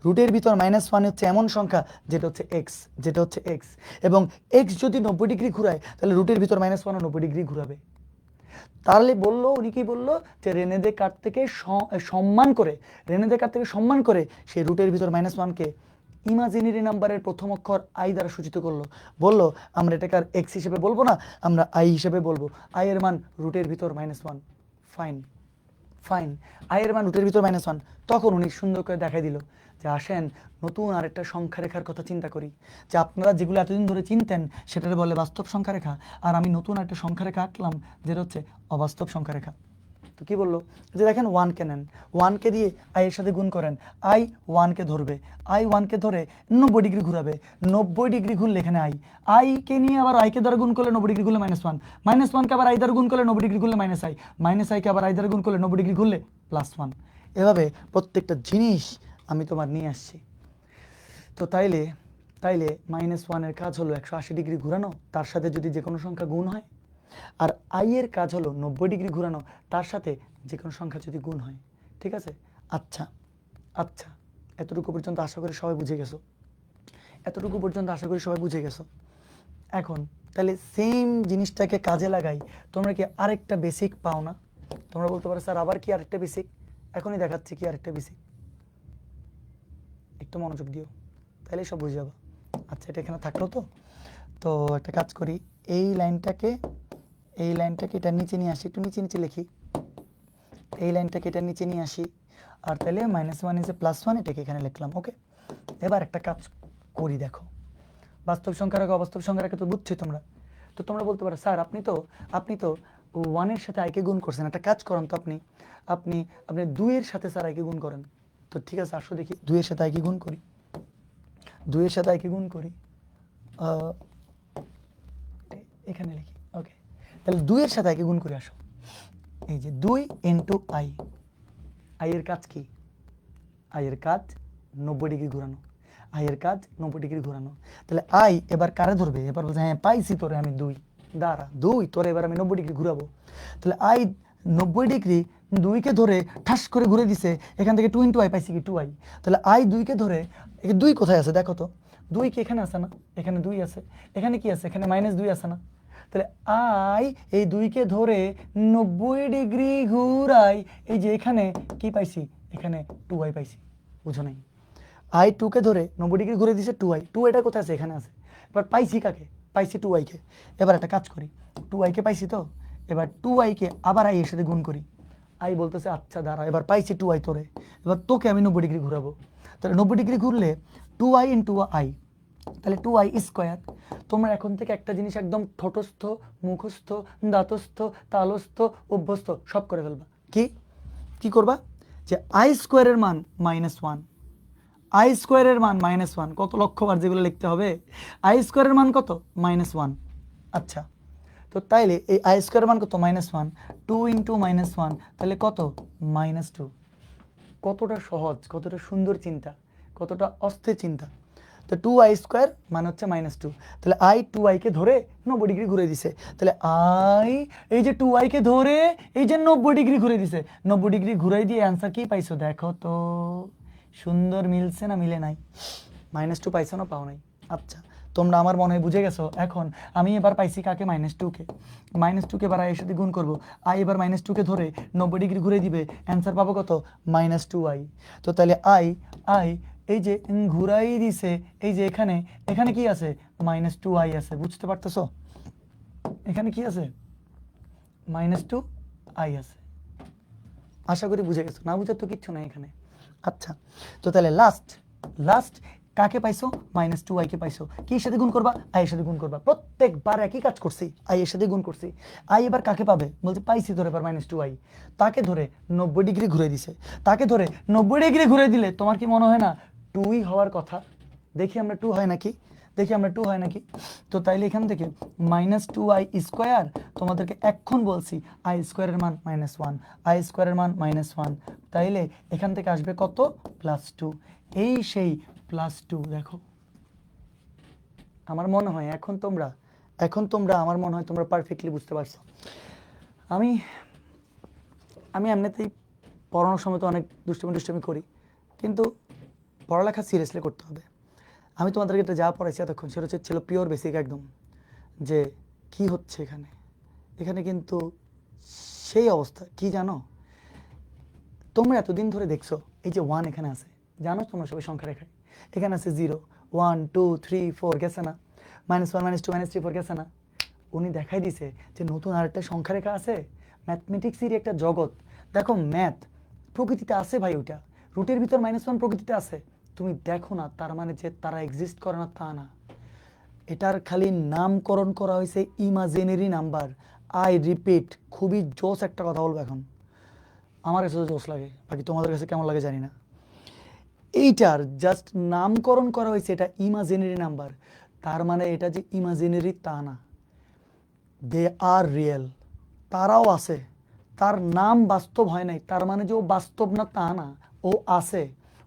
রুটের ভিতর -1 হচ্ছে এমন সংখ্যা যেটা হচ্ছে এক্স, যেটা হচ্ছে এক্স, এবং এক্স যদি 90 ডিগ্রি ঘুরায় তাহলে রুটের ভিতর -1 90 ডিগ্রি ঘুরাবে। তাহলে বললো উনি কি বললো যে রেনে দেকার্ত থেকে সম্মান করে, রেনে দেকার্ত থেকে সম্মান করে সে রুটের ভিতর -1কে ইমাজিনারি নাম্বারের প্রথম অক্ষর আই দ্বারা সূচিত করলো। বললো আমরা এটাকে আর এক্স হিসেবে বলবো না, আমরা আই হিসেবে বলবো। আই এর মান রুটের ভিতর -1। ফাইন ফাইন, আই এর মান রুটের ভিতর -1। তখন উনি সুন্দর করে দেখাই দিল যে আসেন নতুন আরেকটা সংখ্যা রেখার কথা চিন্তা করি, যে আপনারা যেগুলো এতদিন ধরে চিনতেন সেটার বলে বাস্তব সংখ্যা রেখা, আর আমি নতুন একটা সংখ্যা রেখা আঁকলাম যেটা হচ্ছে অবাস্তব সংখ্যা রেখা। তো কি বললো যে দেখেন 1কে নেন, 1কে দিয়ে আই এর সাথে গুণ করেন, আই 1কে ধরবে, আই 1কে ধরে 90 ডিগ্রি ঘুরাবে, 90 ডিগ্রি ঘুরলে এখানে আইকে নিয়ে আবার আইকে দ্বারা গুণ করলে 90 ডিগ্রি ঘুরলে -1, -1কে আবার আই দ্বারা গুণ করলে 90 ডিগ্রি ঘুরলে আইকে আবার আই দ্বারা গুণ করলে 90 ডিগ্রি ঘুরলে +1। এভাবে প্রত্যেকটা জিনিস আমি তোমার নিয়ে আসছি। তো তাইলে -1 কাজ হলো 180 ডিগ্রি ঘুরানো, তার সাথে যদি যে কোনো সংখ্যা গুণ হয়, আর আই এর কাজ হলো 90 ডিগ্রি ঘুরানো, তার সাথে যে কোনো সংখ্যা যদি গুণ হয়। ঠিক আছে? আচ্ছা আচ্ছা, এতটুকু পর্যন্ত আশা করি সবাই বুঝে গেছো, এতটুকু পর্যন্ত আশা করি সবাই বুঝে গেছো। এখন তাহলে সেম জিনিসটাকে কাজে লাগাই, তোমরা কি আরেকটা বেসিক পাও না? তোমরা বলতে পারো স্যার আবার কি আরেকটা বেসিক? এখনই দেখাচ্ছি কি আরেকটা বেসিক, একটু মনোযোগ দিও তাহলে সব বুঝে যাবো। আচ্ছা এটা এখানে থাকলো তো, তো একটা কাজ করি, এই লাইনটাকে এটার নিচে নিয়ে আসি, একটু নিচে লিখি, এই লাইনটাকে এটার নিচে নিয়ে আসি, আর তাহলে -1 ইজ +1 এটাকে এখানে লিখলাম। ওকে, এবার একটা কাজ করি, দেখো বাস্তব সংখ্যা রেখা অবাস্তব সংখ্যা রেখা তো বুঝছোই তোমরা। তো তোমরা বলতে পারো স্যার আপনি তো 1 এর সাথে আইকে গুণ করছেন, একটা কাজ করেন তো আপনি আপনি আপনি 2 এর সাথে স্যার আইকে গুণ করেন। তো ঠিক আছে আসো দেখি 2 এর সাথে আইকে গুণ করি, 2 এর সাথে আইকে গুণ করি, এখানে লিখি। ওকে, তাহলে 2 এর সাথে আইকে গুণ করে আসো। এই যে 2 ইন্টু আই, আই এর কাজ কি? আই এর কাজ 90 ডিগ্রি ঘোরানো, আই এর কাজ 90 ডিগ্রি ঘোরানো। তাহলে আই এবার কারে ধরবে? এবার বলছে হ্যাঁ পাইছি তোরে আমি 2 দাঁড়া, 2 তোরে এবার আমি 90 ডিগ্রি ঘুরাবো। তাহলে আই 90 ডিগ্রি 2কে ধরে ঠাস করে ঘুরে দিছে, এখান থেকে 2 ইন্টু আই পাইছি কি 2i। তাহলে আই 2কে ধরে, 2 কোথায় আছে দেখো তো, 2 কি এখানে আছে না? এখানে 2 আছে, এখানে কি আছে? এখানে -2 আছে না? তাহলে আই এই 2কে ধরে 90 ডিগ্রি ঘুরাই, এই যে এখানে কি পাইছি? এখানে 2i পাইছি। বুঝো নাই? আই 2কে ধরে 90 ডিগ্রি ঘুরে দিছে 2i, 2 এটা কোথায় আছে? এখানে আছে। এবার পাইছি কাকে? পাইছি 2i-কে। এবার একটা কাজ করি, 2i-কে পাইছি তো, এবার 2i-কে আবার আই এর সাথে গুণ করি। আই বলতেছে আচ্ছা দাঁড়া, এবার পাইছি 2i তোরে, এবার তোকে আমি 90 ডিগ্রি ঘুরাবো। তাহলে 90 ডিগ্রি ঘুরলে 2i ইন্টু আই, তাহলে 2i স্কোয়ার। তোমরা এখন থেকে একটা জিনিস একদম ঠোঁটস্থ, মুখস্থ, দাঁতস্থ, তালস্থ, অভ্যস্ত সব করে ফেলবা। কি কি করবা? যে আই স্কোয়ারের মান -1, আই স্কোয়ারের মান -1, কত লক্ষবার যেগুলো লিখতে হবে। আই স্কোয়ারের মান কত? -1। আচ্ছা, তো তাইলে এই আই স্কোয়ারের মান কত? -1, 2 ইন্টু -1 তাহলে কত? -2। কতটা সহজ, কতটা সুন্দর চিন্তা, কতটা অস্থির চিন্তা। তো 2i স্কোয়ার মানে হচ্ছে -2, তাহলে আই 2i-কে ধরে 90 ডিগ্রি ঘুরে দিছে। তাহলে আই এই যে 2i-কে ধরে এই যে 90 ডিগ্রি ঘুরে দিছে, 90 ডিগ্রি ঘুরাই দিয়ে অ্যান্সার কি পাইছো দেখো তো, সুন্দর মিলছে না মিলে নাই? -2 পাইছো না? পাও নাই। আচ্ছা তোমরা আমার মনে হয় বুঝে গেছো। এখন আমি এবার পাইছি কাকে? -2-কে। -2-কে এবার আইয়ের সাথে গুণ করবো, আই এবার -2-কে ধরে 90 ডিগ্রি ঘুরে দিবে, অ্যান্সার পাবো কত? -2i। তো তাহলে আই এই যে ঘুরাই দিছে, এই যে এখানে এখানে কি আছে? -2i আছে। বুঝতে পারতেছো? এখানে কি আছে? -2i আছে। আশা করি বুঝে গেছো, না বুঝার তো কিচ্ছু নাই এখানে। আচ্ছা, তো তাহলে লাস্ট কাকে পাইছো? -2i-কে পাইছো। কি সাথে গুণ করবা? আই এর সাথে গুণ করবা। প্রত্যেকবার একই কাজ করছি, আই এর সাথে গুণ করছি। আই এবার কাকে পাবে? বলতে পাইছি ধরে এবার -2i, তাকে ধরে 90 ডিগ্রি ঘুরে দিছে, তাকে ধরে 90 ডিগ্রি ঘুরে দিলে তোমার কি মনে হয় না 2ই হওয়ার কথা? দেখি আমরা 2 হয় নাকি, দেখি আমরা 2 হয় নাকি। তো তাইলে এখান থেকে -2i স্কোয়ার, তোমাদেরকে এখন বলছি আই স্কোয়ারের মান -1, আই স্কোয়ারের মান -1, তাইলে এখান থেকে আসবে কত? +2। এই সেই +2। দেখো আমার মনে হয় এখন তোমরা এখন তোমরা আমার মনে হয় তোমরা পারফেক্টলি বুঝতে পারছো। আমি আমি এমনিতেই পড়ানোর সময় তো অনেক দুষ্টুমি করি, কিন্তু পড়ালেখা সিরিয়াসলি করতে হবে। আমি তোমাদেরকে এটা যা পড়াইছি এতক্ষণ সেটা ছিল পিওর বেসিক একদম, যে কি হচ্ছে এখানে। এখানে কিন্তু সেই অবস্থা কি জানো, তোমরা এতদিন ধরে দেখছো এই যে 1 এখানে আছে, জানো তোমরা সবাই সংখ্যা রেখায়, এখানে আছে 0 1 2 3 4 গেছে না, -1 -2 -3 4 গেছে না। উনি দেখাই দিছে যে নতুন আরেকটা সংখ্যা রেখা আছে। ম্যাথমেটিক্সেরই একটা জগৎ। দেখো ম্যাথ প্রকৃতিতে আছে ভাই, ওইটা রুটের ভিতর -1 প্রকৃতিতে আছে, তুমি দেখো না তার মানে যে তারা এক্সিস্ট করে না তা না। এটার খালি নামকরণ করা হয়েছে ইমাজিনারি নাম্বার। আই রিপিট, খুবই জোস একটা কথা বলবো এখন, আমার কাছে তো জোস লাগে, বাকি তোমাদের কাছে কেমন লাগে জানি না। এইটার জাস্ট নামকরণ করা হয়েছে এটা ইমাজিনারি নাম্বার, তার মানে এটা যে ইমাজিনারি তা না, দে আর রিয়েল, তারাও আছে। তার নাম বাস্তব হয় নাই তার মানে যে ও বাস্তব না তা না, ও আছে,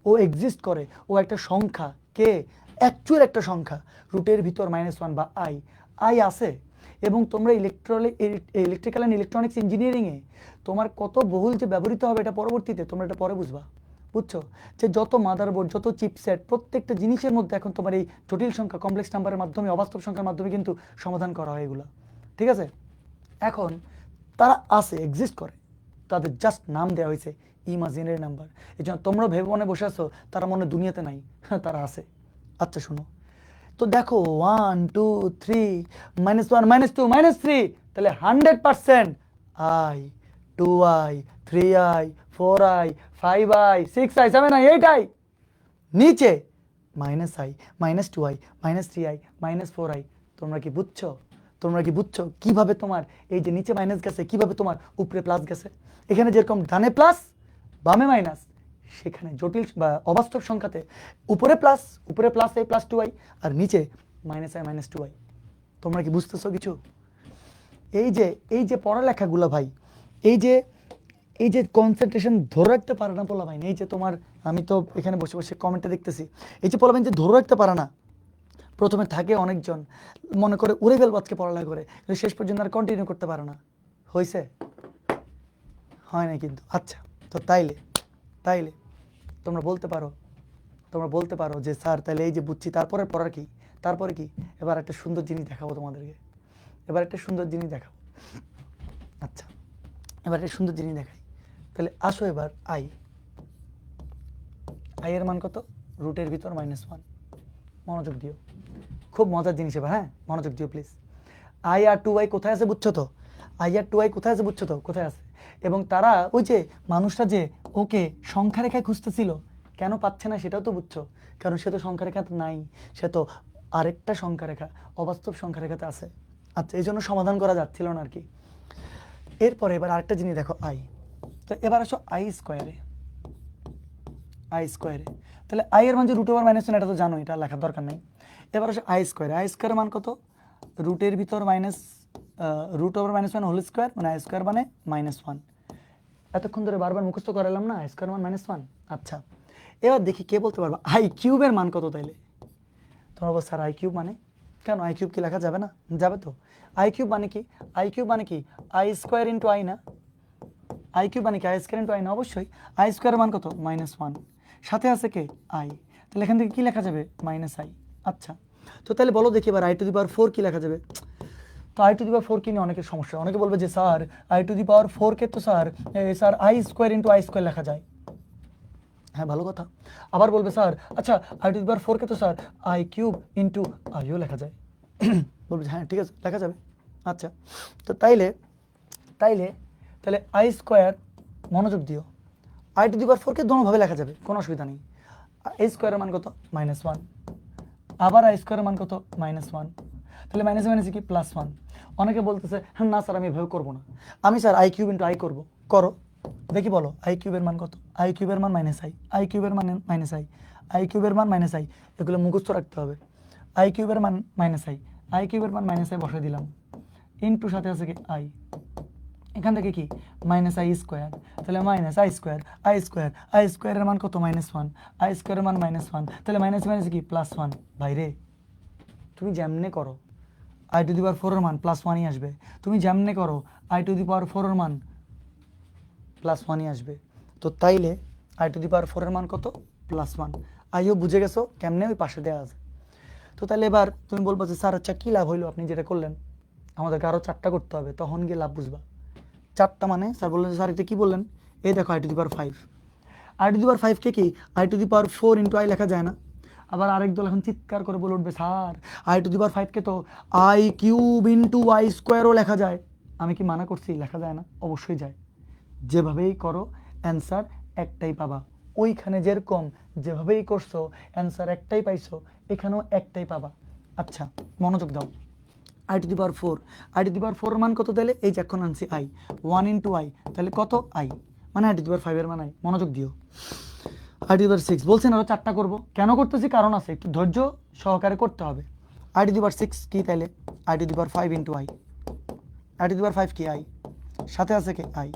ও এক্সিস্ট করে, ও একটা সংখ্যা। কে? অ্যাকচুয়াল একটা সংখ্যা, রুটের ভিতর -1 বা আই, আই আছে। এবং তোমরা ইলেকট্রিক্যাল অ্যান্ড ইলেকট্রনিক্স ইঞ্জিনিয়ারিংয়ে তোমার কত বহুল যে ব্যবহৃত হবে এটা পরবর্তীতে তোমরা এটা পরে বুঝবা, বুঝছো? যে যত মাদারবোর্ড, যত চিপসেট, প্রত্যেকটা জিনিসের মধ্যে এখন তোমার এই জটিল সংখ্যা, কমপ্লেক্স নাম্বারের মাধ্যমে, অবাস্তব সংখ্যার মাধ্যমে কিন্তু সমাধান করা হয় এগুলো, ঠিক আছে? এখন তারা আছে, এক্সিস্ট করে, তাদের জাস্ট নাম দেওয়া হয়েছে ইমাজিনারি নাম্বার। এই জন্য তোমরা ভেবে মনে বসে আছো তারা মনে দুনিয়াতে নাই, তারা আছে। আচ্ছা শোনো তো, দেখো 1 2 3 -1 -2 -3, তাহলে 100% I 2i 3i 4i 5i 6i 7i 8i, নিচে -i -2i -3i -4i। তোমরা কি বুঝছো? তোমরা কি বুঝছো কিভাবে তোমার এই যে নিচে মাইনাস গেছে কিভাবে তোমার উপরে প্লাস গেছে? এখানে যেরকম ডানে প্লাস বামে মাইনাস, সেখানে জটিল বা অবাস্তব সংখ্যাতে উপরে প্লাস এই +2i, আর নিচে -i -2i। তোমরা কি বুঝতেছো কিছু? এই যে পড়ালেখাগুলো ভাই, এই যে কনসেন্ট্রেশন ধরে রাখতে পারে না পোলা ভাই, এই যে তোমার, আমি তো এখানে বসে বসে কমেন্টে দেখতেছি, এই যে পোলা ভাই যে ধরে রাখতে পারে না, প্রথমে থাকে অনেকজন মনে করে উড়ে ফেলবো আজকে পড়ালেখা করে, কিন্তু শেষ পর্যন্ত আর কন্টিনিউ করতে পারে না। হয়েছে? হয় না কিন্তু। আচ্ছা তো তাইলে তোমরা বলতে পারো যে স্যার তাহলে এই যে বুঝছি তারপরে পড়ার কি, তারপরে কি? এবার একটা সুন্দর জিনিস দেখাবো তোমাদেরকে, আচ্ছা এবার একটা সুন্দর জিনিস দেখাই। তাহলে আসো এবার আই এর মান কত? রুটের ভিতর -1। মনোযোগ দিও, খুব মজার জিনিস এবার, হ্যাঁ মনোযোগ দিও প্লিজ। আই আর 2i কোথায় আছে বুঝছো তো? আই আর 2i কোথায় আছে বুঝছো তো? কোথায় আছে? এবং তারা ওই যে মানুষটা যে ওকে সংখ্যা রেখায় খুঁজতেছিল, কেন পাচ্ছে না সেটাও তো বুঝছো, কারণ সে তো সংখ্যা রেখাতে নাই, সে তো আরেকটা সংখ্যা রেখা, অবাস্তব সংখ্যা রেখাতে আছে। আচ্ছা এই জন্য সমাধান করা যাচ্ছিল না আর কি। এরপরে এবার আরেকটা জিনিস দেখো আই, তো এবার আসো আই স্কোয়ারে, তাহলে আই এর মান যে √1 এটা তো জানো, এটা লেখার দরকার নেই। এবার আসো আই স্কোয়ারের মান কত? রুটের ভিতর √1 হোল স্কোয়ার, মানে আই স্কোয়ার মানে -1। এতক্ষণ ধরে বারবার মুখস্থ করালাম না আই স্কোয়ার মান -1। আচ্ছা এবার দেখি কে বলতে পারবা আই কিউবের মান কত? তাইলে তোমরা বলছো স্যার আই কিউব মানে, কেন আই কিউব কি লেখা যাবে না? যাবে তো। আই কিউব মানে কি? আই স্কোয়ার ইন্টু আই না? আই কিউব মানে কি? আই স্কোয়ার ইন্টু আই না? অবশ্যই। আই স্কোয়ারের মান কত? -1, সাথে আছে কে? আই, তাহলে এখান থেকে কি লেখা যাবে? -i। আচ্ছা তো তাহলে বলো দেখি এবার i⁴ কি লেখা যাবে? তো i⁴ কি নিয়ে অনেকের সমস্যা, অনেকে বলবে যে স্যার i⁴ কে তো sir I square into I square লেখা যায়। হ্যাঁ ভালো কথা। আবার বলবে স্যার আচ্ছা i⁴ কে তো স্যার আই কিউব ইন্টু আইও লেখা যায়। বলবে হ্যাঁ ঠিক আছে লেখা যাবে। আচ্ছা তো তাইলে আই স্কোয়ার, মনোযোগ দিও, i⁴ কে দোনোভাবে লেখা যাবে, কোনো অসুবিধা নেই। এই স্কোয়ারের মান কত? -1, আবার আই স্কোয়ারের মান কত? -1, তাহলে মাইনাসে মাইনাসে কি +1। অনেকে বলতেছে হ্যাঁ না স্যার আমি এভাবে করবো না, আমি sir I cube into I করবো। করো দেখি, বলো আই কিউবের মান কত? আই কিউবের মান -i, আই কিউবের মান -i, আই কিউবের মান -i, এগুলো মুখস্থ রাখতে হবে। আই কিউবের মান -i, আই কিউবের মান -i বসাই দিলাম, ইন্টু সাথে আছে কি আই, এখান থেকে কি -i স্কোয়ার, তাহলে আই স্কোয়ারের মান কত? -1, আই স্কোয়ারের মান -1, তাহলে মাইনাসে মাইনাসে কি +1। বাইরে তুমি যেমনে করো আই টু দি পাওয়ার 4 এর মান +1ই আসবে। তুমি যেমনে করো আই টু দি পাওয়ার 4 এর মান +1ই আসবে। তো তাইলে আই টু দি পাওয়ার 4 এর মান কত? +1। আইও বুঝে গেছো কেমনে, ওই পাশে দেওয়া আছে। তো তাহলে এবার তুমি বলবো যে স্যার আচ্ছা কী লাভ হইলো আপনি যেটা করলেন, আমাদেরকে আরও 4টা করতে হবে, তখন গিয়ে লাভ বুঝবা। 4টা মানে স্যার বললেন স্যার এটা কী বললেন, এই দেখো i to the power 5। I to the power 5 কে কি i to the power 4 into i লেখা যায় না? আবার আরেক দল এখন চিৎকার করে বলে উঠবে sir I to the power 5 কে তো আই কিউব ইন্টু আই স্কোয়ারও লেখা যায়। আমি কি মানা করছি লেখা যায় না? অবশ্যই যায়। যেভাবেই করো অ্যান্সার একটাই পাবা। ওইখানে যেরকম যেভাবেই করছো অ্যান্সার একটাই পাইছো, এখানেও একটাই পাবা। আচ্ছা মনোযোগ দাও। I to the power 4, i to the power 4 মান কত তাহলে? এই যে এখন আনছি আই, 1 ইন্টু আই, তাহলে কত? আই, মানে আই টু দি পাওয়ার 5 এর মান আই। মনোযোগ দিও। আই টু দি পাওয়ার 6 বলছেন আরও 4টা করবো, কেন করতেছি কারণ আছে, একটু ধৈর্য সহকারে করতে হবে। আই টু দি পাওয়ার 6 কি তাইলে? I to the power 5 into i. I to the power 5 কি? আই, সাথে আছে কি? আই,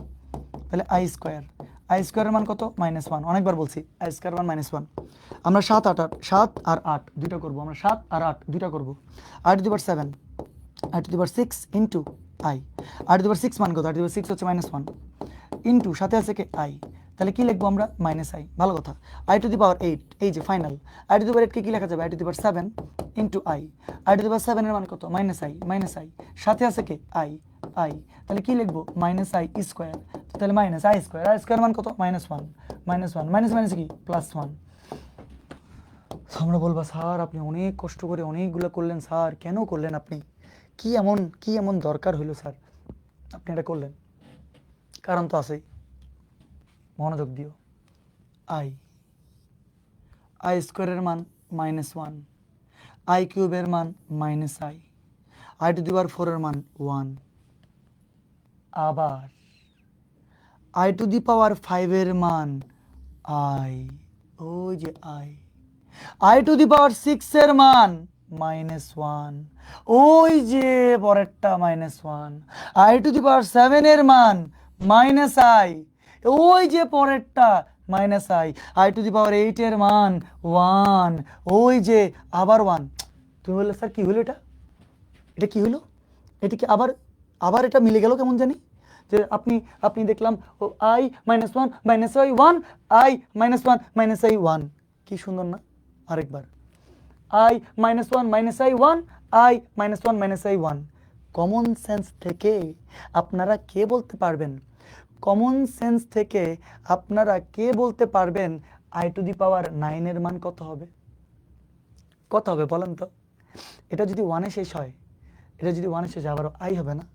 তাহলে আই স্কোয়ার। আই স্কোয়ারের মান কত? -1। অনেকবার বলছি আই স্কোয়ার মান -1। আমরা 7 আর 8 দুইটা করবো, আমরা 7 আর 8 দুইটা করবো। I to the power 7, i to the power 6 into i. I to the power 6 মান কত? আই টু দি পাওয়ার 6 হচ্ছে -1 ইন্টু সাথে আছে কি? আই, তাহলে কি লিখবো আমরা? -আই। ভালো কথা। আই টু দি পাওয়ার 8, এই যে final. I to the power 8 কে কি লেখা যাবে? I to the power 7 into i. I to the power 7 এর মান কত? -আই, সাথে আছে কি? আই, তাহলে কি লিখবো? -আই স্কোয়ার, তাহলে -আই স্কোয়ার। আই স্কোয়ার মান কত? -1, মাইনাস কি? +1। আমরা বলবা স্যার আপনি অনেক কষ্ট করে অনেকগুলো করলেন স্যার, কেন করলেন আপনি? কি এমন দরকার হইলো স্যার আপনি এটা করলেন? কারণ তো আছেই, মনোযোগ দিও। আই স্কোয়ারের মান -1, আই কিউবের মান -I, i to the power 4 এর মান 1, আবার আই টু দি পাওয়ার 5 এর মান আই, ওই যে আই টু দি পাওয়ার 6 এর মান -1, ওই যে পরেরটা -1, আই টু দি পাওয়ার 7 এর মান আই, ওই যে পরেরটা I, i to the power 8 এর মান 1, ওই যে আবার 1। তুমি বললে স্যার কি হলো এটা? এটা কি হলো? এটা কি আবার আবার এটা মিলে গেল কেমন জানি? যে আপনি দেখলাম ও আই -1 -আই 1, আই -1 -আই 1, কি সুন্দর না? আরেকবার I -1 -I 1, I -1 -I 1। Common sense থেকে আপনারা কে বলতে পারবেন, কমন সেন্স থেকে আপনারা কে বলতে পারবেন আই টু দি পাওয়ার 9 এর মান কত হবে? কত হবে বলেন তো? এটা যদি 1 এ শেষ হয়, এটা যদি 1 এ শেষ হয়, আবার আই হবে না?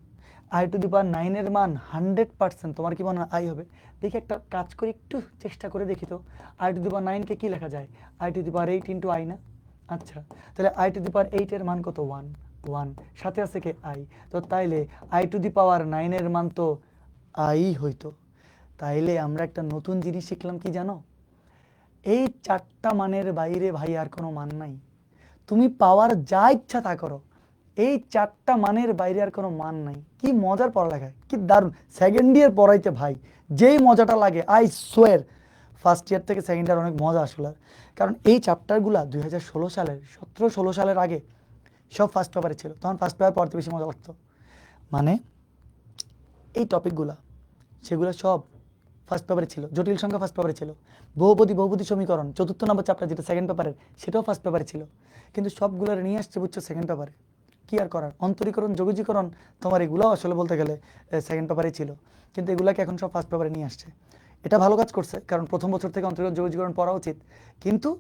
আই টু দি পাওয়ার 9 এর মান 100%, তোমার কি মনে হয় আই হবে? দেখি একটা কাজ করে একটু চেষ্টা করে দেখি তো। আই টু দি পাওয়ার 9 কে কি লেখা যায়? I to the power 8 into I না? আচ্ছা, তাহলে আই টু দি পাওয়ার 8 এর মান কত? 1, সাথে আছে কি? আই। তো তাইলে আই টু দি পাওয়ার 9 এর মান তো আই হইতো। তাইলে আমরা একটা নতুন জিনিস শিখলাম, কি জানো? এই 4টা মানের বাইরে ভাই আর কোনো মান নাই। তুমি পাওয়ার যা ইচ্ছা তা করো, এই 4টা মানের বাইরে আর কোনো মান নাই। কি মজার পড়ালেখা, কি দারুণ! সেকেন্ড ইয়ার পড়াইতে ভাই যেই মজাটা লাগে, আই সোয়ার ফার্স্ট ইয়ার থেকে সেকেন্ড ইয়ার অনেক মজা আসলে। কারণ এই চ্যাপ্টারগুলো 2016 সালের 17-16 সালের আগে সব ফার্স্ট পেপারে ছিল, তখন ফার্স্ট পেপার পড়তে বেশি মজা লাগতো। মানে এই টপিকগুলো সেগুলো সব ফার্স্ট পেপারে ছিল। জটিল সংখ্যা ফার্স্ট পেপারে ছিল, বহুপদী সমীকরণ 4th নম্বর চ্যাপ্টার যেটা সেকেন্ড পেপারের, সেটাও ফার্স্ট পেপারে ছিল। কিন্তু সবগুলো নিয়ে আসছে বুঝছো সেকেন্ড পেপারে। কি আর করার, অন্তরীকরণ যোগীকরণ তোমার এগুলো আসলে বলতে গেলে সেকেন্ড পেপারেই ছিল, কিন্তু এগুলাকে এখন সব ফার্স্ট পেপারে নিয়ে আসছে। এটা ভালো কাজ করছে, কারণ প্রথম বছর থেকে অন্তরীকরণ যোগীকরণ পড়া উচিত। কিন্তু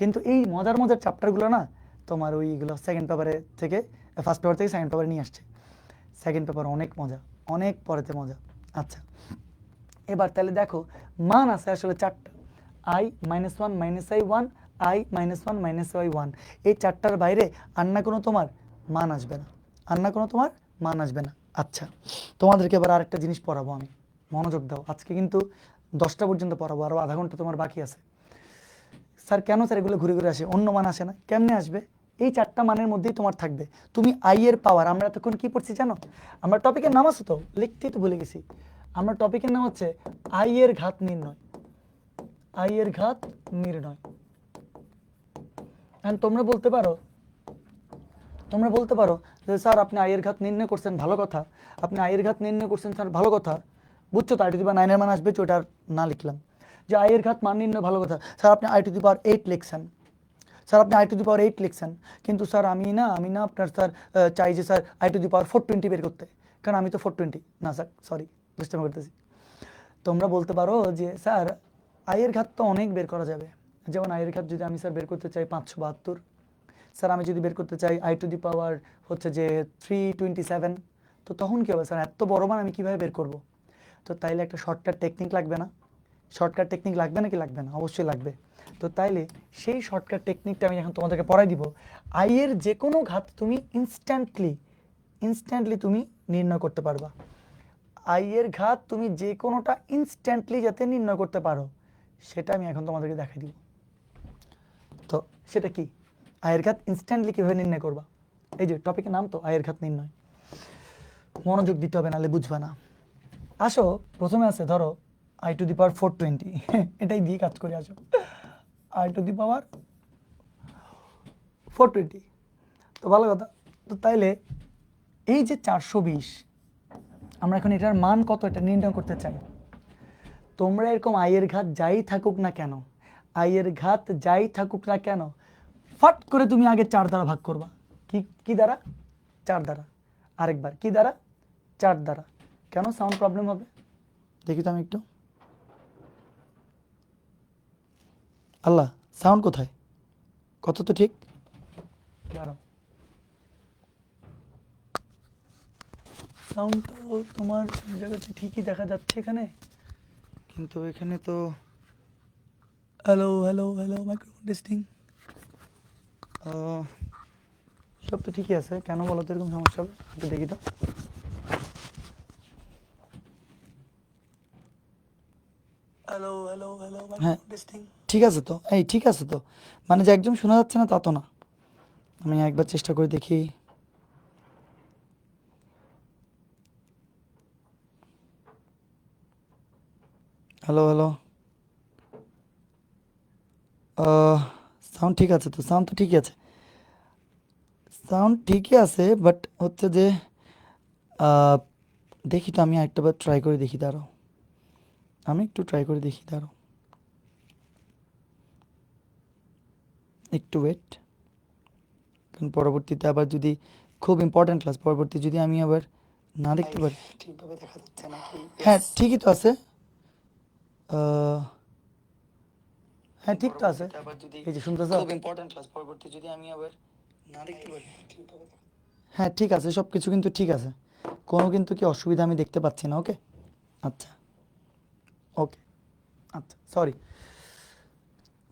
কিন্তু এই মজার চ্যাপ্টারগুলো না তোমার ওইগুলো সেকেন্ড পেপারে থেকে ফার্স্ট পেপার থেকে সেকেন্ড পেপারে নিয়ে আসছে। সেকেন্ড পেপার অনেক মজা, অনেক পড়াতে মজা। আচ্ছা এবার তাহলে দেখো মান আছে আসলে 4টা, আই -1 -আই 1, আই -1 -আই 1। এই 4টার বাইরে আর না কোনো তোমার মান আসবে না, আর না কোনো তোমার মান আসবে না। আচ্ছা তোমাদেরকে এবার আরেকটা জিনিস পড়াবো আমি, মনোযোগ দাও। আজকে কিন্তু 10টা পর্যন্ত পড়াবো, আরও আধা ঘন্টা তোমার বাকি আছে। স্যার কেন স্যার এগুলো ঘুরে ঘুরে আসে, অন্য মান আসে না? কেমনে আসবে? এই 4টা মানের মধ্যেই তোমার থাকবে। তুমি আই এর পাওয়ার, আমরা এতক্ষণ কি পড়ছি জানো? আমরা টপিকের নাম আছে তো, লিখতেই তো ভুলে গেছি। আমরা টপিকের নাম হচ্ছে আই এর ঘাত নির্ণয়, আই এর ঘাত নির্ণয়। তোমরা বলতে পারো তোমরা বলতে পারো যে স্যার আপনি আয়ের ঘাত নির্ণয় করছেন, ভালো কথা, আপনি আয়ের ঘাত নির্ণয় করছেন স্যার, ভালো কথা, বুঝছো তো, i⁻৯ এর মান আসবে, ওটা আর না লিখলাম। যে আয়ের ঘাত মান নির্ণয় ভালো কথা, স্যার আপনি i⁻8 লিখছেন, স্যার আপনি i⁻8 লিখছেন, কিন্তু স্যার আমি না আপনার স্যার চাই যে স্যার i⁻420 বের করতে, কারণ আমি তো 420 না স্যার, সরি দুষ্টামি করতেছি। তোমরা বলতে পারো যে স্যার আয়ের ঘাত তো অনেক বের করা যাবে, যেমন আয়ের ঘাত যদি আমি স্যার বের করতে চাই 572, স্যার আমি যদি বের করতে চাই হচ্ছে যে 327, তো তখন কী হবে স্যার, এত বড় মান আমি কীভাবে বের করব? তো তাইলে একটা শর্টকাট টেকনিক লাগবে না? শর্টকাট টেকনিক লাগবে নাকি লাগবে না? অবশ্যই লাগবে। তো তাইলে সেই শর্টকাট টেকনিকটা আমি এখন তোমাদেরকে পড়াই দিব। আয়ের যে কোনো ঘাত তুমি ইনস্ট্যান্টলি তুমি নির্ণয় করতে পারবা। আয়ের ঘাত তুমি যে কোনোটা ইনস্ট্যান্টলি যাতে নির্ণয় করতে পারো, সেটা আমি এখন তোমাদেরকে দেখাই দিব। তো সেটা কি, আয়ের ঘাত ইনস্ট্যান্টলি কীভাবে নির্ণয় করবা? এই যে টপিকের নাম তো আয়ের ঘাত নির্ণয়, মনোযোগ দিতে হবে, নাহলে বুঝবা না। আসো, প্রথমে আছে ধরো i⁻420, এটাই দিয়ে কাজ করে। আসো i⁻420, তো ভালো কথা। তো তাইলে এই যে 420, আমরা এখন এটার মান কত এটা নির্ণয় করতে চাই। তোমরা এরকম আয়ের ঘাত যাই থাকুক না কেন, ফাট করে তুমি আগে 4 দ্বারা ভাগ করবা। কি দ্বারা? 4 দ্বারা। আরেকবার কি দ্বারা? 4 দ্বারা। কেন সাউন্ড প্রবলেম হবে? দেখি তো আমি একটু। আল্লাহ, সাউন্ড কোথায়? কত তো ঠিক? দাঁড়াও, সাউন্ড তো তোমার জায়গাতে ঠিকই দেখা যাচ্ছে এখানে, কিন্তু এখানে তো হ্যালো মাইক্রোফোন টেস্টিং, সব তো ঠিকই আছে, কেন বলো তো এরকম সমস্যা হবে? একটু দেখি তো। হ্যালো হ্যাঁ, ঠিক আছে তো, এই ঠিক আছে তো, মানে যে একদম শোনা যাচ্ছে না তা তো না। আমি একবার চেষ্টা করে দেখি। হ্যালো সাউন্ড ঠিক আছে তো? সাউন্ড তো ঠিকই আছে, সাউন্ড ঠিকই আছে, বাট হচ্ছে যে দেখি তো, আমি একটাবার ট্রাই করে দেখি, দাঁড়াও, আমি একটু ট্রাই করে দেখি, দাঁড়াও একটু ওয়েট, কারণ পরবর্তীতে আবার যদি খুব ইম্পর্ট্যান্ট ক্লাস, পরবর্তী যদি আমি আবার না দেখতে পারি। ঠিকভাবে দেখা যাচ্ছে নাকি? হ্যাঁ ঠিকই তো আছে, হ্যাঁ ঠিক তো আছে, এই যে শুনতেছো? খুব ইম্পর্ট্যান্ট ক্লাস, পরবর্তী যদি আমি আবার না দেখতে পারি। হ্যাঁ ঠিক আছে, সব কিছু কিন্তু ঠিক আছে, কোনো কিন্তু কি অসুবিধা আমি দেখতে পাচ্ছি না। ওকে আচ্ছা, ওকে আচ্ছা, সরি,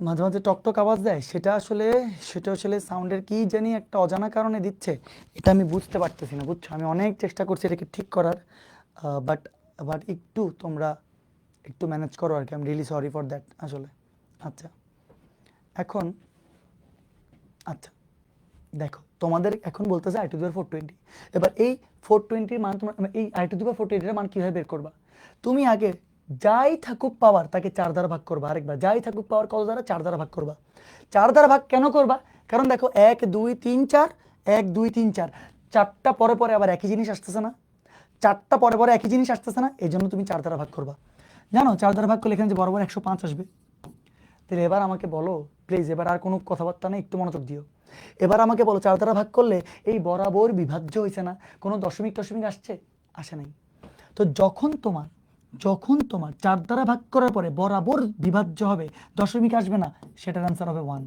মাঝে মাঝে টকটক আওয়াজ দেয়, সেটা আসলে সাউন্ডের কি জানি একটা অজানা কারণে দিচ্ছে, এটা আমি বুঝতে পারতেছি না, বুঝছো? আমি অনেক চেষ্টা করছি এটাকে ঠিক করার, বাট একটু তোমরা একটু ম্যানেজ করো আর কি, I am really sorry for that আসলে। আচ্ছা এখন, আচ্ছা দেখো, তোমাদের এখন বলতেছে i⁻420, এবার এই 420 মান তোমার, এই i⁻420 এর মান কিভাবে বের করবা? তুমি আগে যাই থাকুক পাওয়ার তাকে 4 দ্বারা ভাগ করবা। আরেকবার, যাই থাকুক পাওয়ার কত দ্বারা? 4 দ্বারা ভাগ করবা। 4 দ্বারা ভাগ কেন করবা? কারণ দেখো 1 2 3 4, 1 2 3 4, চারটা পরে পরে আবার একই জিনিস আসতেছে না, চারটা পরে পরে একই জিনিস আসতেছে না, এই জন্য তুমি 4 দ্বারা ভাগ করবা। জানো 4 দ্বারা ভাগ করলে এখানে যে বরাবর 105 আসবে। তাহলে এবার আমাকে বলো প্লিজ, এবার আর কোনো কথাবার্তা নেই, একটু মনোযোগ দিও। এবার আমাকে বলো 4 দ্বারা ভাগ করলে এই বরাবর বিভাজ্য হয়েছে না, কোনো দশমিক আসছে? আসে নাই। তো যখন তোমার 4 দ্বারা ভাগ করার পরে বরাবর বিভাজ্য হবে, দশমিক আসবে না, সেটার অ্যান্সার হবে 1।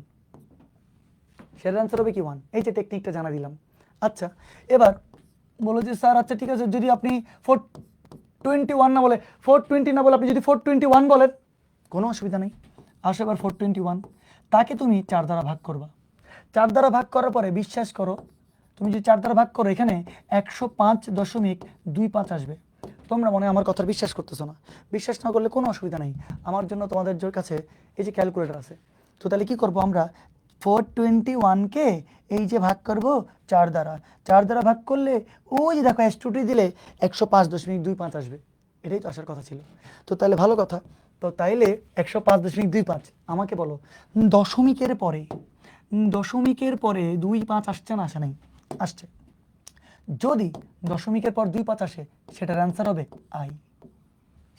সেটার অ্যান্সার হবে কি 1? এই যে টেকনিকটা জানা দিলাম। আচ্ছা এবার বলো যে স্যার আচ্ছা ঠিক আছে, যদি আপনি 421 না বলে 420 না বলে আপনি যদি 421 বলেন, কোনো অসুবিধা নেই। আসো এবার 421, তাকে তুমি 4 দ্বারা ভাগ করবা। 4 দ্বারা ভাগ করার পরে বিশ্বাস করো, তুমি যদি 4 দ্বারা ভাগ করো, এখানে 105.25 আসবে। তোমরা মনে হয় আমার কথা বিশ্বাস করতেছো না, বিশ্বাস না করলে কোনো অসুবিধা নেই, আমার জন্য তোমাদের কাছে এই যে ক্যালকুলেটর আছে। তো তাহলে কি করব আমরা, 421কে এই যে ভাগ করব 4 দ্বারা, 4 দ্বারা ভাগ করলে ওই যে দেখো S2T দিলে 105.25 আসবে, এটাই তো আসার কথা ছিল। তো তাহলে ভালো কথা, তো তাইলে 105.25, আমাকে বলো দশমিকের পরে 25 আসছে না আসে নাই? আসছে। যদি দশমিকের পর 2 5 আসে সেটার অ্যান্সার হবে আই,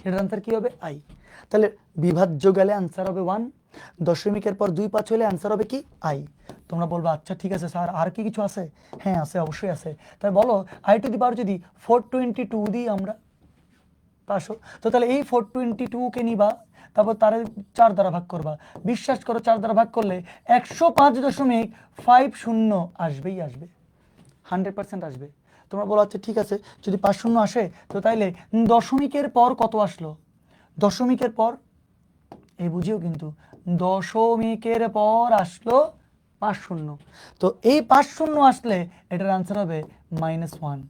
সেটার অ্যান্সার কি হবে আই। তাহলে বিভাজ্য গেলে অ্যান্সার হবে 1, দশমিকের পর 2 5 হলে অ্যান্সার হবে কি আই। তোমরা বলবো আচ্ছা ঠিক আছে স্যার আর কি কিছু আছে? হ্যাঁ আছে, অবশ্যই আছে। তাই বলো আই টু দি পাওয়ার যদি 422 দিই আমরা 500, তো তাহলে এই 422কে নিবা, তারপর তার 4 দ্বারা ভাগ করবা। বিশ্বাস করো 4 দ্বারা ভাগ করলে 105.50 আসবেই আসবে, 100% আসবে। তোমরা বলো আচ্ছা ঠিক আছে যদি 50 আসে তো তাইলে দশমিকের পর কত আসলো? দশমিকের পর এই বুঝিও কিন্তু দশমিকের পর আসলো 50, তো এই 50 আসলে এটার আনসার হবে -1,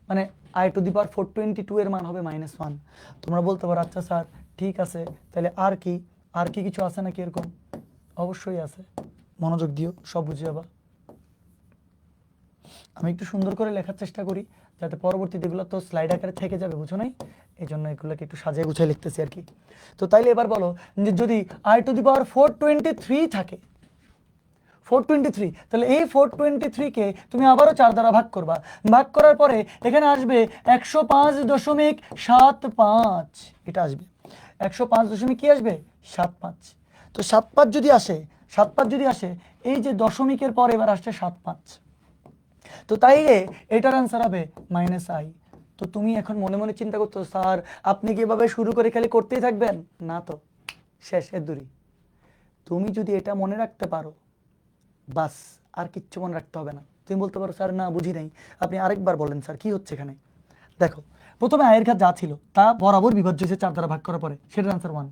মানে আই টু দি পাওয়ার 422 এর মান হবে -1। তোমরা বলতে পারো আচ্ছা স্যার ঠিক আছে তাহলে আর কি, আর কি কিছু আছে নাকি এরকম? অবশ্যই আছে, মনোযোগ দিও, সব বুঝে যাবা। আমি একটু সুন্দর করে লেখার চেষ্টা করি যাতে পরবর্তীতে এগুলো তো স্লাইড আকারে থেকে যাবে, বুঝো নাই? এই জন্য এগুলোকে একটু সাজিয়ে গুছিয়ে লিখতেছি আর কি। তো তাইলে এবার বলো যে যদি আই টু দি পাওয়ার 423 থাকে, 423, তাহলে এই 423কে তুমি আবারও 4 দ্বারা ভাগ করবা। ভাগ করার পরে এখানে আসবে 105.75, এটা আসবে 105 কি আসবে 75। তো 75 যদি আসে, 75 যদি আসে, এই যে দশমিকের পর এবার আসছে 75, তো তাইলে এটার অ্যান্সার হবে -আই। তো তুমি এখন মনে মনে চিন্তা করছো স্যার আপনি কি এভাবে শুরু করে খালি করতেই থাকবেন? না তো, শেষ এর দূরই। তুমি যদি এটা মনে রাখতে পারো বাস, আর কিচ্ছু মনে রাখতে হবে না। তুমি বলতে পারো স্যার না বুঝি নাই, আপনি আরেকবার বলেন স্যার কি হচ্ছে এখানে। দেখো প্রথমে আয়ের ঘাত যা ছিল তা বরাবর বিভাজ্য হয়েছে 4 দ্বারা ভাগ করার পরে, সেটার আনসার 1।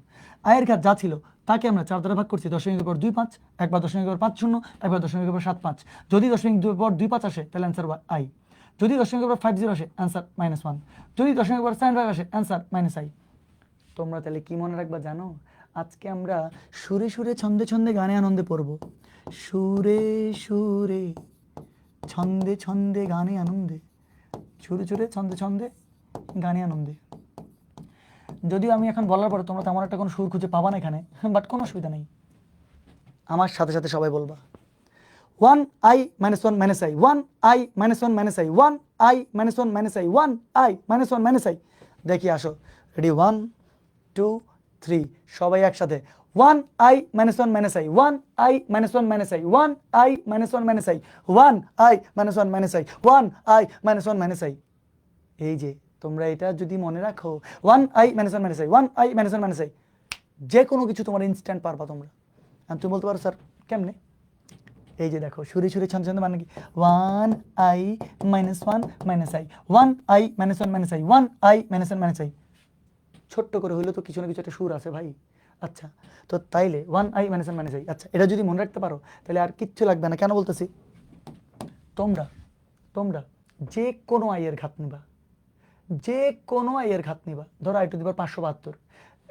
আয়ের ঘাত যা ছিল তাকে আমরা 4 দ্বারা ভাগ করছি, দশমিকের পর 2 5, একবার দশমিকের পর 5 0, একবার দশমিকের পর 7 5। যদি দশমিকের পর 2 5 আসে তাহলে অ্যান্সার আই, যদি দশমিকের পর 50 আসে অ্যান্সার -1, যদি দশমিকের পর 7 আসে অ্যান্সার -আই। তোমরা তাহলে কি মনে রাখবা জানো? আজকে আমরা সুরে সুরে ছন্দে ছন্দে গানে আনন্দে পড়ব, সুরে সুরে ছন্দে ছন্দে গানে আনন্দে, সুরে সুরে ছন্দে ছন্দে গানে আনন্দে। যদিও আমি এখন বলার পরে তোমরা তেমন একটা কোনো সুর খুঁজে পাবা না এখানে, বাট কোনো অসুবিধা নেই, আমার সাথে সাথে সবাই বলবা 1i - 1 - i, 1i - 1 - i, 1i - 1 - i, 1i - 1 - i। দেখি আসো, রেডি 1 2 3 সবাই একসাথে 1i - 1 - i, 1i - 1 - i, 1i - 1 - i, 1i - 1 - i, 1i - 1 - i। এই যে তোমরা এটা যদি মনে রাখো 1i - 1 - i, 1i - 1 - i, যে কোনো কিছু তোমার ইনস্ট্যান্ট পারবা তোমরা। আর তুমি বলতে পারো স্যার কেমনে? এই যে দেখো সুরে সুরে ছন্দে ছন্দে মানে কি 1i - 1 - i, 1i - 1 - i, 1i - 1 - i। ছোট্ট করে হইলো তো কিছু না কিছু একটা সুর আছে ভাই। আচ্ছা তো তাইলে 1i - 1 - i, আচ্ছা এটা যদি মনে রাখতে পারো তাহলে আর কিচ্ছু লাগবে না। কেন বলতেছি, তোমরা তোমরা যে কোনো আইয়ের ঘাত নিবা, যে কোনো আইয়ের ঘাত নিবা, ধরো আই টু দি পাওয়ার 572,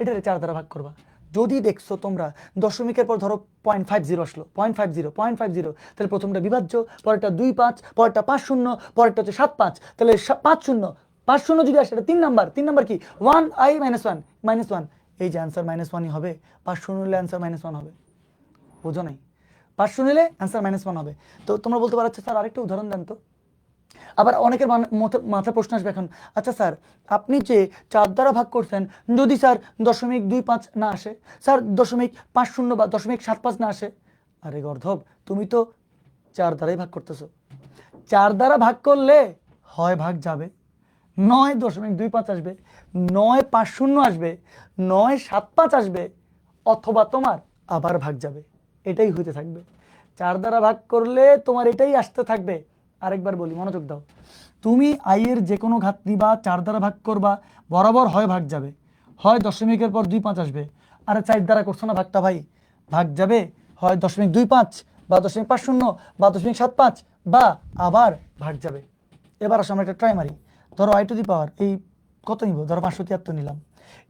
এটারে 4 দ্বারা ভাগ করবা। যদি দেখছো তোমরা দশমিকের পর ধরো 0.50 আসলো, 0.50, তাহলে প্রথমটা বিভাজ্য, পরেরটা 2 5, পরেরটা 5 0, পরেরটা হচ্ছে 7 5, তাহলে 5 0, 5 0 যদি আসে এটা 3 নাম্বার, 3 নাম্বার কি 1i - 1 -1, এই যে অ্যান্সার -1ই হবে। 5 0 নিলে অ্যান্সার -1 হবে, বুঝো নাই? 5 0 নিলে অ্যান্সার -1 হবে। তো তোমরা বলতে পারো আচ্ছা স্যার আরেকটা উদাহরণ দেন তো। আবার অনেকের মাথায় প্রশ্ন আসবে এখন, আচ্ছা স্যার আপনি যে 4 দ্বারা ভাগ করছেন যদি স্যার 0.25 না আসে, স্যার 0.50 বা 0.75 না আসে, আরে গর্ধব তুমি তো 4 দ্বারাই ভাগ করতেছো। 4 দ্বারা ভাগ করলে হয় ভাগ যাবে, 9.25 আসবে, 9.50 আসবে, 9.75 আসবে, অথবা তোমার আবার ভাগ যাবে, এটাই হইতে থাকবে। 4 দ্বারা ভাগ করলে তোমার এটাই আসতে থাকবে। আরেকবার বলি, মনোযোগ দাও, তুমি আই এর যে কোনো ঘাত নিবা, 4 দ্বারা ভাগ করবা, বরাবর হয় ভাগ যাবে, হয় দশমিকের পর 2 5 আসবে। আরে 4 দ্বারা করছো না ভাগটা ভাই, ভাগ যাবে হয় 0.25 বা 0.50 বা 0.75 বা আবার ভাগ যাবে। এবার আসো আমরা একটা ট্রাই মারি। ধরো আই টু দি পাওয়ার এই কত নিব, ধরো 573 নিলাম।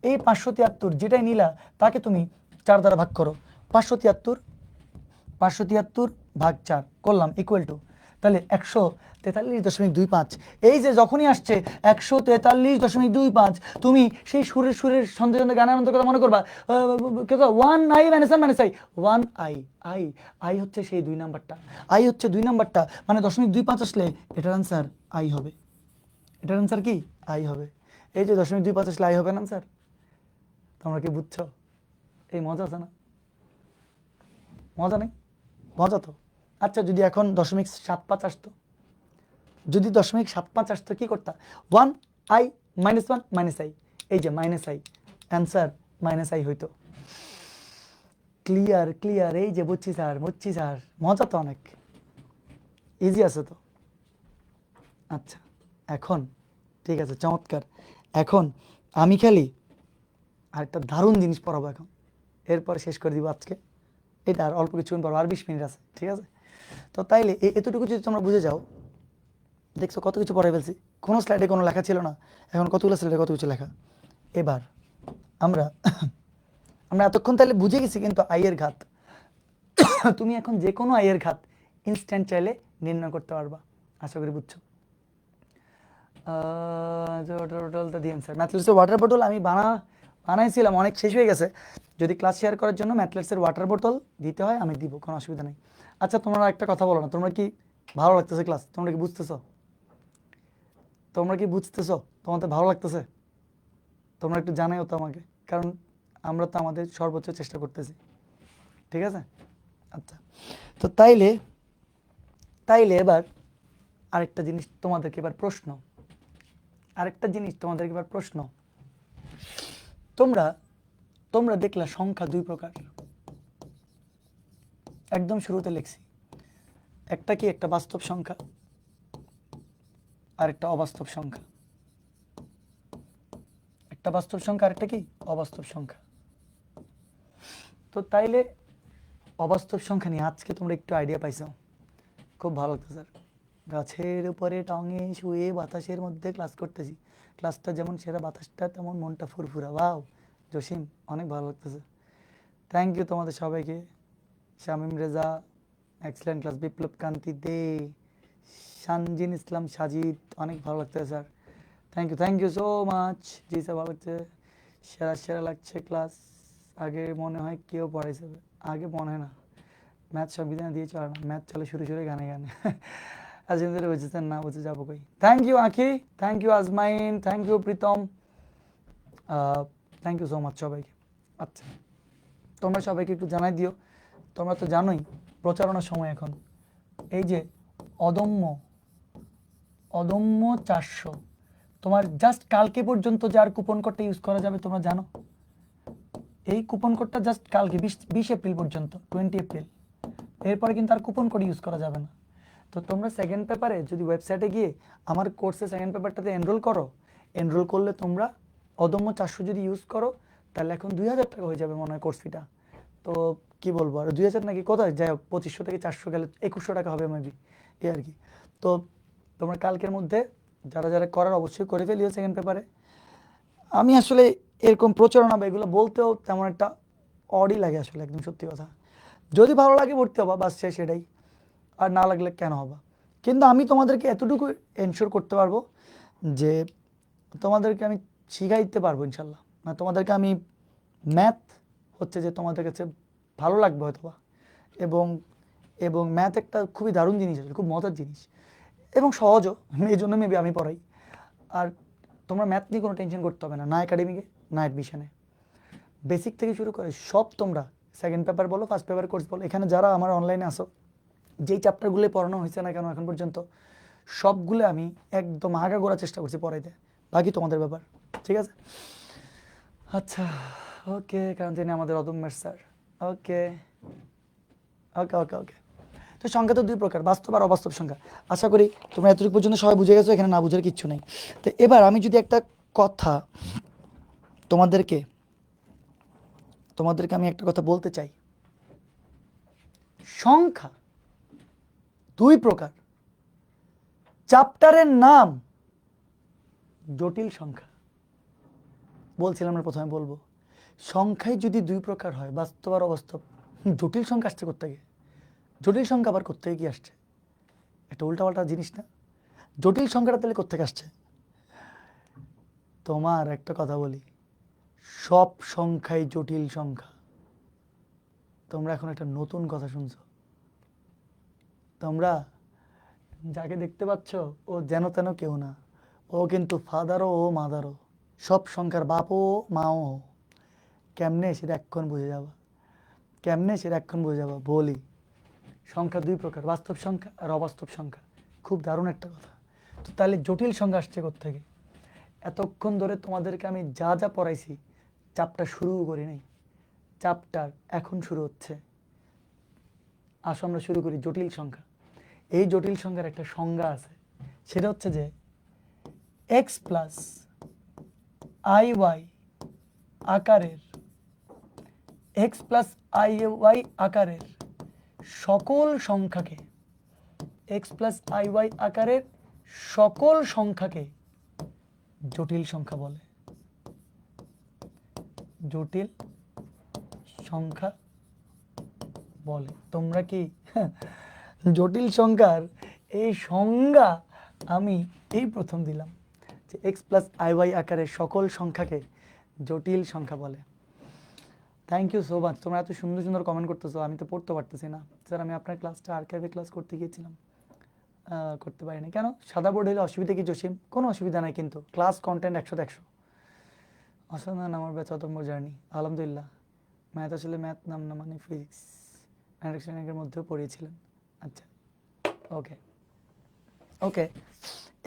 এই 573 যেটাই নিলা তাকে তুমি 4 দ্বারা ভাগ করো। 573 ভাগ 4 করলাম ইকুয়াল টু তাহলে 143.25, এই যে যখনই আসছে 143.25, তুমি সেই সুরের সন্দেহ গানের অন্তর কথা মনে করবা, one I minus one minus I, one I, I I হচ্ছে সেই 2 নাম্বারটা, আই হচ্ছে 2 নাম্বারটা, মানে 0.25 আসলে এটার আনসার আই হবে। এটার আনসার কি? আই হবে। এই যে 0.25 আসলে আই হবে না আনসার। তোমরা কি বুঝছো? এই মজা আছে না? মজা নেই? মজা তো। আচ্ছা, যদি এখন 0.75 আসতো, যদি 0.75 আসতো কি করতা? One I minus one minus I, এই যে minus I, answer minus I হইতো। ক্লিয়ার ক্লিয়ার, এই যে বুঝছি স্যার, বুঝছি স্যার, মজা তো অনেক, ইজি আছে তো। আচ্ছা এখন ঠিক আছে, চমৎকার। এখন আমি খালি আরেকটা দারুণ জিনিস পড়াবো এখন, এরপরে শেষ করে দিব আজকে। এটা আর অল্প কিছুক্ষণ পর, আর 20 মিনিট আছে, ঠিক আছে? তো তাইলে এতটুকু যদি তোমরা বুঝে যাও, দেখছো কত কিছু পড়ে ফেলছি, কোনো স্লাইডে কোনো লেখা ছিল না, এখন কতগুলো স্লাইডে কত কিছু লেখা। এবার আমরা আমরা এতক্ষণ তাহলে বুঝে গেছি কিন্তু আয়ের ঘাত। তুমি এখন যে কোনো আয়ের ঘাত ইনস্ট্যান্ট চাইলে নির্ণয় করতে পারবা, আশা করি বুঝছো। ওয়াটার বোতলটা দিন স্যার, ম্যাথলেটসের ওয়াটার বোতল আমি বানাইছিলাম, অনেক শেষ হয়ে গেছে। যদি ক্লাস শেয়ার করার জন্য ম্যাথলেটসের ওয়াটার বোতল দিতে হয় আমি দিব, কোনো অসুবিধা নেই। আচ্ছা তোমরা একটা কথা বলো না, তোমরা কি ভালো লাগতেছে ক্লাস? তোমরা কি বুঝতেছো? তোমরা কি বুঝতেছো? তোমাদের ভালো লাগতেছে? তোমরা একটু জানাইও তো আমাকে, কারণ আমরা তো আমাদের সর্বোচ্চ চেষ্টা করতেছি, ঠিক আছে? আচ্ছা, তো তাইলে তাইলে এবার আরেকটা জিনিস তোমাদেরকে এবার প্রশ্ন, তোমরা তোমরা দেখলা সংখ্যা 2 প্রকার, একদম শুরুতে লিখছি। একটা কি? একটা বাস্তব সংখ্যা, আর একটা অবাস্তব সংখ্যা। একটা বাস্তব সংখ্যা, আর একটা কি? অবাস্তব সংখ্যা। তো তাইলে অবাস্তব সংখ্যা নিয়ে আজকে তোমরা একটু আইডিয়া পাইছো, খুব ভালো লাগতো স্যার। গাছের উপরে টঙে শুয়ে বাতাসের মধ্যে ক্লাস করতেছি, ক্লাসটা যেমন সেরা, বাতাসটা তেমন মনটা ফুরফুরা। ওয়াও জসিম, অনেক ভালো লাগতেছে, থ্যাংক ইউ তোমাদের সবাইকে। Shamim Reza, excellent class. বিপ্লব কান্তি দে, শানজিন ইসলাম সাজিদ, অনেক ভালো লাগতেছে sir, thank you so much. জি স্যার ভালো লাগছে, সেরা সেরা লাগছে ক্লাস। আগে মনে হয় কেউ পড়াইছে, আগে মনে হয় না, ম্যাথ সংবিধানে দিয়ে চলে না, ম্যাথ চলে শুরু গানে গানে। আজকে বুঝেছেন না, বুঝে যাবো কই। Thank you Akhi, thank you Azmain, thank you Pritam, thank you so much সবাইকে। আচ্ছা তোমরা সবাইকে একটু জানাই দিও, তোমরা তো জানোই প্রচারণার সময় এখন, এই যে অদম্য অদম্য 400, তোমার জাস্ট কালকে পর্যন্ত যার কুপন কোডটা ইউজ করা যাবে তোমরা জানো? এই কুপন কোডটা জাস্ট কালকে 20 এপ্রিল পর্যন্ত, 20 এপ্রিল, এরপরে কিন্তু আর কুপন কোড ইউজ করা যাবে না। তো তোমরা সেকেন্ড পেপারে যদি ওয়েবসাইটে গিয়ে আমার কোর্সে সেকেন্ড পেপারটাতে এনরোল করো, এনরোল করলে তোমরা অদম্য 400 যদি ইউজ করো, তাহলে এখন 2000 টাকা হয়ে যাবে মনে হয় কোর্স ফিটা। তো কি বলবো, আর 2000 নাকি কোথায়, যাই হোক 2500 থেকে 400 গেলে 2100 টাকা হবে মেবি, এই আর কি। তো তোমরা কালকের মধ্যে যারা যারা করার অবশ্যই করে ফেলিও সেকেন্ড পেপারে। আমি আসলে এরকম প্রচারণা বা এগুলো বলতেও তেমন একটা অডই লাগে আসলে, একদম সত্যি কথা। যদি ভালো লাগে ভর্তি হবা, বাস সেটাই, আর না লাগলে কেন হবা। কিন্তু আমি তোমাদেরকে এতটুকু এনশিওর করতে পারবো যে তোমাদেরকে আমি শিখাইতে পারবো ইনশাল্লাহ, না তোমাদেরকে আমি, ম্যাথ হচ্ছে যে তোমাদের কাছে ভালো লাগবে হয়তোবা, এবং এবং ম্যাথ একটা খুবই দারুণ জিনিস আসলে, খুব মজার জিনিস এবং সহজও, এই জন্য মেবি আমি পড়াই। আর তোমরা ম্যাথ নিয়ে কোনো টেনশন করতে হবে না, না একাডেমিকে না অ্যাডমিশনে, বেসিক থেকে শুরু করে সব তোমরা সেকেন্ড পেপার বলো, ফার্স্ট পেপার কোর্স বলো, এখানে যারা আমার অনলাইনে আসো, যেই চ্যাপ্টারগুলো পড়ানো হয়েছে না কেন এখন পর্যন্ত, সবগুলো আমি একদম আগাগোড়া চেষ্টা করছি পড়াইতে, বাকি তোমাদের ব্যাপার, ঠিক আছে? আচ্ছা ওকে, কারণ তিনি আমাদের অদম্যের স্যার। ওকে ওকে ওকে ওকে তো সংখ্যা তো 2 প্রকার, বাস্তব আর অবাস্তব সংখ্যা। আশা করি তোমরা এতটুকু পর্যন্ত সবাই বুঝে গেছো, এখানে না বুঝার কিচ্ছু নেই। তো এবার আমি যদি একটা কথা তোমাদেরকে আমি একটা কথা বলতে চাই, সংখ্যা 2 প্রকার, চ্যাপ্টারের নাম জটিল সংখ্যা। বলছিলাম না প্রথমে বলবো, সংখ্যায় যদি 2 প্রকার হয়, বাস্তব আর অবাস্তব, জটিল সংখ্যা আসছে কোত্থেকে? জটিল সংখ্যা আবার কোত্থেকে কি আসছে? একটা উল্টাপাল্টা জিনিস না? জটিল সংখ্যাটা তাহলে কোত্থেকে আসছে? তোমার একটা কথা বলি, সব সংখ্যাই জটিল সংখ্যা। তোমরা এখন একটা নতুন কথা শুনছো। তোমরা যাকে দেখতে পাচ্ছ ও যেন তেন কেউ না, ও কিন্তু ফাদারও ও মাদারও, সব সংখ্যার বাপও মাও। কেমনে সেটা এক্ষণ বুঝে যাবা, কেমনে সেটা এক্ষণ বুঝে যাবা। বলি, সংখ্যা দুই প্রকার, বাস্তব সংখ্যা আর অবাস্তব সংখ্যা। খুব দারুণ একটা কথা। তো তাহলে জটিল সংখ্যা আসছে কোত্থেকে? এতক্ষণ ধরে তোমাদেরকে আমি যা যা পড়াইছি, চাপটা শুরু করি নাই, চাপটার এখন শুরু হচ্ছে। আসো আমরা শুরু করি জটিল সংখ্যা। এই জটিল সংখ্যার একটা সংজ্ঞা আছে, সেটা হচ্ছে যে এক্স প্লাস আই ওয়াই আকারের, এক্স প্লাস আই ওয়াই আকারের সকল সংখ্যাকে, এক্স প্লাস আই ওয়াই আকারের সকল সংখ্যাকে জটিল সংখ্যা বলে। জটিল সংখ্যা বলে। তোমরা কি জটিল সংখ্যার এই সংজ্ঞা আমি এই প্রথম দিলাম, যে এক্স প্লাস আই ওয়াই আকারের সকল সংখ্যাকে জটিল সংখ্যা বলে। Thank you so much. তোমরা এত সুন্দর সুন্দর কমেন্ট করতেছো, আমি তো পড়তে পারতেছি না স্যার। আমি আপনার ক্লাসটা আর্কাইভে ক্লাস করতে গিয়েছিলাম, করতে পারিনি। কেন? সাদা বোর্ড হলে অসুবিধা কি জসিম? কোনো অসুবিধা নাই, কিন্তু ক্লাস কন্টেন্ট 100-100। অসাধারণ আমার ব্যাচ অতম্য জার্নি, আলহামদুলিল্লাহ। ম্যাথ আসলে ম্যাথ নাম না, মানে ফিজিক্স ম্যাথের মধ্যেও পড়িয়েছিলেন। আচ্ছা, ওকে ওকে।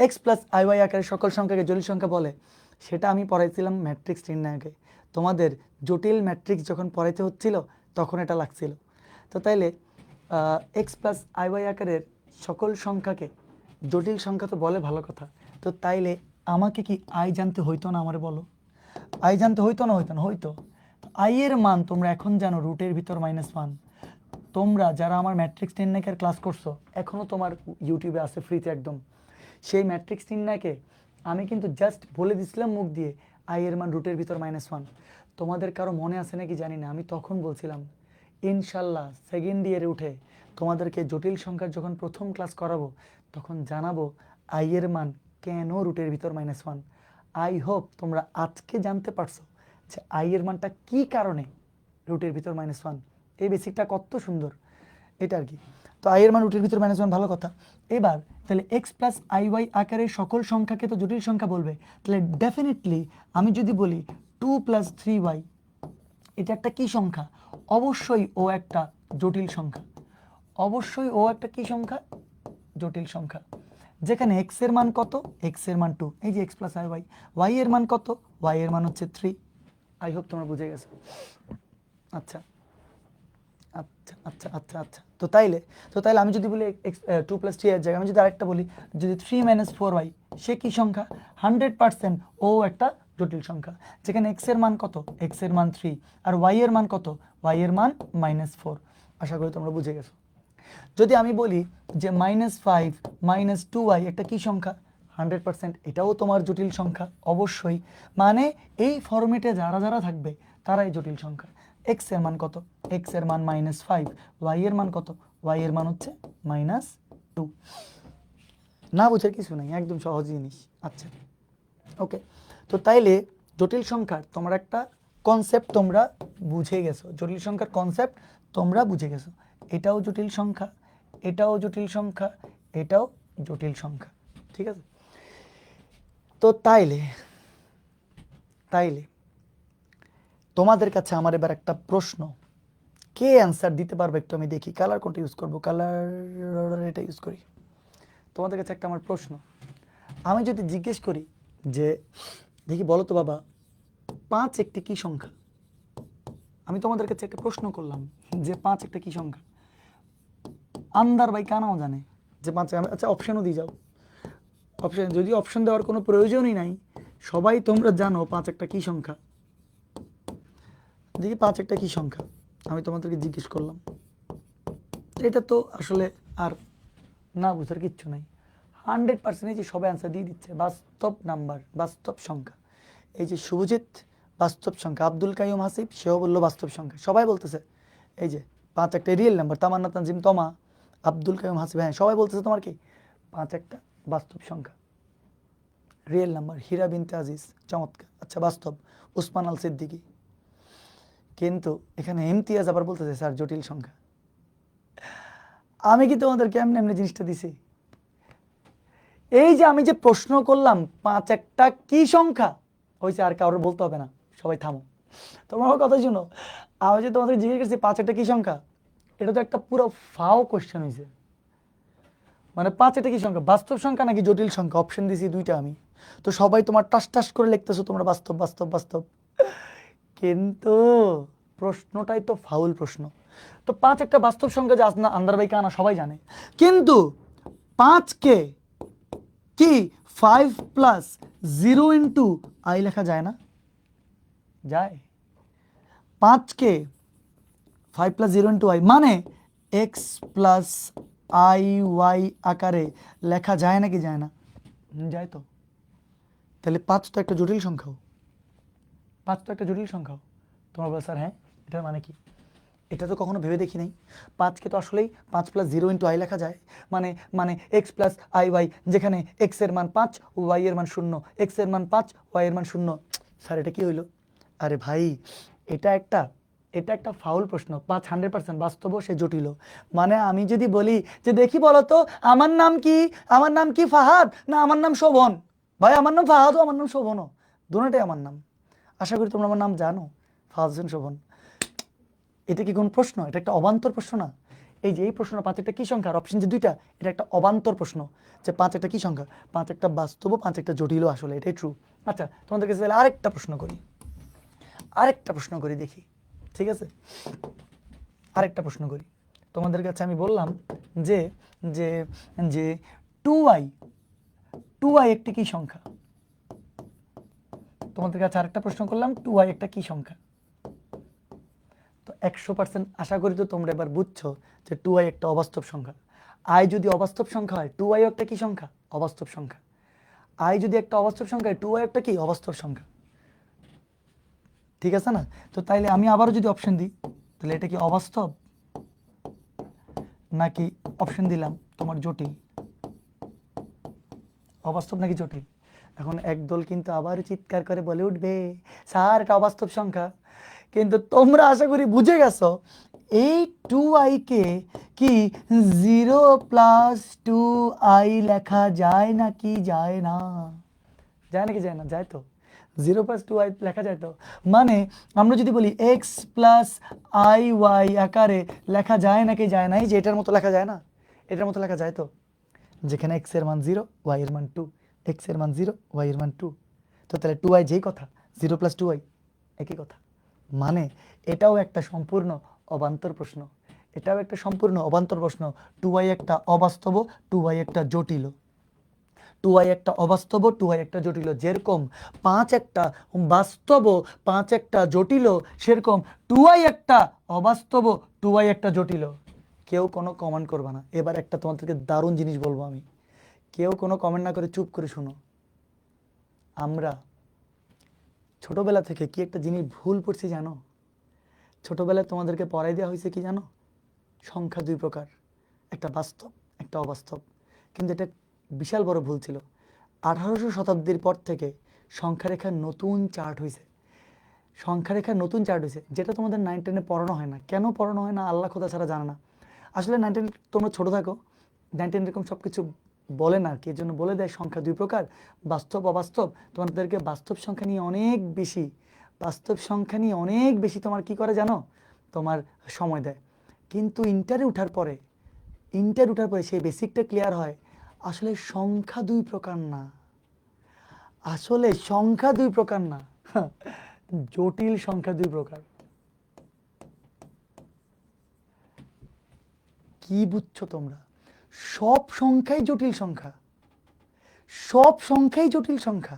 এক্স প্লাস আই ওয়াই আকারের সকল সংখ্যাকে জটিল সংখ্যা বলে, সেটা আমি পড়াইছিলাম ম্যাট্রিক্স নির্ণায়কে। তোমাদের জটিল ম্যাট্রিক্স যখন পড়াইতে হচ্ছিল তখন এটা লাগছিল। তো তাইলে এক্স প্লাস আই ওয়াই আকারের সকল সংখ্যাকে জটিল সংখ্যা তো বলে, ভালো কথা। তো তাইলে আমাকে কি আই জানতে হইতো না? আমারে বলো, আই জানতে হইতো না? হইতো না? হইতো। আই এর মান তোমরা এখন জানো রুটের ভিতর -1। তোমরা যারা আমার ম্যাট্রিক্স নির্ণায়কের ক্লাস করছো, এখনও তোমার ইউটিউবে আছে ফ্রিতে একদম। সেই ম্যাট্রিক্স নির্ণায়কে আমি কিন্তু জাস্ট বলে দিছিলাম মুখ দিয়ে আই এর মান রুটের ভিতর -1। তোমাদের কারো মনে আছে নাকি জানি না, আমি তখন বলছিলাম ইনশাল্লাহ সেকেন্ড ইয়ারে উঠে তোমাদেরকে জটিল সংখ্যার যখন প্রথম ক্লাস করাবো তখন জানাবো আই এর মান কেন রুটের ভিতর -1। আই হোপ তোমরা আজকে জানতে পারছো যে আই এর মানটা কি কারণে রুটের ভিতর -1। এই বেসিকটা কত সুন্দর, এটা আর কি। তো আই এর মান রুটের ভিতর -1, ভালো কথা। এবার তাহলে এক্স প্লাস আই ওয়াই আকারের সকল সংখ্যাকে তো জটিল সংখ্যা বলবে। তাহলে ডেফিনেটলি আমি যদি বলি 2 + 3y, এটা একটা কি সংখ্যা? অবশ্যই ও একটা জটিল সংখ্যা। অবশ্যই ও একটা কি সংখ্যা? জটিল সংখ্যা। যেখানে এক্স এর মান কত? এক্স এর মান 2, এই যে x plus i y. Y এর মান কত? ওয়াই এর মান হচ্ছে 3। আই হোপ তোমরা বুঝে গেছো। আচ্ছা আচ্ছা আচ্ছা আচ্ছা আচ্ছা। তো তাইলে আমি যদি বলি 2 + 3 এর জায়গায় আমি যদি আরেকটা বলি, যদি 3 - 4y, সে কি সংখ্যা? 100% ও একটা জটিল সংখ্যা। যেখানে এক্স এর মান কত? এক্স এর মান 3, আর ওয়াই এর মান কত? ওয়াই এর মান -4। আশা করি তোমরা বুঝে গেছো। যদি আমি বলি যে -5 - 2y একটা কি সংখ্যা? 100% এটাও তোমার জটিল সংখ্যা অবশ্যই। মানে এই ফরম্যাটে যারা যারা থাকবে তারাই জটিল সংখ্যা। এক্স এর মান কত? এক্স এর মান -5, ওয়াই এর মান কত? ওয়াই এর মান হচ্ছে -2। না বুঝার কিছু নাই, একদম সহজ জিনিস। আচ্ছা ওকে। তো তাইলে জটিল সংখ্যার তোমার একটা কনসেপ্ট তোমরা বুঝে গেছো, জটিল সংখ্যার কনসেপ্ট তোমরা বুঝে গেছো। এটাও জটিল সংখ্যা, এটাও জটিল সংখ্যা, এটাও জটিল সংখ্যা, ঠিক আছে? তো তাইলে তোমাদের কাছে আমার এবার একটা প্রশ্ন, কে অ্যান্সার দিতে পারবে একটু আমি দেখি। কালার কোনটা ইউজ করবো? কালার এটা ইউজ করি। তোমাদের কাছে একটা আমার প্রশ্ন, আমি যদি জিজ্ঞেস করি যে দেখি বলো তো বাবা 5 একটি কি সংখ্যা? আমি তোমাদের কাছে একটা প্রশ্ন করলাম যে 5 একটা কি সংখ্যা? আন্দার ভাই কানাও জানে যে 5। আচ্ছা অপশনও দিয়ে যাও। অপশন, যদি অপশন দেওয়ার কোনো প্রয়োজনই নাই, সবাই তোমরা জানো 5 একটা কি সংখ্যা। দেখি 5 একটা কি সংখ্যা, আমি তোমাদেরকে জিজ্ঞেস করলাম। এটা তো আসলে আর না বুঝার কিচ্ছু নাই। 100% এই যে সবাই অ্যান্সার দিয়ে দিচ্ছে, বাস্তব নাম্বার, বাস্তব সংখ্যা। এই যে শুভজিৎ বাস্তব সংখ্যা, আব্দুল কাইয়ুম হাসিব সেও বললো বাস্তব সংখ্যা, সবাই বলতেছে এই যে 5 একটা রিয়েল নাম্বার। তামান্না তানজিম তমা, আব্দুল কাইয়ুম হাসিব, হ্যাঁ সবাই বলতেছে তোমার কি 5 একটা বাস্তব সংখ্যা, রিয়েল নাম্বার, হীরা বিনতে আজিজ, চমৎকার। আচ্ছা বাস্তব, উসমান আল সিদ্দিকী। কিন্তু এখানে ইমতিয়াজ আবার বলতেছে স্যার জটিল সংখ্যা। আমি কি তোমাদেরকে এমনি এমনি জিনিসটা দিছি? এই যে আমি যে প্রশ্ন করলাম 5 একটা কি সংখ্যা, হয়েছে, আর কারোর বলতে হবে না, সবাই থামো, তোমার কথা শুনো। আমি যে তোমাদের জিজ্ঞেস করছি 5 একটা কি সংখ্যা, এটা তো একটা পুরো ফাও কোশ্চেন হয়েছে। মানে 5 এটা কি সংখ্যা, বাস্তব সংখ্যা নাকি জটিল সংখ্যা? অপশন দিছি দুইটা আমি, তো সবাই তোমার টাস টাস করে লিখতেছো তোমরা বাস্তব বাস্তব বাস্তব, কিন্তু প্রশ্নটাই তো ফাউল প্রশ্ন। তো 5 একটা বাস্তব সংখ্যা যে আসনা আন্দার বাই কানা সবাই জানে, কিন্তু 5কে কি 5 প্লাস 0 ইন্টু আই লেখা যায় না? যায়। 5কে 5 প্লাস 0 ইন্টু আই মানে এক্স প্লাস আই ওয়াই আকারে লেখা যায় নাকি যায় না? যায় তো। তাহলে 5 তো একটা জটিল সংখ্যাও, 5 তো একটা জটিল সংখ্যাও। তোমার বলে স্যার হ্যাঁ, এটার মানে কি? এটা তো কখনো ভেবে দেখি নাই। 5কে তো আসলেই 5 প্লাস 0 ইন্টু আই লেখা যায়, মানে মানে এক্স প্লাস আই ওয়াই, যেখানে এক্স এর মান 5, ওয়াই এর মান 0, এক্স এর মান 5, ওয়াই এর মান 0। স্যার এটা কি হইলো? আরে ভাই, এটা একটা ফাউল প্রশ্ন। 5 100% বাস্তব, সে জটিল। মানে আমি যদি বলি যে দেখি বলো তো আমার নাম কি, আমার নাম কি ফাহাদ না আমার নাম শোভন, ভাই আমার নাম ফাহাদও আমার নাম শোভনও, দুটোটাই আমার নাম। আশা করি তোমরা আমার নাম জানো, ফাহাদ হোসেন শোভন। এটা কি কোন প্রশ্ন? এটা একটা অবান্তর প্রশ্ন না? এই যে এই প্রশ্নটা 5 একটা কি সংখ্যা, আর অপশন যে দুইটা, এটা একটা অবান্তর প্রশ্ন যে 5 একটা কি সংখ্যা, 5 একটা বাস্তব, 5 একটা জটিল, আসলে এটাই ট্রু। আচ্ছা তোমাদের কাছে তাহলে আরেকটা প্রশ্ন করি দেখি, ঠিক আছে? আরেকটা প্রশ্ন করি তোমাদের কাছে। আমি বললাম যে যে যে 2i একটি কি সংখ্যা? তোমাদের কাছে আরেকটা প্রশ্ন করলাম, 2i একটা কি সংখ্যা? তো 100% আশা করি তো তোমরা এবার বুঝছো যে 2i একটা অবাস্তব সংখ্যা। i যদি অবাস্তব সংখ্যা হয়, 2i একটা কি সংখ্যা? অবাস্তব সংখ্যা। i যদি একটা অবাস্তব সংখ্যা হয়, 2i একটা কি? অবাস্তব সংখ্যা। ঠিক আছে না? তো তাইলে আমি আবারও যদি অপশন দিই, তাহলে এটা কি অবাস্তব নাকি অপশন দিলাম তোমার জটিল? অবাস্তব নাকি জটিল? এখন একদল কিন্তু আবার চিৎকার করে বলে উঠবে স্যার এটা অবাস্তব সংখ্যা। কিন্তু তোমরা আশা করি বুঝে গেছো এই 2i কে কি 0 প্লাস 2i লেখা যায় নাকি যায় না? যায় নাকি যায় না? যায় তো। 0 প্লাস 2i লেখা যায় তো। মানে আমরা যদি বলি এক্স প্লাস আই ওয়াই আকারে লেখা যায় নাকি যায় না? এই যে এটার মতো লেখা যায় না? এটার মতো লেখা যায় তো, যেখানে এক্স এর মান 0, ওয়াই এর মান 2, এক্স এর মান 0, ওয়াই এর মান 2। তো তাহলে 2i যেই কথা, 0 প্লাস 2i একই কথা। মানে এটাও একটা সম্পূর্ণ অবান্তর প্রশ্ন, এটাও একটা সম্পূর্ণ অবান্তর প্রশ্ন। 2i একটা অবাস্তব, 2i একটা জটিল, 2i একটা অবাস্তব, 2i একটা জটিল। যেরকম 5 একটা বাস্তব, 5 একটা জটিল, সেরকম 2i একটা অবাস্তব, 2i একটা জটিল। কেউ কোনো কমেন্ট করবে না। এবার একটা তোমাদেরকে দারুণ জিনিস বলবো আমি, কেউ কোনো কমেন্ট না করে চুপ করে শুনো। আমরা ছোটবেলা থেকে কি একটা জিনিস ভুল পড়ছি জানো? ছোটবেলায় তোমাদেরকে পড়াই দেওয়া হয়েছে কি জানো? সংখ্যা 2 প্রকার, একটা বাস্তব একটা অবাস্তব। কিন্তু এটা বিশাল বড় ভুল ছিল। 1800 শতাব্দীর পর থেকে সংখ্যারেখার নতুন চার্ট হয়েছে, সংখ্যারেখার নতুন চার্ট হয়েছে, যেটা তোমাদের 9 10-এ পড়ানো হয় না। কেন পড়ানো হয় না আল্লাহ খোদা ছাড়া জানে না। আসলে 9 10 তোমরা ছোট থাকো, 9 10 এরকম সব কিছু বলে না, কি জন্য বলে দেয় সংখ্যা 2 প্রকার, বাস্তব অবাস্তব। তোমাদেরকে বাস্তব সংখ্যা নিয়ে অনেক বেশি, বাস্তব সংখ্যা নিয়ে অনেক বেশি তোমার কি করে জানো, তোমার সময় দেয়। কিন্তু ইন্টারে ওঠার পরে সেই বেসিকটা ক্লিয়ার হয়, আসলে সংখ্যা 2 প্রকার না, আসলে সংখ্যা 2 প্রকার না, জটিল সংখ্যা 2 প্রকার। কি বুঝছো তোমরা? সব সংখ্যাই জটিল সংখ্যা, সব সংখ্যাই জটিল সংখ্যা।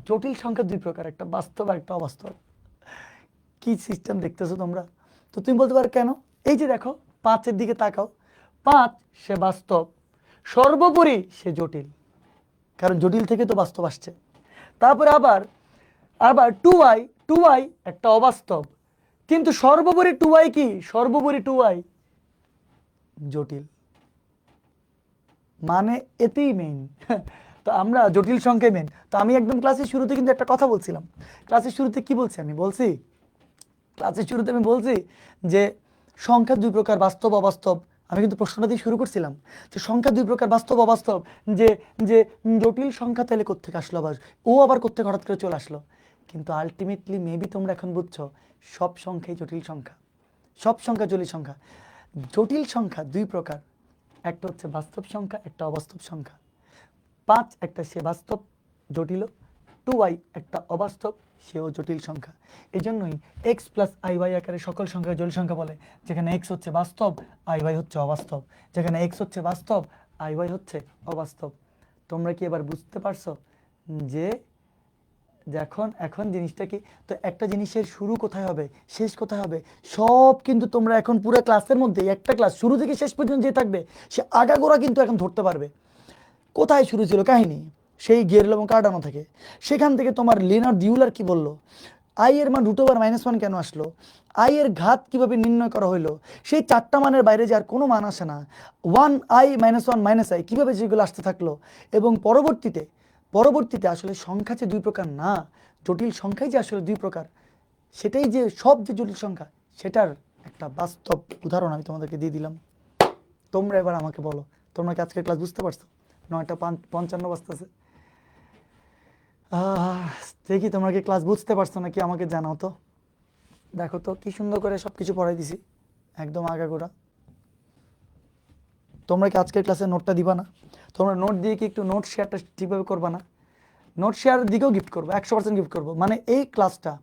জটিল সংখ্যা 2 প্রকার, একটা বাস্তব আর একটা অবাস্তব। কি সিস্টেম দেখতেছো তোমরা? তো তুমি বলতে পারো কেন? এই যে দেখো 5-এর দিকে তাকাও, 5 সে বাস্তব, সর্বোপরি সে জটিল, কারণ জটিল থেকে তো বাস্তব আসছে। তারপরে আবার আবার 2i একটা অবাস্তব, কিন্তু সর্বোপরি 2i কি? সর্বোপরি 2i জটিল। মানে এতেই মেইন। তো আমরা জটিল সংখ্যায় মেইন। তো আমি একদম ক্লাসের শুরুতে কিন্তু একটা কথা বলছিলাম। ক্লাসের শুরুতে কি বলছি আমি বলছি ক্লাসের শুরুতে আমি বলছি যে সংখ্যা দুই প্রকার, বাস্তব অবাস্তব। আমি কিন্তু প্রশ্নটা দিয়ে শুরু করছিলাম যে সংখ্যা দুই প্রকার, বাস্তব অবাস্তব। যে যে জটিল সংখ্যা তাহলে কোত্থেকে আসলো, আবার ও আবার কোত্থেকে হঠাৎ করে চলে আসলো। কিন্তু আলটিমেটলি মেবি তোমরা এখন বুঝছো সব সংখ্যাই জটিল সংখ্যা, সব সংখ্যা জটিল সংখ্যা। জটিল সংখ্যা দুই প্রকার, একটা হচ্ছে বাস্তব সংখ্যা, একটা অবাস্তব সংখ্যা। 5 একটা সে বাস্তব জটিল, 2y একটা অবাস্তব সেও জটিল সংখ্যা। এই জন্যই এক্স প্লাস আই ওয়াই আকারে সকল সংখ্যাকে জটিল সংখ্যা বলে, যেখানে এক্স হচ্ছে বাস্তব, আই ওয়াই হচ্ছে অবাস্তব। যেখানে এক্স হচ্ছে বাস্তব, আই ওয়াই হচ্ছে অবাস্তব। তোমরা কি এবার বুঝতে পারছো যে এখন এখন জিনিসটা কি? তো একটা জিনিসের শুরু কোথায় হবে, শেষ কোথায় হবে, সব কিন্তু তোমরা এখন পুরো ক্লাসের মধ্যে, একটা ক্লাস শুরু থেকে শেষ পর্যন্ত যে থাকবে সে আগাগোড়া কিন্তু এখন ধরতে পারবে কোথায় শুরু ছিল কাহিনী, সেই গেরল এবং কার্ডানো থেকে। সেখান থেকে তোমার লিনার্ড ইউলার কি বললো, আই এর মান √1 কেন আসলো, আই এর ঘাত কিভাবে নির্ণয় করা হলো, সেই 4টা মানের বাইরে যে আর কোনো মান আসে না, 1i-1 - i কীভাবে যেগুলো আসতে থাকলো। এবং পরবর্তীতে পরবর্তীতে আসলে সংখ্যা যে দুই প্রকার না, জটিল সংখ্যাই যে আসলে দুই প্রকার, সেটাই যে সব যে জটিল সংখ্যা সেটার একটা বাস্তব উদাহরণ আমি তোমাদেরকে দিয়ে দিলাম। তোমরা এবার আমাকে বলো, তোমরা কি আজকের ক্লাস বুঝতে পারছো? 9:55 বাজতেছে। দেখি তোমরা কি ক্লাস বুঝতে পারছো নাকি আমাকে জানাও তো। দেখো তো কি সুন্দর করে সব কিছু পড়াই দিছি একদম আগাগোড়া। তোমরা কি আজকের ক্লাসে নোটটা দিবা না? তোমরা নোট দিয়ে কি একটু নোট শেয়ারটা ঠিকভাবে করবা না? নোট শেয়ারের দিকেও গিফট করবো, 100% গিফট করবো। মানে এই ক্লাসটা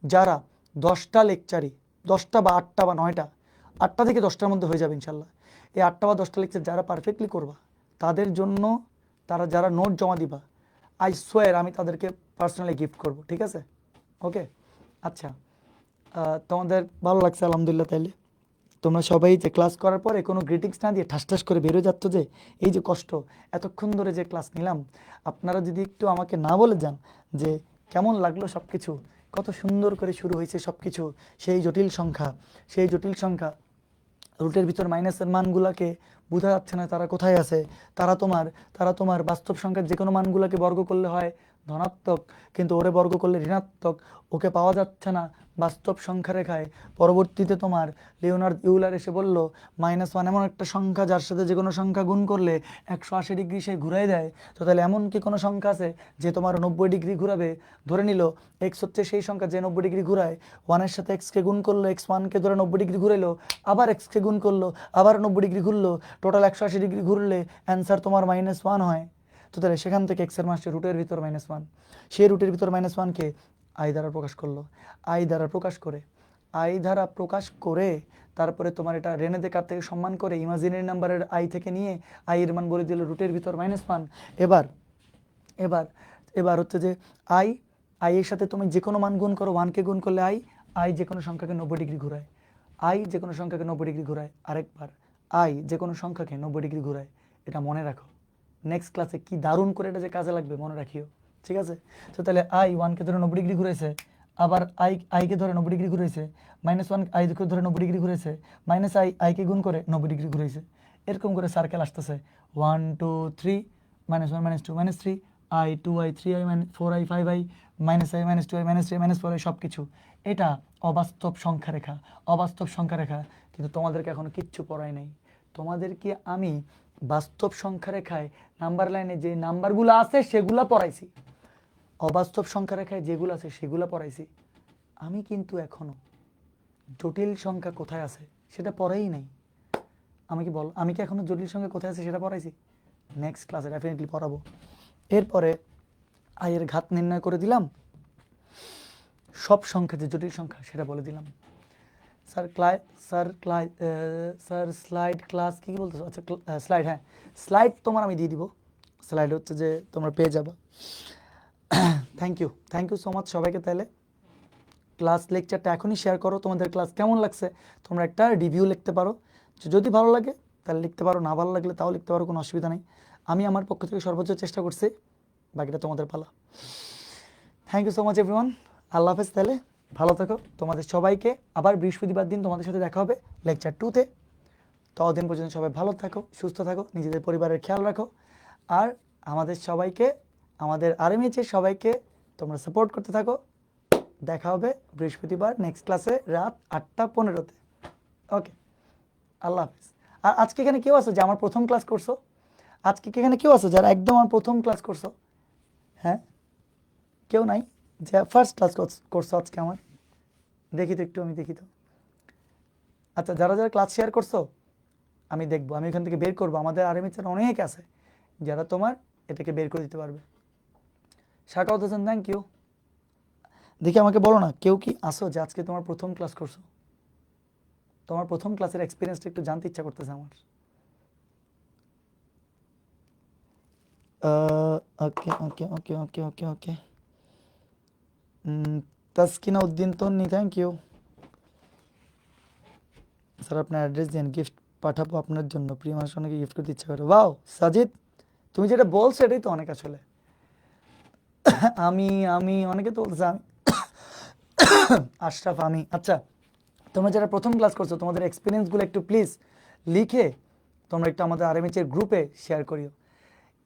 যারা 10টা লেকচারই, 10টা বা 8টা বা 9টা, 8টা থেকে 10টার মধ্যে হয়ে যাবে ইনশাল্লাহ। এই 8টা বা 10টা লেকচার যারা পারফেক্টলি করবা তাদের জন্য, তারা যারা নোট জমা দিবা, আই সোয়ার আমি তাদেরকে পার্সোনালি গিফট করব, ঠিক আছে? ওকে, আচ্ছা। তোমাদের ভালো লাগছে আলহামদুলিল্লাহ। তাইলে তোমরা সবাই যে ক্লাস করার পরে কোনো গ্রিটিংস না দিয়ে ঠাস ঠাস করে বেরোয় যাচ্ছ, যে এই যে কষ্ট এতক্ষণ ধরে যে ক্লাস নিলাম, আপনারা যদি একটু আমাকে না বলে যান যে কেমন লাগলো সব কিছু, কত সুন্দর করে শুরু হয়েছে সব কিছু, সেই জটিল সংখ্যা, সেই জটিল সংখ্যা রুটের ভিতর মাইনাসের মানগুলাকে বোঝা যাচ্ছে না তারা কোথায় আছে। তারা তোমার বাস্তব সংখ্যার যে কোনো মানগুলোকে বর্গ করলে হয় ধনাত্মক, কিন্তু ওরে বর্গ করলে ঋণাত্মক, ওকে পাওয়া যাচ্ছে না বাস্তব সংখ্যা রেখায়। পরবর্তীতে তোমার লিওনার্দ ইউলার এসে বলল -1 এমন একটা সংখ্যা যার সাথে যে কোনো সংখ্যা গুণ করলে 180 ডিগ্রি সে ঘুরাই দেয়। তো তাহলে এমন কি কোনো সংখ্যা আছে যে তোমার 90 ডিগ্রি ঘুরাবে? ধরে নিল এক্স হচ্ছে সেই সংখ্যা যে 90 ডিগ্রি ঘুরায়, 1-এর সাথে এক্সকে গুণ করলো, x1কে ধরে 90 ডিগ্রি ঘুরাইলো, আবার এক্সকে গুণ করলো, আবার 90 ডিগ্রি ঘুরলো, টোটাল 180 ডিগ্রি ঘুরলে অ্যান্সার তোমার -1 হয়। তো তাহলে সেখান থেকে এক্সের মান রুটের ভিতর -1, সেই রুটের ভিতর -1কে আই দ্বারা প্রকাশ করলো। আই দ্বারা প্রকাশ করে তারপরে তোমার এটা রেনে দেকার থেকে সম্মান করে ইমাজিনারি নাম্বারের আই থেকে নিয়ে আই এর মান বলে দিল রুটের ভিতর -1। এবার এবার এবার হচ্ছে যে আই এর সাথে তুমি যে কোনো মান গুণ করো, 1কে গুণ করলে আই যে কোনো সংখ্যাকে 90 ডিগ্রি ঘুরায়, আই যে কোনো সংখ্যাকে 90 ডিগ্রি ঘুরায়। আরেকবার আই যে কোনো সংখ্যাকে 90 ডিগ্রি ঘুরায়। এটা মনে রাখো, নেক্সট ক্লাসে কি দারুণ করে এটা যে কাজে লাগবে মনে রাখিও, ঠিক আছে? তো তাহলে আই 1কে ধরে 90 ডিগ্রি ঘুরেছে, আবার আইকে ধরে 90 ডিগ্রি ঘুরেছে, -1 আইকে ধরে 90 ডিগ্রি ঘুরেছে, আইকে গুণ করে 90 ডিগ্রি ঘুরেছে। এরকম করে সার্কেল আসতেছে 1 2 3 -1 -2 -3 i 2i 3i 4i 5i -i -2i -3i -4i সব কিছু। এটা অবাস্তব সংখ্যা রেখা, অবাস্তব সংখ্যা রেখা। কিন্তু তোমাদেরকে এখনো কিচ্ছু পড়াই নাই। তোমাদেরকে আমি বাস্তব সংখ্যা রেখায় নাম্বার লাইনে যে নাম্বারগুলো আছে সেগুলো পড়াইছি, অবাস্তব সংখ্যা রেখায় যেগুলো আছে সেগুলো পড়াইছি। আমি কিন্তু এখনো জটিল সংখ্যা কোথায় আছে সেটা পড়াই নাই। আমি কি এখনো জটিল সংখ্যা কোথায় আছে সেটা পড়াইছি? নেক্সট ক্লাসে ডেফিনেটলি পড়াবো। এরপরে আয়ের ঘাত নির্ণয় করে দিলাম, সব সংখ্যা যে জটিল সংখ্যা সেটা বলে দিলাম। স্যার স্লাইড ক্লাস কি বলতেছো? আচ্ছা স্লাইড, হ্যাঁ স্লাইড তোমার আমি দিয়ে দিব। স্লাইড হচ্ছে যে তোমরা পেয়ে যাবে। থ্যাংক ইউ সো মাচ সবাইকে। তাহলে ক্লাস লেকচারটা এখনই শেয়ার করো, তোমাদের ক্লাস কেমন লাগছে তোমরা একটা রিভিউ লিখতে পারো। যদি ভালো লাগে তাহলে লিখতে পারো, না ভালো লাগলে তাও লিখতে পারো, কোনো অসুবিধা নেই। আমি আমার পক্ষ থেকে সর্বোচ্চ চেষ্টা করছি, বাকিটা তোমাদের পালা। Thank you so much everyone. আল্লাহ হাফেজ। তাহলে ভালো থাকো। তোমাদের সবাইকে আবার বৃহস্পতিবার দিন তোমাদের সাথে দেখা হবে লেকচার 2-তে। ততদিন পর্যন্ত সবাই ভালো থাকো, সুস্থ থাকো, নিজেদের পরিবারের খেয়াল রাখো। আর আমাদের সবাইকে, আমাদের আরএমএইচের সবাইকে তোমরা সাপোর্ট করতে থাকো। দেখা হবে বৃহস্পতিবার নেক্সট ক্লাসে রাত 8:15-তে। ওকে, আল্লাহ হাফিজ। আর আজকে এখানে কেউ আছো যে আমার প্রথম ক্লাস করছো? আজকে কি এখানে কেউ আছো যারা একদম আমার প্রথম ক্লাস করছো? হ্যাঁ, কেউ নাই যে ফার্স্ট ক্লাস করছো আজকে আমার? দেখি তো একটু, আমি দেখি তো। আচ্ছা, যারা যারা ক্লাস শেয়ার করছো আমি দেখবো, আমি এখান থেকে বের করবো। আমাদের আরএমএইচের অনেক আছে যারা তোমার এটাকে বের করে দিতে পারবে। Shakawat Hossain, thank you. দেখি আমাকে বলো না, কেউ কি আসো যে আজকে তোমার প্রথম ক্লাস করছো? তোমার প্রথম ক্লাসের এক্সপিরিয়েন্সটা একটু জানতে ইচ্ছা করতেছে আমার। ওকে ওকে ওকে ওকে ওকে ওকে। তাসকিনা উদ্দিন তন্নি, থ্যাংক ইউ। স্যার আপনার অ্যাড্রেস দিন, গিফট পাঠাবো আপনার জন্য। প্রিয় মানুষ অনেকে গিফট করতে ইচ্ছা করে। ওয়াও সাজিদ, তুমি যেটা বলছো এটাই তো অনেক আসলে। আমি আমি অনেকে তো বলতেছে আমি আশরাফ, আমি। আচ্ছা, তোমরা যারা প্রথম ক্লাস করছো তোমাদের এক্সপিরিয়েন্সগুলো একটু প্লিজ লিখে তোমরা একটু আমাদের আরএমএইচের গ্রুপে শেয়ার করিও।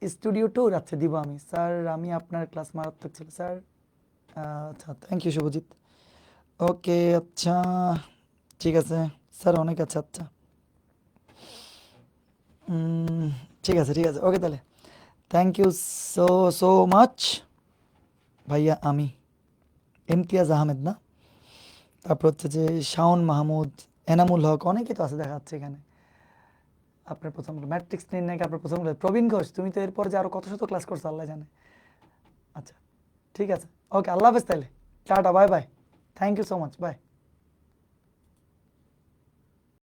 স্টুডিও ট্যুর, আচ্ছা দিব আমি। স্যার আমি আপনার ক্লাস মারাত্মক ছিল স্যার। আচ্ছা, থ্যাংক ইউ শুভজিৎ। ওকে, আচ্ছা ঠিক আছে স্যার, অনেক আছে। আচ্ছা ঠিক আছে ঠিক আছে, ওকে তাহলে thank you so so much ভাইয়া। আমি ইমতিয়াজ আহমেদ না, তারপর হচ্ছে যে শাওন মাহমুদ, এনামুল হক, অনেকেই তো আছে দেখা যাচ্ছে এখানে। আপনার প্রথম ম্যাট্রিক্স নির্ণয়কে আপনার প্রথম ক্লাস, প্রবীণ ঘোষ, তুমি তো এরপর যে আরো কত শত ক্লাস করছো আল্লাহ জানে। আচ্ছা ঠিক আছে, ওকে, আল্লাহ হাফেজ তাহলে, tata, bye bye, thank you so much, by.